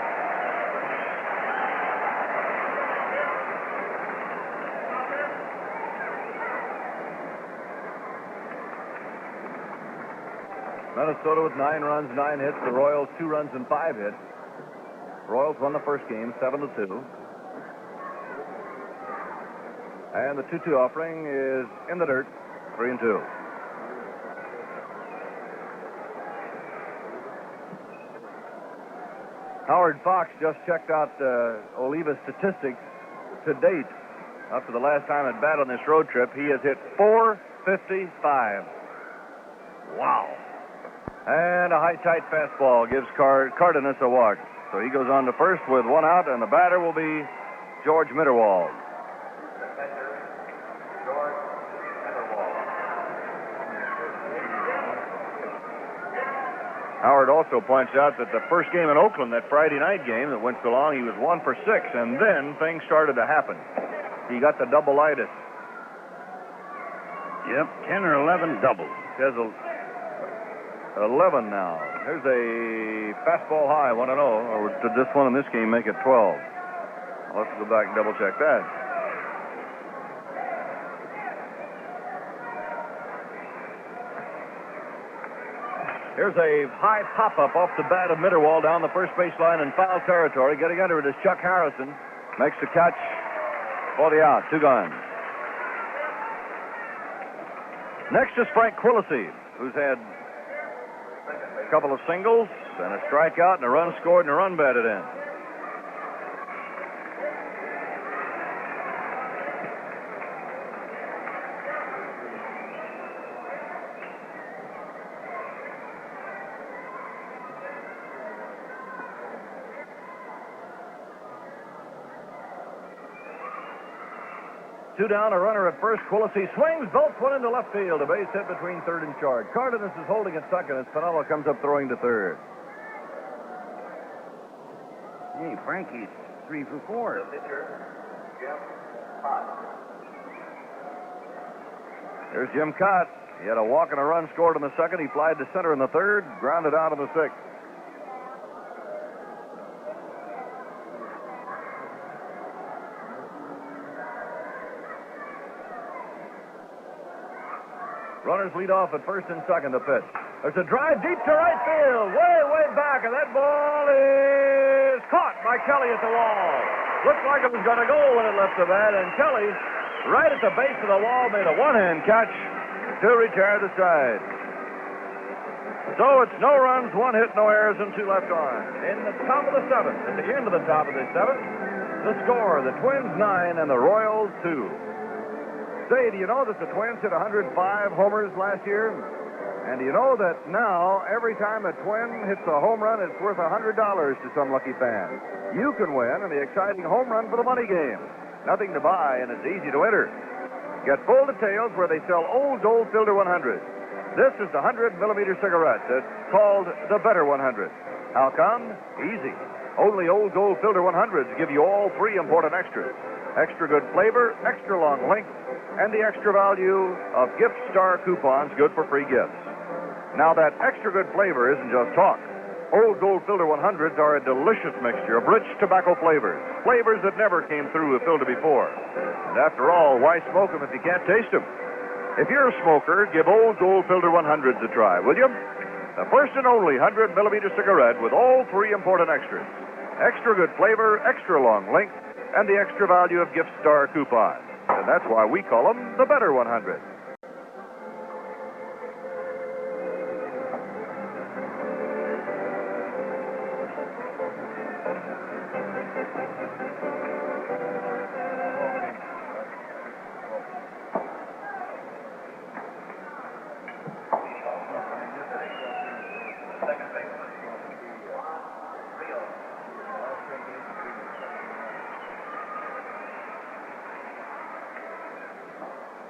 Minnesota with 9 runs, 9 hits. The Royals 2 runs and 5 hits. Royals won the first game 7-2. And the 2-2 offering is in the dirt. 3-2. Howard Fox just checked out Oliva's statistics to date. Up to the last time at bat on this road trip, he has hit .455. Wow. And a high, tight fastball gives Cardenas a walk. So he goes on to first with 1 out, and the batter will be George Mitterwald. Howard also points out that the first game in Oakland, that Friday night game that went so long, he was 1 for 6, and then things started to happen. He got the double-itis. Yep, 10 or 11 doubles. He has 11 now. Here's a fastball high, 1-0. Or did this one in this game make it 12? I'll have to go back and double-check that. Here's a high pop-up off the bat of Mitterwald down the first baseline in foul territory. Getting under it is Chuck Harrison. Makes the catch for the out. 2 gone. Next is Frank Quillisi, who's had a couple of singles and a strikeout and a run scored and a run batted in. Two down, a runner at first. Quillisi swings, belts one into left field. A base hit between third and short. Cardenas is holding at second as Pinella comes up throwing to third. Hey, Frankie's 3 for 4. Here's Jim Cott. He had a walk and a run scored in the second. He flied to center in the third, grounded out in the sixth. Runners lead off at first and second. The pitch. There's a drive deep to right field, way back, and that ball is caught by Kelly at the wall. Looked like it was going to go when it left the bat, and Kelly, right at the base of the wall, made a one-hand catch to retire the side. So it's no runs, 1 hit, no errors, and 2 left on. In the top of the 7th, at the end of the top of the 7th, the score: the Twins 9 and the Royals 2. Say, do you know that the Twins hit 105 homers last year? And do you know that now, every time a Twin hits a home run, it's worth $100 to some lucky fan? You can win in the exciting home run for the money game. Nothing to buy, and it's easy to enter. Get full details where they sell Old Gold Filter 100. This is the 100-millimeter cigarette. It's called the Better 100. How come? Easy. Only Old Gold Filter 100s give you all 3 important extras. Extra good flavor, extra long length, and the extra value of gift star coupons good for free gifts. Now, that extra good flavor isn't just talk. Old Gold Filter 100s are a delicious mixture of rich tobacco flavors that never came through a filter before. And after all, why smoke them if you can't taste them? If you're a smoker, give Old Gold Filter 100s a try, will you? The first and only 100-millimeter cigarette with all three important extras. Extra good flavor, extra long length, and the extra value of gift star coupons. And that's why we call them the Better 100.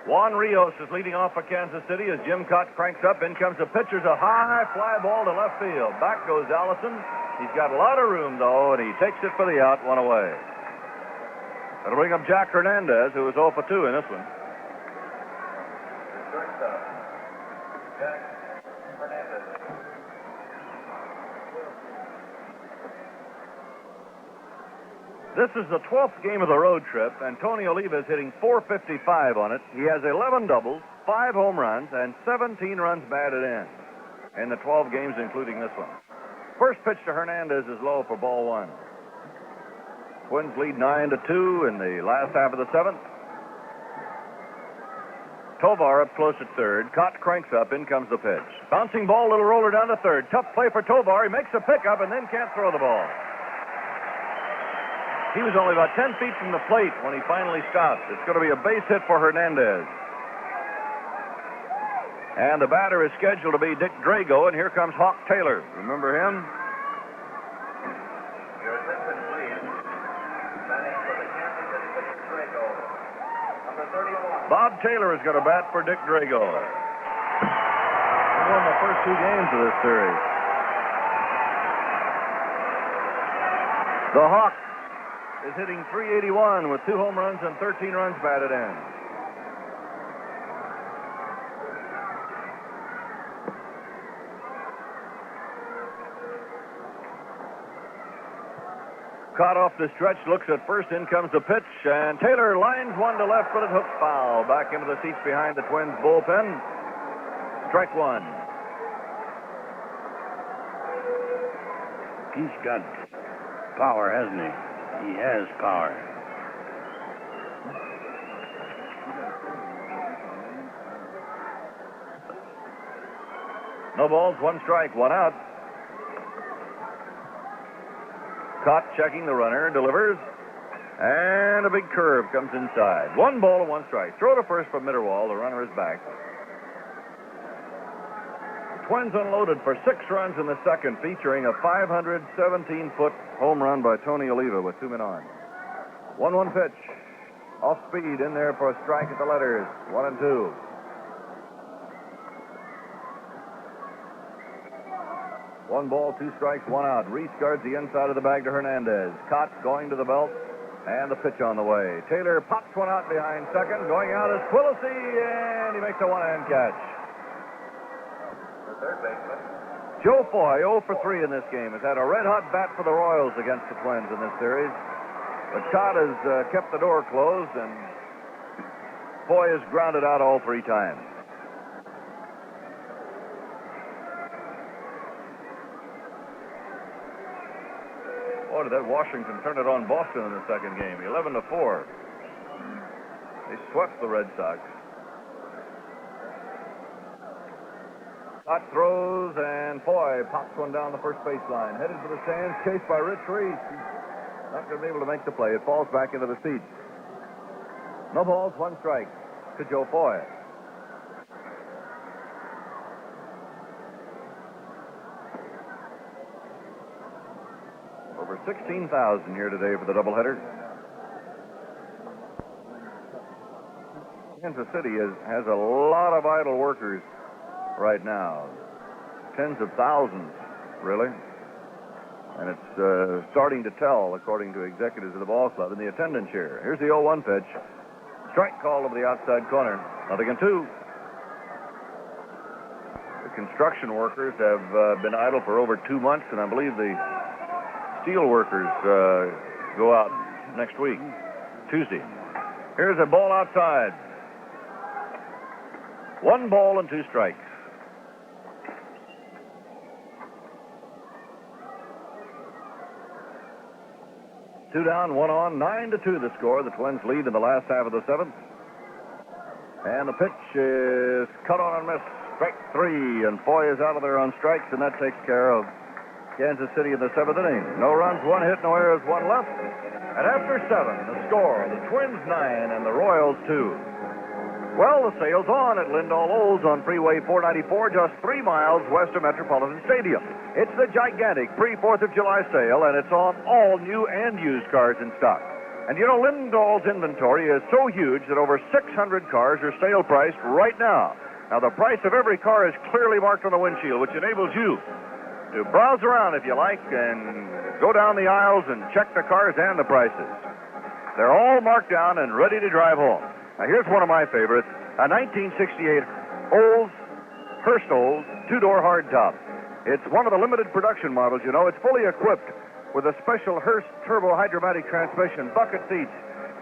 Juan Rios is leading off for Kansas City as Jim Cott cranks up. In comes the pitcher's a high fly ball to left field. Back goes Allison. He's got a lot of room, though, and he takes it for the out, one away. That'll bring up Jack Hernandez, who was 0 for 2 in this one. Jack Hernandez. This is the 12th game of the road trip, and Tony Oliva is hitting .455 on it. He has 11 doubles, 5 home runs, and 17 runs batted in the 12 games, including this one. First pitch to Hernandez is low for ball one. Twins lead 9-2 in the last half of the seventh. Tovar up close at third. Cott cranks up. In comes the pitch. Bouncing ball, little roller down to third. Tough play for Tovar. He makes a pickup and then can't throw the ball. He was only about 10 feet from the plate when he finally stopped. It's going to be a base hit for Hernandez. And the batter is scheduled to be Dick Drago, and here comes Hawk Taylor. Remember him? Your attention, please. Batting for the Kansas City pitcher, Drago. Number 31. Bob Taylor is going to bat for Dick Drago. He won the first 2 games of this series. The Hawk is hitting .381 with 2 home runs and 13 runs batted in. Caught off the stretch, looks at first, in comes the pitch, and Taylor lines one to left, but it hooks foul. Back into the seats behind the Twins bullpen. Strike one. He's got power, hasn't he? He has power. No balls, 1 strike, 1 out. Cott checking the runner, delivers, and a big curve comes inside. 1 ball and 1 strike. Throw to first from Mitterwald. The runner is back. Twins unloaded for 6 runs in the second, featuring a 517-foot home run by Tony Oliva with 2 men on. 1-1 pitch. Off speed, in there for a strike at the letters. 1-2. One ball, 2 strikes, 1 out. Reese guards the inside of the bag to Hernandez. Cott going to the belt, and the pitch on the way. Taylor pops one out behind second. Going out is Quillisi, and he makes a one-hand catch. Third baseman. Joe Foy, 0 for 3 in this game, has had a red-hot bat for the Royals against the Twins in this series. But Cott has kept the door closed, and Foy has grounded out all 3 times. Boy, did that Washington turn it on Boston in the second game, 11-4. They swept the Red Sox. Cott throws, and Foy pops one down the first baseline. Headed for the stands, chased by Rich Reese. He's not going to be able to make the play. It falls back into the seats. No balls, 1 strike to Joe Foy. Over 16,000 here today for the doubleheader. Kansas City has a lot of idle workers right now. Tens of thousands, really. And it's starting to tell, according to executives of the ball club, in the attendance here. Here's the 0-1 pitch. Strike call over the outside corner. 0-2. The construction workers have been idle for over 2 months, and I believe the steel workers go out next week, Tuesday. Here's a ball outside. 1 ball and 2 strikes. Two down, 1 on, 9-2 the score. The Twins lead in the last half of the 7th. And the pitch is cut on and missed. Strike 3, and Foy is out of there on strikes, and that takes care of Kansas City in the 7th inning. No runs, 1 hit, no errors, 1 left. And after 7, the score, the Twins 9 and the Royals 2. Well, the sale's on at Lindahl Olds on Freeway 494, just 3 miles west of Metropolitan Stadium. It's the gigantic pre-4th of July sale, and it's on all new and used cars in stock. And you know, Lindahl's inventory is so huge that over 600 cars are sale priced right now. Now, the price of every car is clearly marked on the windshield, which enables you to browse around if you like and go down the aisles and check the cars and the prices. They're all marked down and ready to drive home. Now, here's one of my favorites, a 1968 Olds, Hurst Olds, 2-door hardtop. It's one of the limited production models, you know. It's fully equipped with a special Hurst turbo hydromatic transmission, bucket seats,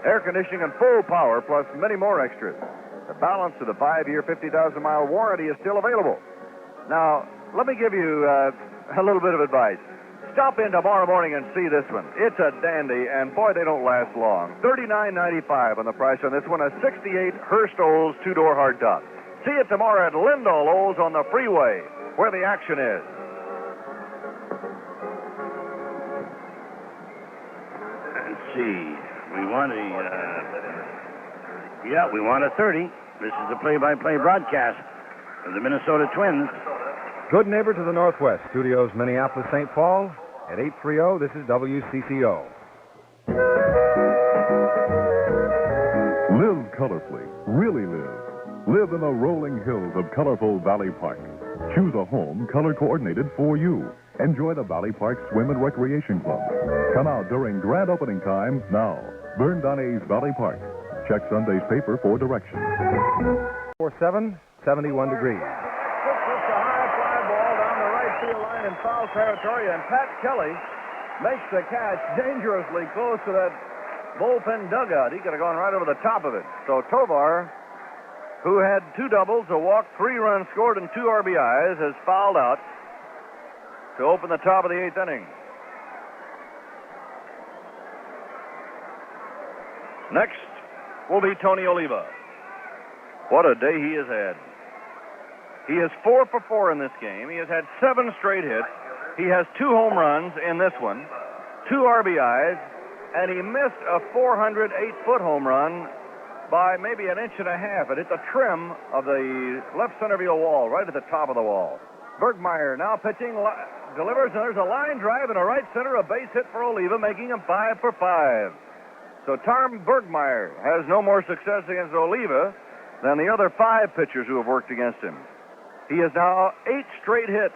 air conditioning, and full power, plus many more extras. The balance of the 5-year, 50,000-mile warranty is still available. Now, let me give you a little bit of advice. Stop in tomorrow morning and see this one. It's a dandy, and boy, they don't last long. $39.95 on the price on this one, a 68 Hurst Olds 2-door hardtop. See it tomorrow at Lindahl Olds on the freeway, where the action is. Let's see. We want a 30. This is the play-by-play broadcast of the Minnesota Twins. Good neighbor to the Northwest. Studios, Minneapolis-St. Paul. At 830, this is WCCO. Live colorfully. Really live. Live in the rolling hills of colorful Valley Park. Choose a home color-coordinated for you. Enjoy the Valley Park Swim and Recreation Club. Come out during grand opening time now. Vern Donnie's Valley Park. Check Sunday's paper for directions. 4-7, 71 degrees. This is a high fly ball down the right field line in foul territory, and Pat Kelly makes the catch dangerously close to that bullpen dugout. He could have gone right over the top of it. So Tovar, who had 2 doubles, a walk, 3 runs scored, and 2 RBIs, has fouled out to open the top of the 8th inning. Next will be Tony Oliva. What a day he has had. He is 4 for 4 in this game. He has had 7 straight hits. He has 2 home runs in this one, 2 RBIs, and he missed a 408-foot home run by maybe an inch and a half. It hit the trim of the left center field wall, right at the top of the wall. Bergmeyer now pitching, delivers, and there's a line drive in a right center, a base hit for Oliva, making him 5 for 5. So Tom Bergmeyer has no more success against Oliva than the other 5 pitchers who have worked against him. He has now 8 straight hits.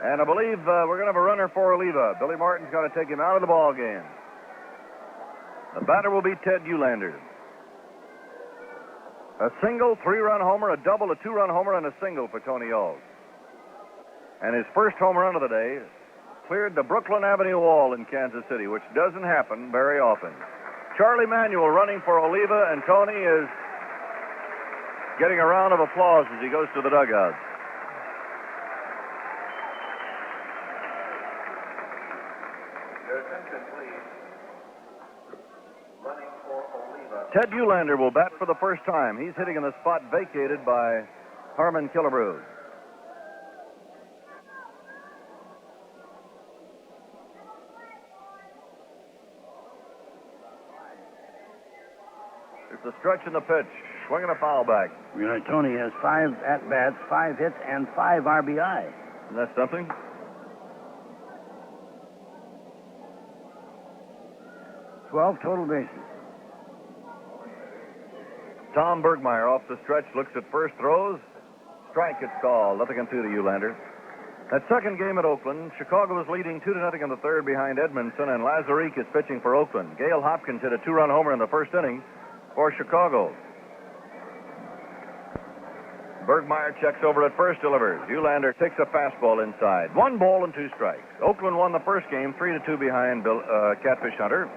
And I believe we're going to have a runner for Oliva. Billy Martin's got to take him out of the ball game. The batter will be Ted Eulander. A single, 3-run homer, a double, a 2-run homer, and a single for Tony Olds. And his first home run of the day cleared the Brooklyn Avenue wall in Kansas City, which doesn't happen very often. Charlie Manuel running for Oliva, and Tony is getting a round of applause as he goes to the dugout. Your attention, please. Running for Oliva. Ted Eulander will bat for the first time. He's hitting in the spot vacated by Harmon Killebrew. There's a stretch in the pitch. Swinging a foul back. You know, Tony has 5 at-bats, 5 hits, and 5 RBI. Isn't that something? $12 total bases. Tom Bergmeyer off the stretch, looks at first, throws. Strike, it's called. 0-2 to Eulander. That second game at Oakland, Chicago was leading 2-0 in the third behind Edmondson, and Lazarick is pitching for Oakland. Gale Hopkins hit a 2-run homer in the first inning for Chicago. Bergmeyer checks over at first, delivers. Eulander takes a fastball inside. 1 ball and 2 strikes. Oakland won the first game 3-2 behind Catfish Hunter.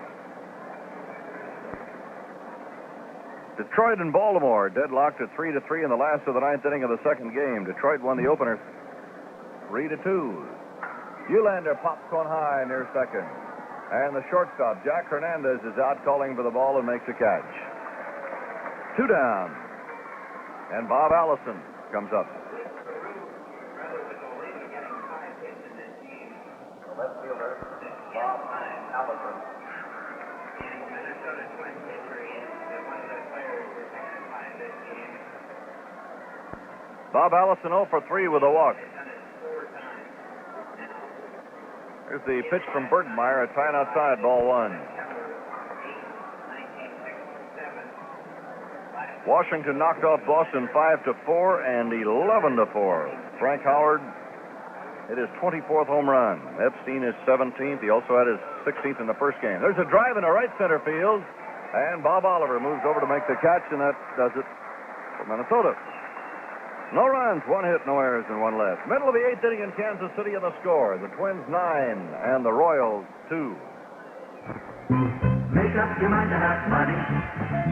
Detroit and Baltimore deadlocked at 3-3 in the last of the 9th inning of the second game. Detroit won the opener 3-2. Eulander pops one high near second. And the shortstop, Jack Hernandez, is out calling for the ball and makes a catch. 2 down. And Bob Allison comes up. Left fielder, Bob Allison. Bob Allison 0 for 3 with a walk. Here's the pitch from Bergmeyer, a tight outside, ball 1. Washington knocked off Boston 5-4 and 11-4. Frank Howard hit his 24th home run. Epstein his 17th. He also had his 16th in the first game. There's a drive in the right center field, and Bob Oliver moves over to make the catch, and that does it for Minnesota. No runs, 1 hit, no errors, and 1 left. Middle of the 8th inning in Kansas City, and the score: the Twins 9 and the Royals 2. Make up your mind to have money.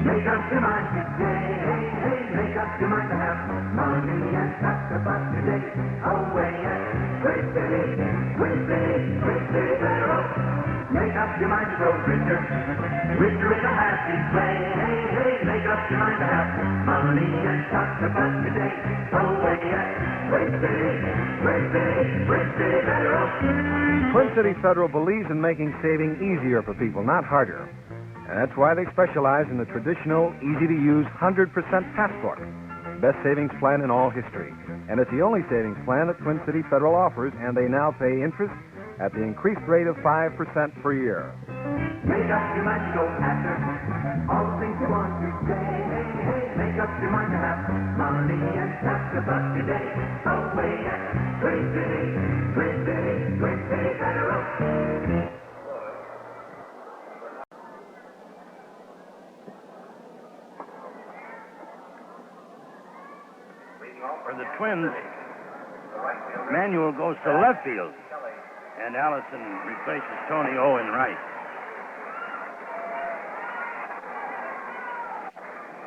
Make up your mind today. Hey, hey, make up your mind to have money and talk about today. Away at Great City, Great City, Great City, Federal. Make up your mind to grow richer. Richer in a happy way. Hey, hey, make up your mind to have money and talk about today. Away at Great City, Great City, Great City, Federal. Twin City Federal believes in making saving easier for people, not harder. And that's why they specialize in the traditional, easy-to-use 100% Passport. Best savings plan in all history. And it's the only savings plan that Twin City Federal offers, and they now pay interest at the increased rate of 5% per year. Make up your mind to go after all the things you want to say. Hey, hey, make up your mind to have money and talk about today. Away at Great City, Great City, Great City, Federal. For the Twins, Manuel goes to left field, and Allison replaces Tony O in right.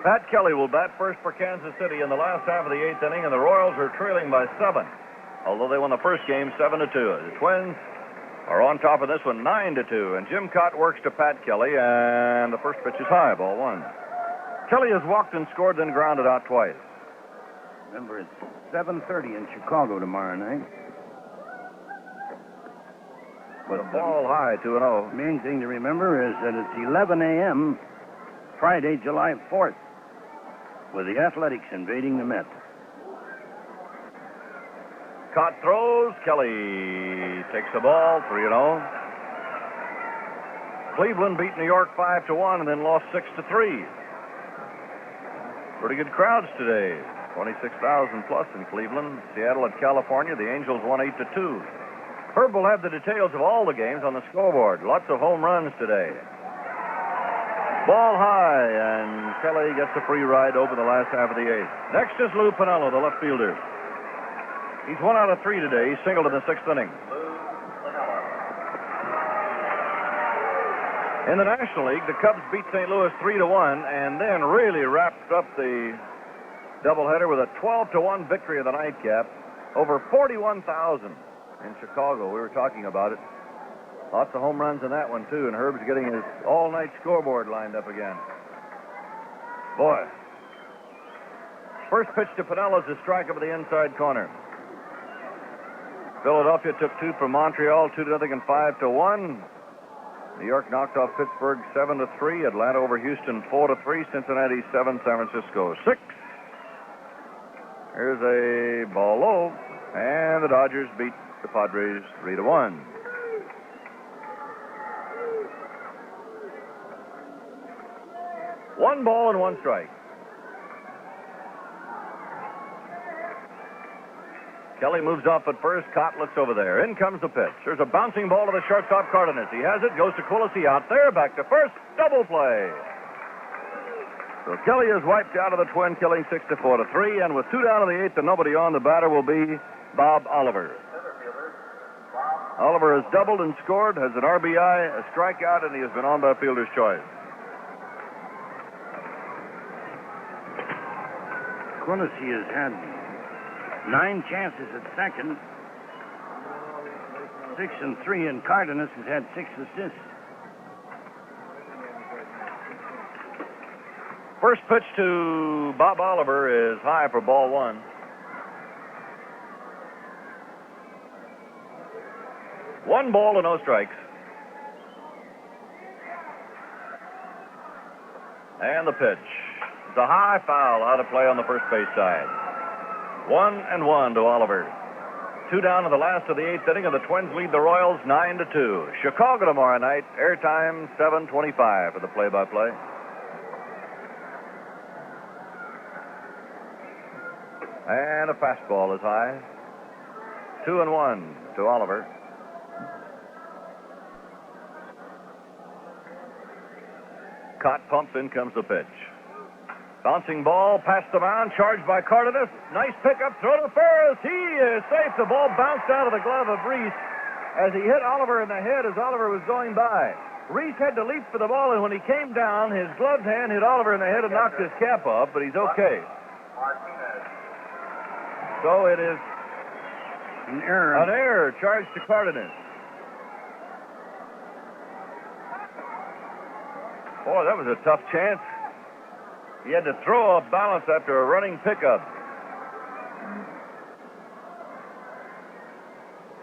Pat Kelly will bat first for Kansas City in the last half of the 8th inning, and the Royals are trailing by 7, although they won the first game 7-2. The Twins are on top of this one 9-2, and Jim Cott works to Pat Kelly, and the first pitch is high, ball 1. Kelly has walked and scored, then grounded out twice. Remember, it's 7:30 in Chicago tomorrow night. With a ball high, 2-0. Main thing to remember is that it's 11 a.m. Friday, July 4th, with the Athletics invading the Mets. Cott throws. Kelly takes the ball, 3-0. Cleveland beat New York 5-1 and then lost 6-3. Pretty good crowds today. 26,000 plus in Cleveland. Seattle at California. The Angels won 8-2. Herb will have the details of all the games on the scoreboard. Lots of home runs today. Ball high, and Kelly gets a free ride over the last half of the 8th. Next is Lou Piniella, the left fielder. He's 1 out of 3 today. He singled in the 6th inning. In the National League, the Cubs beat St. Louis 3-1 and then really wrapped up the doubleheader with a 12-1 victory of the nightcap. Over 41,000 in Chicago. We were talking about it. Lots of home runs in that one, too, and Herb's getting his all-night scoreboard lined up again. Boy. First pitch to Piniella is a strike over the inside corner. Philadelphia took 2 from Montreal, 2-0 and 5-1. New York knocked off Pittsburgh 7-3. Atlanta over Houston 4-3. Cincinnati 7, San Francisco 6. Here's a ball low, and the Dodgers beat the Padres 3-1. One ball and 1 strike. Kelly moves off at first. Cott looks over there. In comes the pitch. There's a bouncing ball to the shortstop, Cardenas. He has it. Goes to Quillisi out there. Back to first. Double play. So Kelly is wiped out of the Twin, killing 6-4-3, and with 2 down in the 8th and nobody on, the batter will be Bob Oliver. Oliver has doubled and scored, has an RBI, a strikeout, and he has been on by fielder's choice. Quillisi has had 9 chances at second, 6 and 3, and Cardenas has had 6 assists. First pitch to Bob Oliver is high for ball 1. One ball and no strikes. And the pitch. It's a high foul out of play on the first base side. 1-1 to Oliver. 2 down in the last of the 8th inning, and the Twins lead the Royals 9-2. Chicago tomorrow night. Airtime 7:25 for the play-by-play. And a fastball is high. 2-1 to Oliver. Cott pumps, in comes the pitch. Bouncing ball past the mound, charged by Cardenas. Nice pickup, throw to first. He is safe. The ball bounced out of the glove of Reese as he hit Oliver in the head as Oliver was going by. Reese had to leap for the ball, and when he came down, his gloved hand hit Oliver in the head and knocked his cap off, but he's okay. So it is an error. An error charged to Cardenas. Boy, that was a tough chance. He had to throw off balance after a running pickup.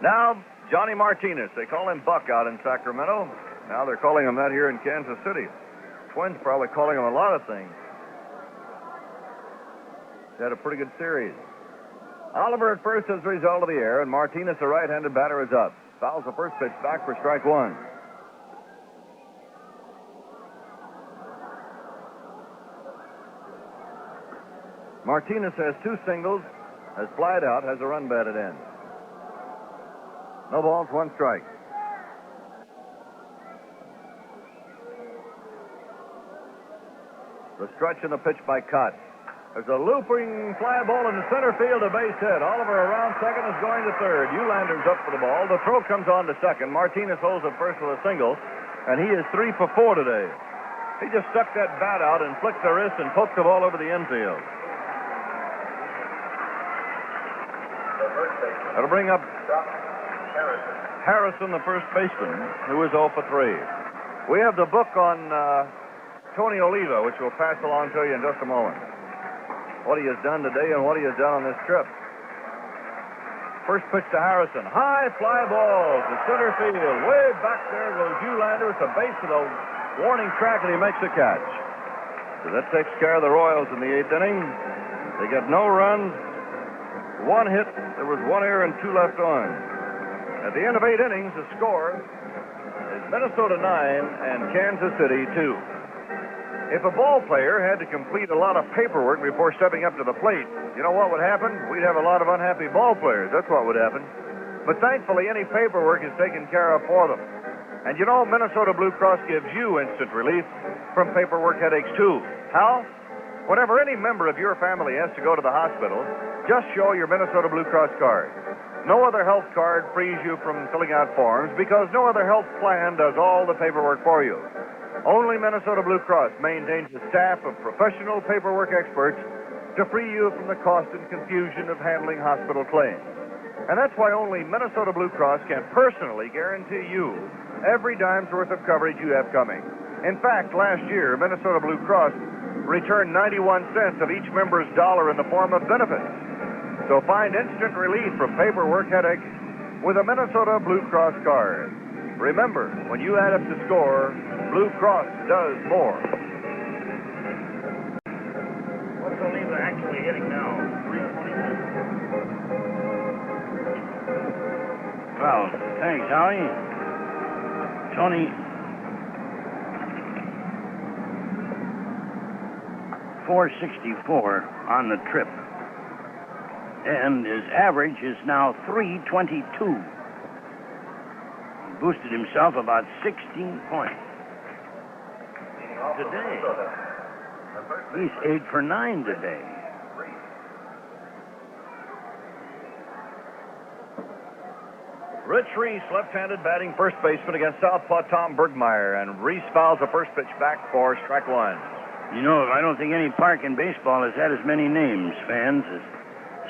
Now, Johnny Martinez. They call him Buck out in Sacramento. Now they're calling him that here in Kansas City. Twins probably calling him a lot of things. He's had a pretty good series. Oliver at first as a result of the error, and Martinez, the right-handed batter, is up. Fouls the first pitch back for strike 1. Martinez has 2 singles, has flied out, has a run batted in. No balls, 1 strike. The stretch and the pitch by Cott. There's a looping fly ball into center field, a base hit. Oliver around second is going to third. Eulander's up for the ball. The throw comes on to second. Martinez holds it first with a single, and he is 3 for 4 today. He just stuck that bat out and flicked the wrist and poked the ball over the infield. That'll bring up Harrison, the first baseman, who is 0 for 3. We have the book on Tony Oliva, which we'll pass along to you in just a moment. What he has done today and what he has done on this trip. First pitch to Harrison. High fly ball to center field. Way back there goes Eulander at the base of the warning track, and he makes the catch. So that takes care of the Royals in the 8th inning. They get no runs. 1 hit. There was 1 error and 2 left on. At the end of 8 innings, the score is Minnesota 9 and Kansas City 2. If a ball player had to complete a lot of paperwork before stepping up to the plate, you know what would happen? We'd have a lot of unhappy ball players. That's what would happen. But thankfully, any paperwork is taken care of for them. And you know, Minnesota Blue Cross gives you instant relief from paperwork headaches, too. How? Whenever any member of your family has to go to the hospital, just show your Minnesota Blue Cross card. No other health card frees you from filling out forms because no other health plan does all the paperwork for you. Only Minnesota Blue Cross maintains a staff of professional paperwork experts to free you from the cost and confusion of handling hospital claims. And that's why only Minnesota Blue Cross can personally guarantee you every dime's worth of coverage you have coming. In fact, last year, Minnesota Blue Cross returned 91 cents of each member's dollar in the form of benefits. So find instant relief from paperwork headaches with a Minnesota Blue Cross card. Remember, when you add up the score, Blue Cross does more. What's Oliva actually hitting now? 320. Well, thanks, Howie. Tony, .464 on the trip. And his average is now 322. Boosted himself about 16 points today. He's 8 for 9 today. Rich Reese, left-handed batting first baseman against southpaw Tom Bergmeyer, and Reese fouls the first pitch back for strike one. You know, I don't think any park in baseball has had as many names, fans. It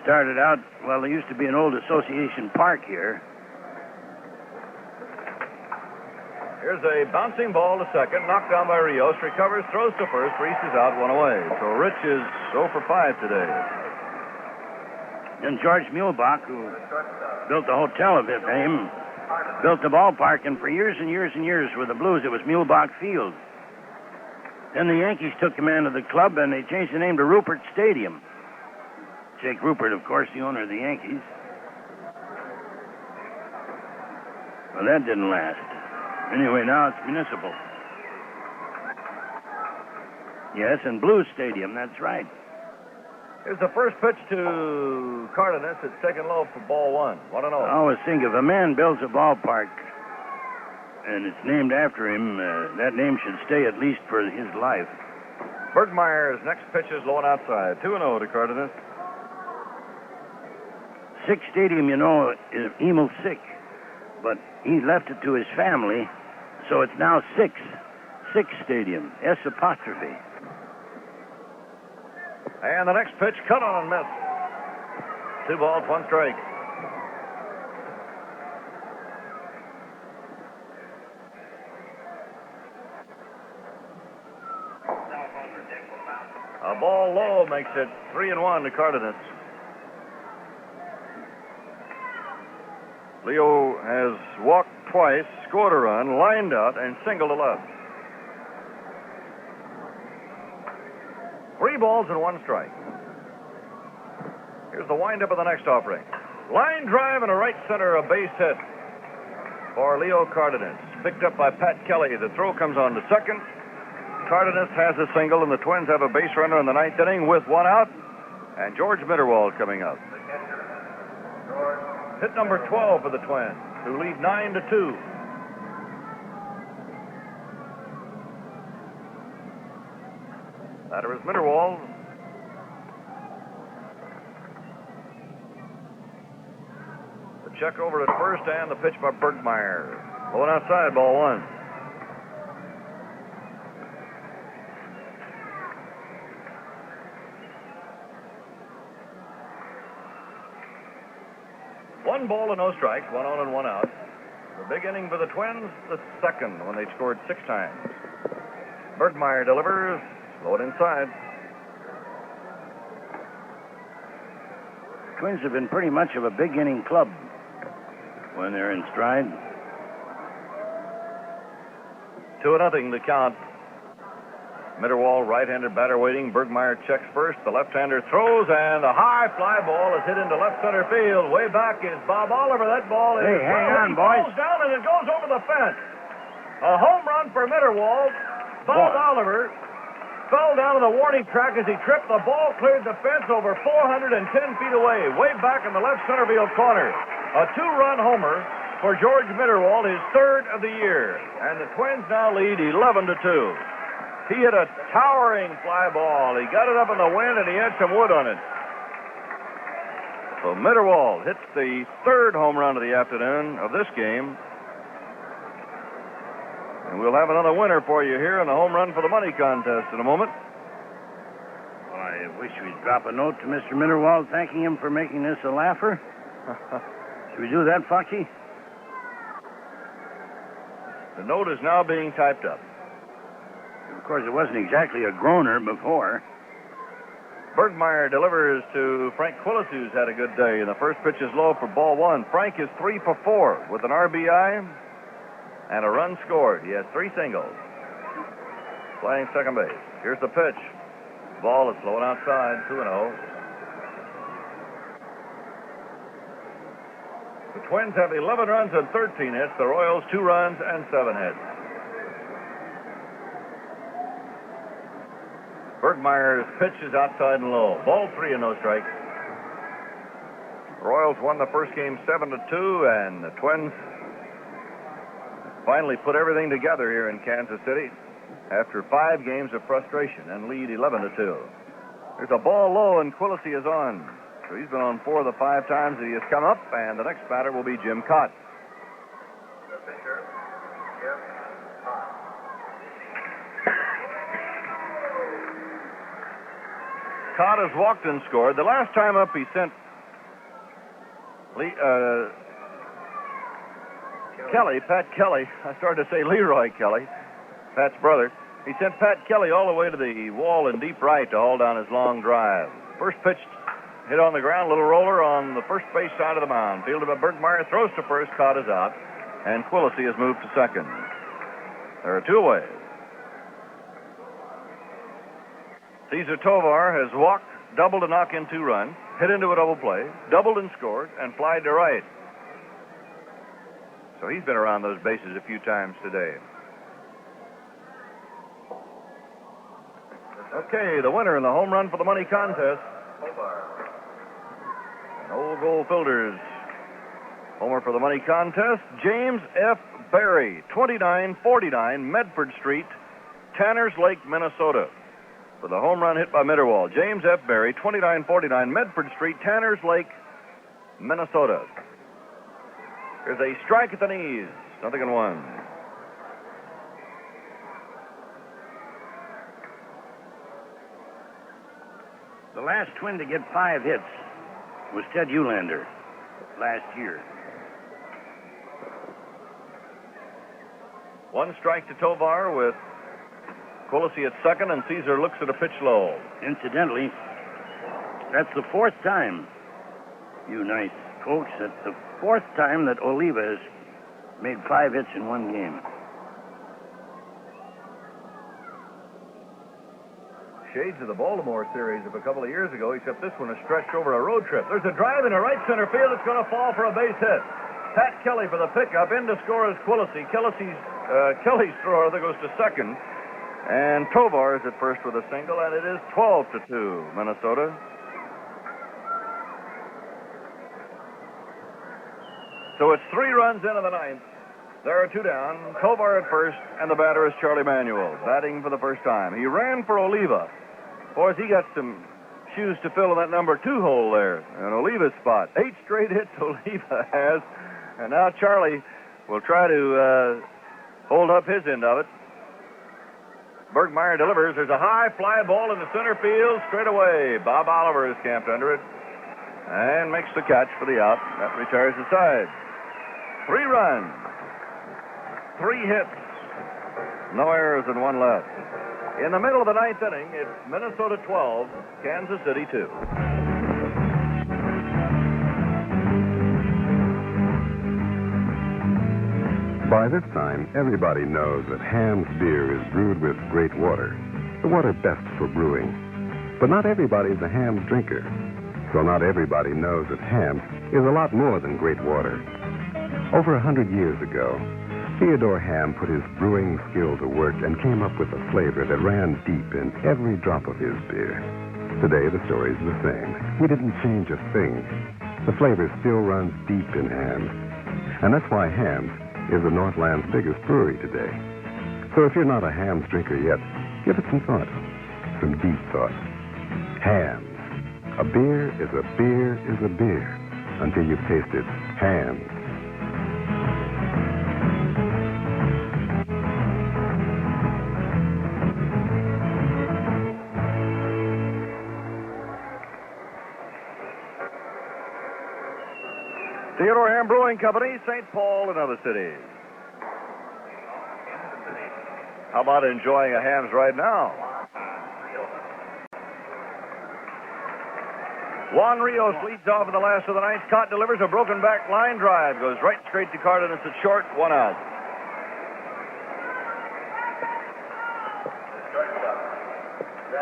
started out, well, there used to be an old association park here. Here's a bouncing ball to second, knocked down by Rios, recovers, throws to first, Reese is out, one away. So Rich is 0 for 5 today. And George Muehlbach, who built the hotel of his name, built the ballpark, and for years and years and years with the Blues, it was Muehlbach Field. Then the Yankees took command of the club, and they changed the name to Rupert Stadium. Jake Rupert, of course, the owner of the Yankees. Well, that didn't last. Anyway, now it's municipal. Yes, and Blues Stadium, that's right. Here's the first pitch to Cardenas. It's taken low for ball one. 1-0. I always think if a man builds a ballpark and it's named after him, that name should stay at least for his life. Bergmeyer's next pitch is low and outside. 2-0 to Cardenas. Sick Stadium, you know, is Emil Sick, but he left it to his family, so it's now Sick Stadium, S apostrophe. And the next pitch, cut on and missed. 2 balls, 1 strike. A ball low makes it 3-1 to Cardenas. Leo has walked twice, scored a run, lined out, and singled to left. 3 balls and 1 strike. Here's the windup of the next offering. Line drive and a right center, a base hit for Leo Cardenas. Picked up by Pat Kelly. The throw comes on to second. Cardenas has a single, and the Twins have a base runner in the 9th inning with 1 out. And George Mitterwald coming up. Hit number 12 for the Twins, who lead 9-2. Batter is Mitterwald. The check over at first and the pitch by Bergmeyer. Going outside, ball 1. One ball and no strikes, 1 on and 1 out. The big inning for the Twins, the second when they scored 6 times. Bergmeyer delivers. Low it inside. Twins have been pretty much of a big inning club when they're in stride. 2-0 the count. Mitterwald, right-handed batter waiting. Bergmeyer checks first. The left-hander throws, and a high fly ball is hit into left center field. Way back is Bob Oliver. That ball is... Hey, hang on, boys. Falls down, and it goes over the fence. A home run for Mitterwald. Bob Oliver fell down on the warning track as he tripped. The ball cleared the fence over 410 feet away, way back in the left center field corner. A 2-run homer for George Mitterwald, his 3rd of the year. And the Twins now lead 11-2. He hit a towering fly ball. He got it up in the wind, and he had some wood on it. So Mitterwald hits the 3rd home run of the afternoon of this game. And we'll have another winner for you here in the home run for the money contest in a moment. Well, I wish we'd drop a note to Mr. Mitterwald thanking him for making this a laugher. Should we do that, Foxy? The note is now being typed up. Of course, it wasn't exactly a groaner before. Bergmeyer delivers to Frank Quillis, who's had a good day. And the first pitch is low for ball 1. Frank is 3 for 4 with an RBI and a run scored. He has 3 singles. Playing second base. Here's the pitch. Ball is flowing outside, 2-0. The Twins have 11 runs and 13 hits. The Royals 2 runs and 7 hits. Bergmeyer's pitch is outside and low. Ball 3 and no strikes. Royals won the first game 7-2, and the Twins finally put everything together here in Kansas City. after 5 games of frustration and lead 11-2. There's a ball low, and Quillisi is on. So he's been on 4 of the 5 times that he has come up, and the next batter will be Jim Cott. The pitcher, Jim Cott. Cott has walked and scored. The last time up, he sent Pat Kelly. I started to say Leroy Kelly, Pat's brother. He sent Pat Kelly all the way to the wall in deep right to haul down his long drive. First pitch hit on the ground, little roller on the first base side of the mound. Fielded by Bergmeyer, throws to first, Cott is out, and Quillisi has moved to second. There are 2 away. Cesar Tovar has walked, doubled to knock in 2 runs, hit into a double play, doubled and scored, and flied to right. So he's been around those bases a few times today. Okay, the winner in the home run for the money contest. And Old Gold Filters homer for the money contest, James F. Barry, 2949 Medford Street, Tanners Lake, Minnesota. For the home run hit by Mitterwald, James F. Barry, 2949 Medford Street, Tanners Lake, Minnesota. There's a strike at the knees, 0-1. The last Twin to get 5 hits was Ted Eulander last year. 1 strike to Tovar with Quillisi at second, and Caesar looks at a pitch low. Incidentally, that's the 4th time, you nice folks, that's the 4th time that Oliva has made 5 hits in 1 game. Shades of the Baltimore series of a couple of years ago, except this one is stretched over a road trip. There's a drive into right center field. It's going to fall for a base hit. Pat Kelly for the pickup. In to score is Quillisi. Kelly's thrower that goes to second. And Tovar is at first with a single, and it is 12-2, Minnesota. So it's 3 runs into the 9th. There are 2 down. Tovar at first, and the batter is Charlie Manuel, batting for the first time. He ran for Oliva. Boys, he got some shoes to fill in that number 2 hole there, in Oliva's spot. 8 straight hits Oliva has, and now Charlie will try to hold up his end of it. Bergmeyer delivers. There's a high fly ball in the center field, straight away. Bob Oliver is camped under it and makes the catch for the out. That retires the side. 3 runs. 3 hits, no errors, and 1 left. In the middle of the 9th inning, it's Minnesota 12, Kansas City 2. By this time, everybody knows that Ham's beer is brewed with great water, the water best for brewing. But not everybody's a Ham's drinker, so not everybody knows that Ham's is a lot more than great water. Over 100 years ago, Theodore Ham put his brewing skill to work and came up with a flavor that ran deep in every drop of his beer. Today, the story's the same. We didn't change a thing. The flavor still runs deep in Ham's. And that's why Ham's is the Northland's biggest brewery today. So if you're not a Ham's drinker yet, give it some thought. Some deep thought. Ham's. A beer is a beer is a beer until you've tasted Ham's. Theodore Ham Brewing Company, St. Paul, and other cities. How about enjoying a Ham's right now? Juan Rios leads off in the last of the 9th. Cott delivers a broken back line drive. Goes right straight to Cardenas at short. 1 out.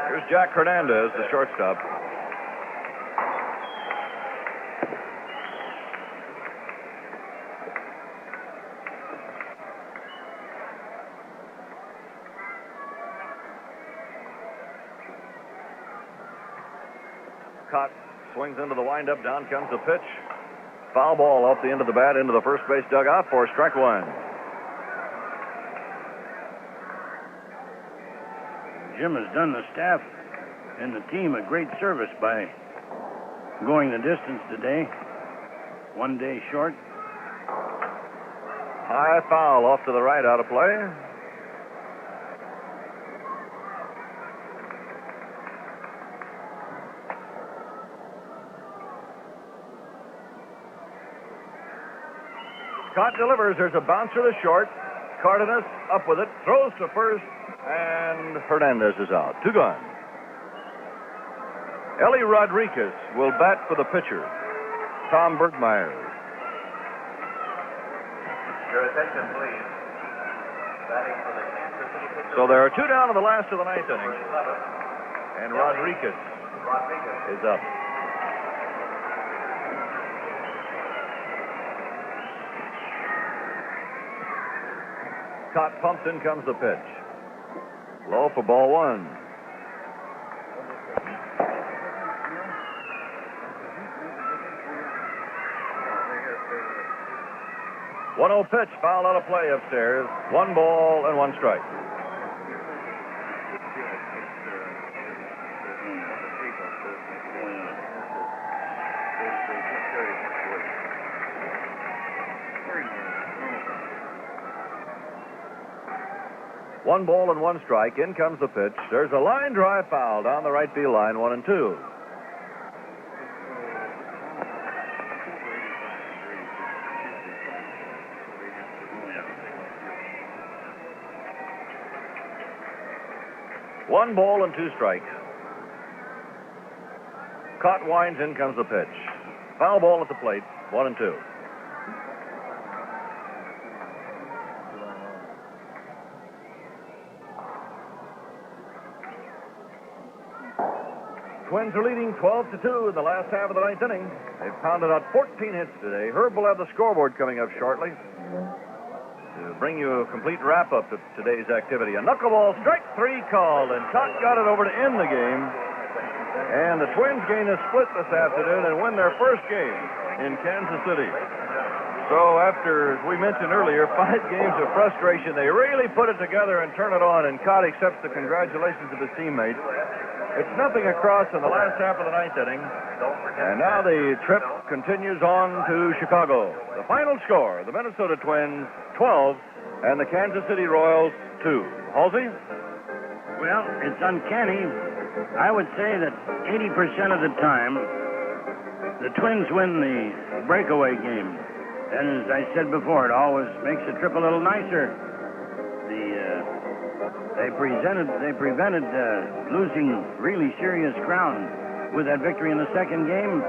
Here's Jack Hernandez, the shortstop. Cott swings into the windup. Down comes the pitch. Foul ball off the end of the bat into the first base dugout for strike 1. Jim has done the staff and the team a great service by going the distance today. 1 day short. High foul off to the right, out of play. Scott delivers. There's a bouncer to short. Cardenas up with it, throws to first, and Hernandez is out. 2 gone. Ellie Rodriguez will bat for the pitcher, Tom Bergmeyer. Your attention, please. Batting for the Kansas City pitcher. So there are 2 down in the last of the 9th inning, and Rodriguez is up. Cott pumps, in comes the pitch. Low for ball 1. One-0 pitch, foul out of play upstairs. 1 ball and 1 strike. One ball and 1 strike. In comes the pitch. There's a line drive foul down the right field line, 1 and 2. One ball and 2 strikes. Cott winds, in comes the pitch. Foul ball at the plate, 1 and 2. Twins are leading 12-2 in the last half of the 9th inning. They've pounded out 14 hits today. Herb will have the scoreboard coming up shortly to bring you a complete wrap-up of today's activity. A knuckleball, strike 3 called, and Cott got it over to end the game. And the Twins gain a split this afternoon and win their first game in Kansas City. So after, as we mentioned earlier, 5 games of frustration, they really put it together and turn it on, and Cott accepts the congratulations of his teammates. It's nothing across in the last half of the 9th inning. And now the trip continues on to Chicago. The final score, the Minnesota Twins 12 and the Kansas City Royals 2. Halsey? Well, it's uncanny. I would say that 80% of the time, the Twins win the breakaway game. And as I said before, it always makes the trip a little nicer. They prevented losing really serious ground with that victory in the second game.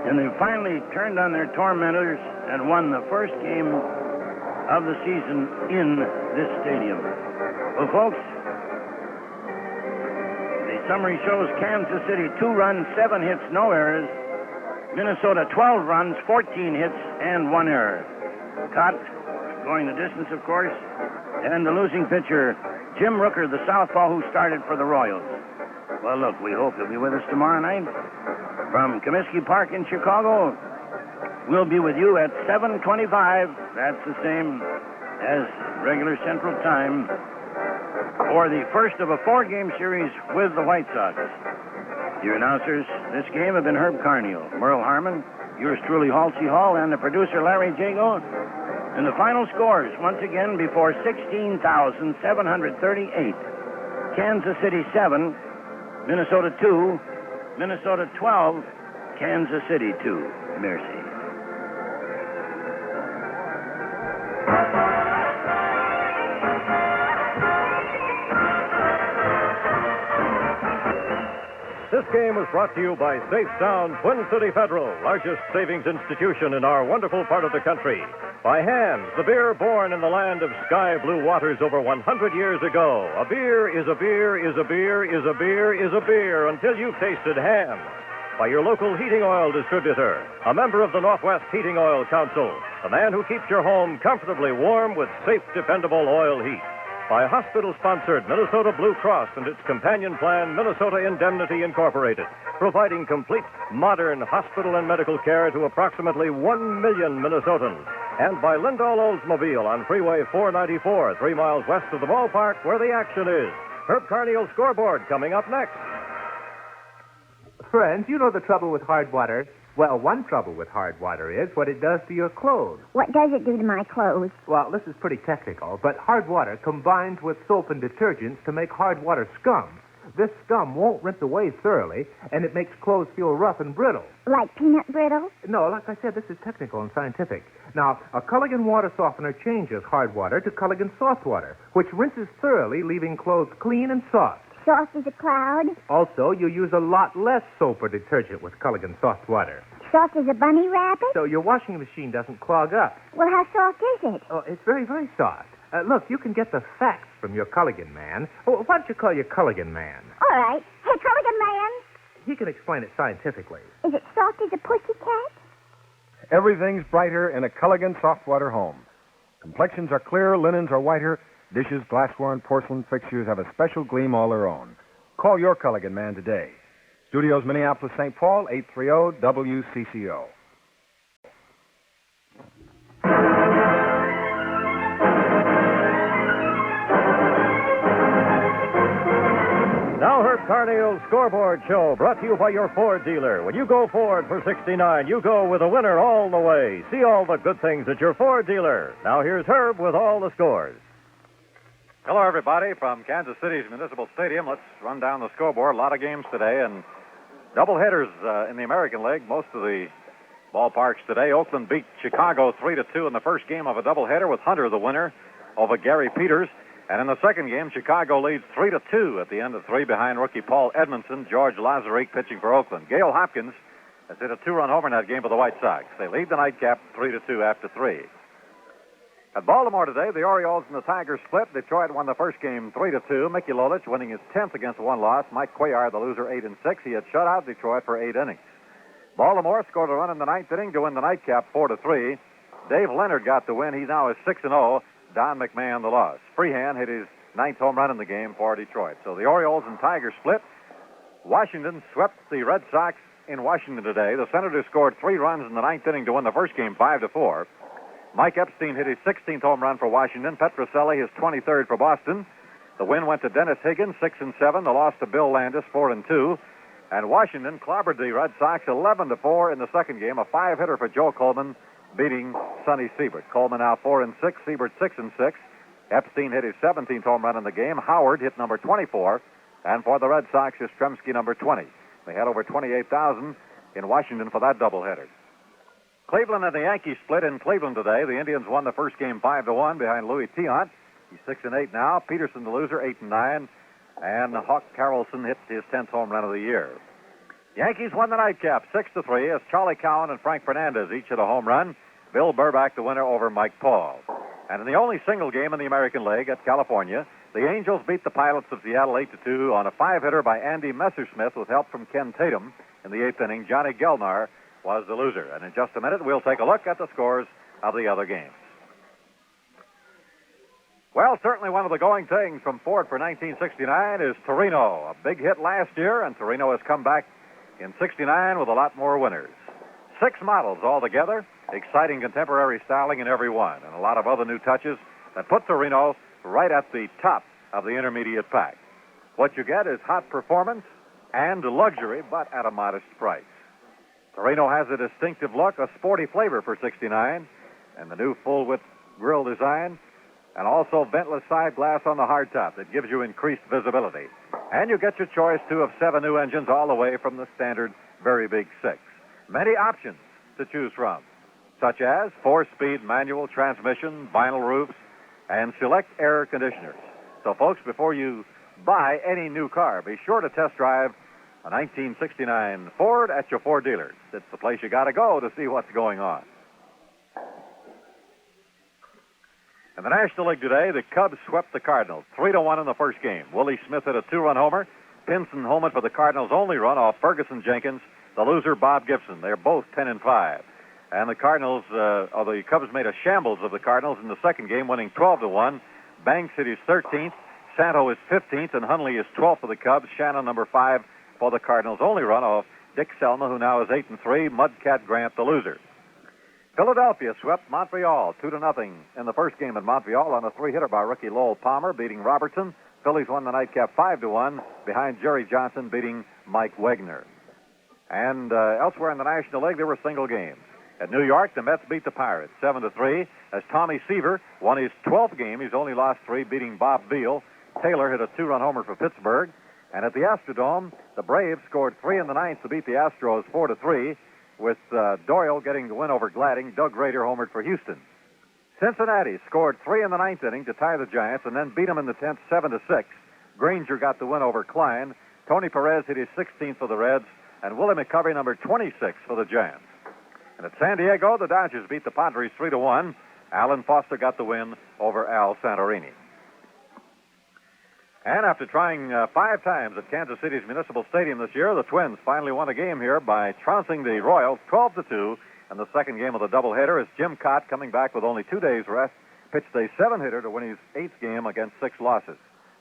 And they finally turned on their tormentors and won the first game of the season in this stadium. Well, folks, the summary shows Kansas City 2 runs, 7 hits, no errors. Minnesota 12 runs, 14 hits, and 1 error. Cott going the distance, of course. And the losing pitcher, Jim Rooker, the southpaw who started for the Royals. Well, look, we hope you'll be with us tomorrow night. From Comiskey Park in Chicago, we'll be with you at 7:25. That's the same as regular Central Time for the first of a 4-game series with the White Sox. Your announcers this game have been Herb Carneal, Merle Harmon, yours truly, Halsey Hall, and the producer, Larry Jago. And the final scores, once again, before 16,738. Kansas City 7, Minnesota 2, Minnesota 12, Kansas City 2. Merci. This game was brought to you by Safe Sound Twin City Federal, largest savings institution in our wonderful part of the country. By Hams, the beer born in the land of sky blue waters over 100 years ago. A beer is a beer is a beer is a beer is a beer until you've tasted Hams. By your local heating oil distributor, a member of the Northwest Heating Oil Council, the man who keeps your home comfortably warm with safe, dependable oil heat. By hospital-sponsored Minnesota Blue Cross and its companion plan, Minnesota Indemnity Incorporated, providing complete, modern hospital and medical care to approximately 1 million Minnesotans. And by Lindahl Oldsmobile on Freeway 494, 3 miles west of the ballpark, where the action is. Herb Carneal's scoreboard coming up next. Friends, you know the trouble with hard water. Well, one trouble with hard water is what it does to your clothes. What does it do to my clothes? Well, this is pretty technical, but hard water combines with soap and detergents to make hard water scum. This scum won't rinse away thoroughly, and it makes clothes feel rough and brittle. Like peanut brittle? No, like I said, this is technical and scientific. Now, a Culligan water softener changes hard water to Culligan soft water, which rinses thoroughly, leaving clothes clean and soft. Soft as a cloud? Also, you use a lot less soap or detergent with Culligan soft water. Soft as a bunny rabbit? So your washing machine doesn't clog up. Well, how soft is it? Oh, it's very, very soft. Look, you can get the facts from your Culligan man. Oh, why don't you call your Culligan man? All right. Hey, Culligan man. He can explain it scientifically. Is it soft as a pussycat? Everything's brighter in a Culligan soft water home. Complexions are clearer, linens are whiter, dishes, glassware, and porcelain fixtures have a special gleam all their own. Call your Culligan man today. Studios, Minneapolis, St. Paul, 830-WCCO. Now Herb Carneal's Scoreboard Show, brought to you by your Ford dealer. When you go Ford for 69, you go with a winner all the way. See all the good things at your Ford dealer. Now here's Herb with all the scores. Hello, everybody, from Kansas City's Municipal Stadium. Let's run down the scoreboard. A lot of games today, and doubleheaders in the American League. Most of the ballparks today. Oakland beat Chicago 3-2 in the first game of a doubleheader, with Hunter the winner over Gary Peters. And in the second game, Chicago leads 3-2 at the end of three behind rookie Paul Edmondson. George Lazarick pitching for Oakland. Gale Hopkins has hit a two-run homer in that game for the White Sox. They lead the nightcap 3-2 after three. At Baltimore today, the Orioles and the Tigers split. Detroit won the first game 3-2. Mickey Lolich winning his 10th against one loss. Mike Cuellar, the loser, 8-6. He had shut out Detroit for 8 innings. Baltimore scored a run in the ninth inning to win the nightcap 4-3. Dave Leonard got the win. He now is 6-0. Don McMahon the loss. Freehan hit his 9th home run in the game for Detroit. So the Orioles and Tigers split. Washington swept the Red Sox in Washington today. The Senators scored 3 runs in the ninth inning to win the first game 5-4. Mike Epstein hit his 16th home run for Washington. Petroselli his 23rd for Boston. The win went to Dennis Higgins, 6-7. The loss to Bill Landis, 4-2. And Washington clobbered the Red Sox 11-4 in the second game. A 5-hitter for Joe Coleman, beating Sonny Siebert. Coleman now 4-6. Siebert 6-6. Epstein hit his 17th home run in the game. Howard hit number 24. And for the Red Sox, Yastrzemski number 20. They had over 28,000 in Washington for that doubleheader. Cleveland and the Yankees split in Cleveland today. The Indians won the first game 5-1 behind Louis Tiant. He's 6-8 now. Peterson, the loser, 8-9. And Hawk Carrollson hit his 10th home run of the year. Yankees won the nightcap 6-3 as Charlie Cowan and Frank Fernandez each hit a home run. Bill Burback the winner over Mike Paul. And in the only single game in the American League at California, the Angels beat the Pilots of Seattle 8-2 on a 5-hitter by Andy Messersmith with help from Ken Tatum. In the 8th inning, Johnny Gelnar was the loser. And in just a minute, we'll take a look at the scores of the other games. Well, certainly one of the going things from Ford for 1969 is Torino. A big hit last year, and Torino has come back in 69 with a lot more winners. 6 models altogether, exciting contemporary styling in every one, and a lot of other new touches that put Torino right at the top of the intermediate pack. What you get is hot performance and luxury, but at a modest price. Torino has a distinctive look, a sporty flavor for 69, and the new full-width grille design, and also ventless side glass on the hardtop that gives you increased visibility. And you get your choice, too, of 7 new engines all the way from the standard very big 6. Many options to choose from, such as 4-speed manual transmission, vinyl roofs, and select air conditioners. So, folks, before you buy any new car, be sure to test drive a 1969 Ford at your Ford dealers. It's the place you got to go to see what's going on. In the National League today, the Cubs swept the Cardinals 3-1 in the first game. Willie Smith hit a 2-run homer. Pinson homered for the Cardinals' only run off Ferguson Jenkins. The loser, Bob Gibson. They're both 10-5. And the Cubs made a shambles of the Cardinals in the second game, winning 12-1. Banks hit his 13th. Santo is 15th, and Hundley is 12th for the Cubs. Shannon, number 5 for the Cardinals' only run off Dick Selma, who now is 8-3. Mudcat Grant, the loser. Philadelphia swept Montreal 2-0 in the first game at Montreal on a 3-hitter by rookie Lowell Palmer, beating Robertson, Phillies won the nightcap 5-1 behind Jerry Johnson beating Mike Wegner. And elsewhere in the National League, there were single games. At New York, the Mets beat the Pirates 7-3 as Tommy Seaver won his 12th game. He's only lost 3, beating Bob Beal. Taylor hit a 2-run homer for Pittsburgh. And at the Astrodome, the Braves scored 3 in the ninth to beat the Astros 4-3, with Doyle getting the win over Gladding. Doug Rader homered for Houston. Cincinnati scored 3 in the ninth inning to tie the Giants and then beat them in the 10th 7-6. Granger got the win over Klein. Tony Perez hit his 16th for the Reds, and Willie McCovey number 26 for the Giants. And at San Diego, the Dodgers beat the Padres 3-1. Alan Foster got the win over Al Santorini. And after trying 5 times at Kansas City's Municipal Stadium this year, the Twins finally won a game here by trouncing the Royals 12-2 in the second game of the doubleheader as Jim Cott, coming back with only 2 days rest, pitched a 7-hitter to win his 8th game against 6 losses.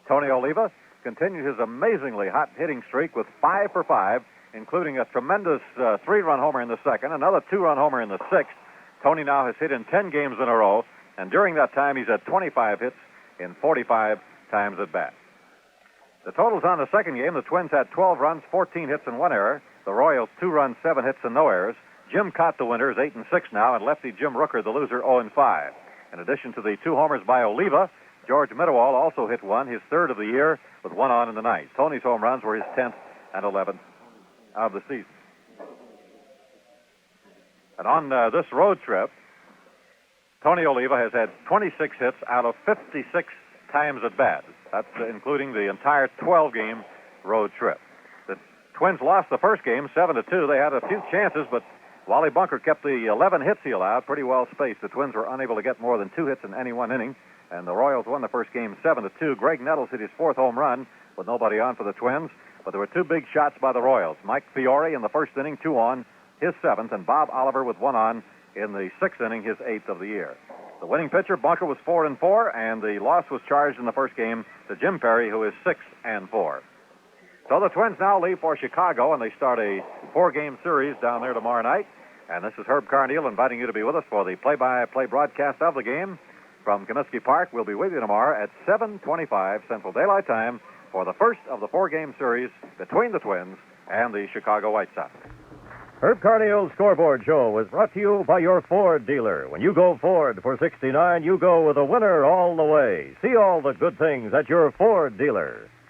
Tony Oliva continued his amazingly hot hitting streak with 5 for 5, including a tremendous 3-run homer in the second, another 2-run homer in the 6th. Tony now has hit in 10 games in a row, and during that time he's had 25 hits in 45 times at bat. The totals on the second game: the Twins had 12 runs, 14 hits, and 1 error. The Royals 2 runs, 7 hits, and no errors. Jim Cott, the winner, is 8-6 now, and lefty Jim Rooker, the loser, 0-5. In addition to the 2 homers by Oliva, George Midowall also hit 1, his 3rd of the year, with 1 on in the ninth. Tony's home runs were his 10th and 11th of the season. And on this road trip, Tony Oliva has had 26 hits out of 56 times at bat. That's including the entire 12-game road trip. The Twins lost the first game 7-2. They had a few chances, but Wally Bunker kept the 11 hits he allowed pretty well spaced. The Twins were unable to get more than 2 hits in any one inning, and the Royals won the first game 7-2. Greg Nettles hit his 4th home run with nobody on for the Twins, but there were 2 big shots by the Royals. Mike Fiore in the first inning, 2 on, his 7th, and Bob Oliver with 1 on in the 6th inning, his 8th of the year. The winning pitcher, Bunker, was 4-4, and the loss was charged in the first game to Jim Perry, who is 6-4. So the Twins now leave for Chicago, and they start a 4-game series down there tomorrow night. And this is Herb Carneal inviting you to be with us for the play-by-play broadcast of the game from Comiskey Park. We'll be with you tomorrow at 7:25 Central Daylight Time for the first of the 4-game series between the Twins and the Chicago White Sox. Herb Carneal's Scoreboard Show was brought to you by your Ford dealer. When you go Ford for 69, you go with a winner all the way. See all the good things at your Ford dealer.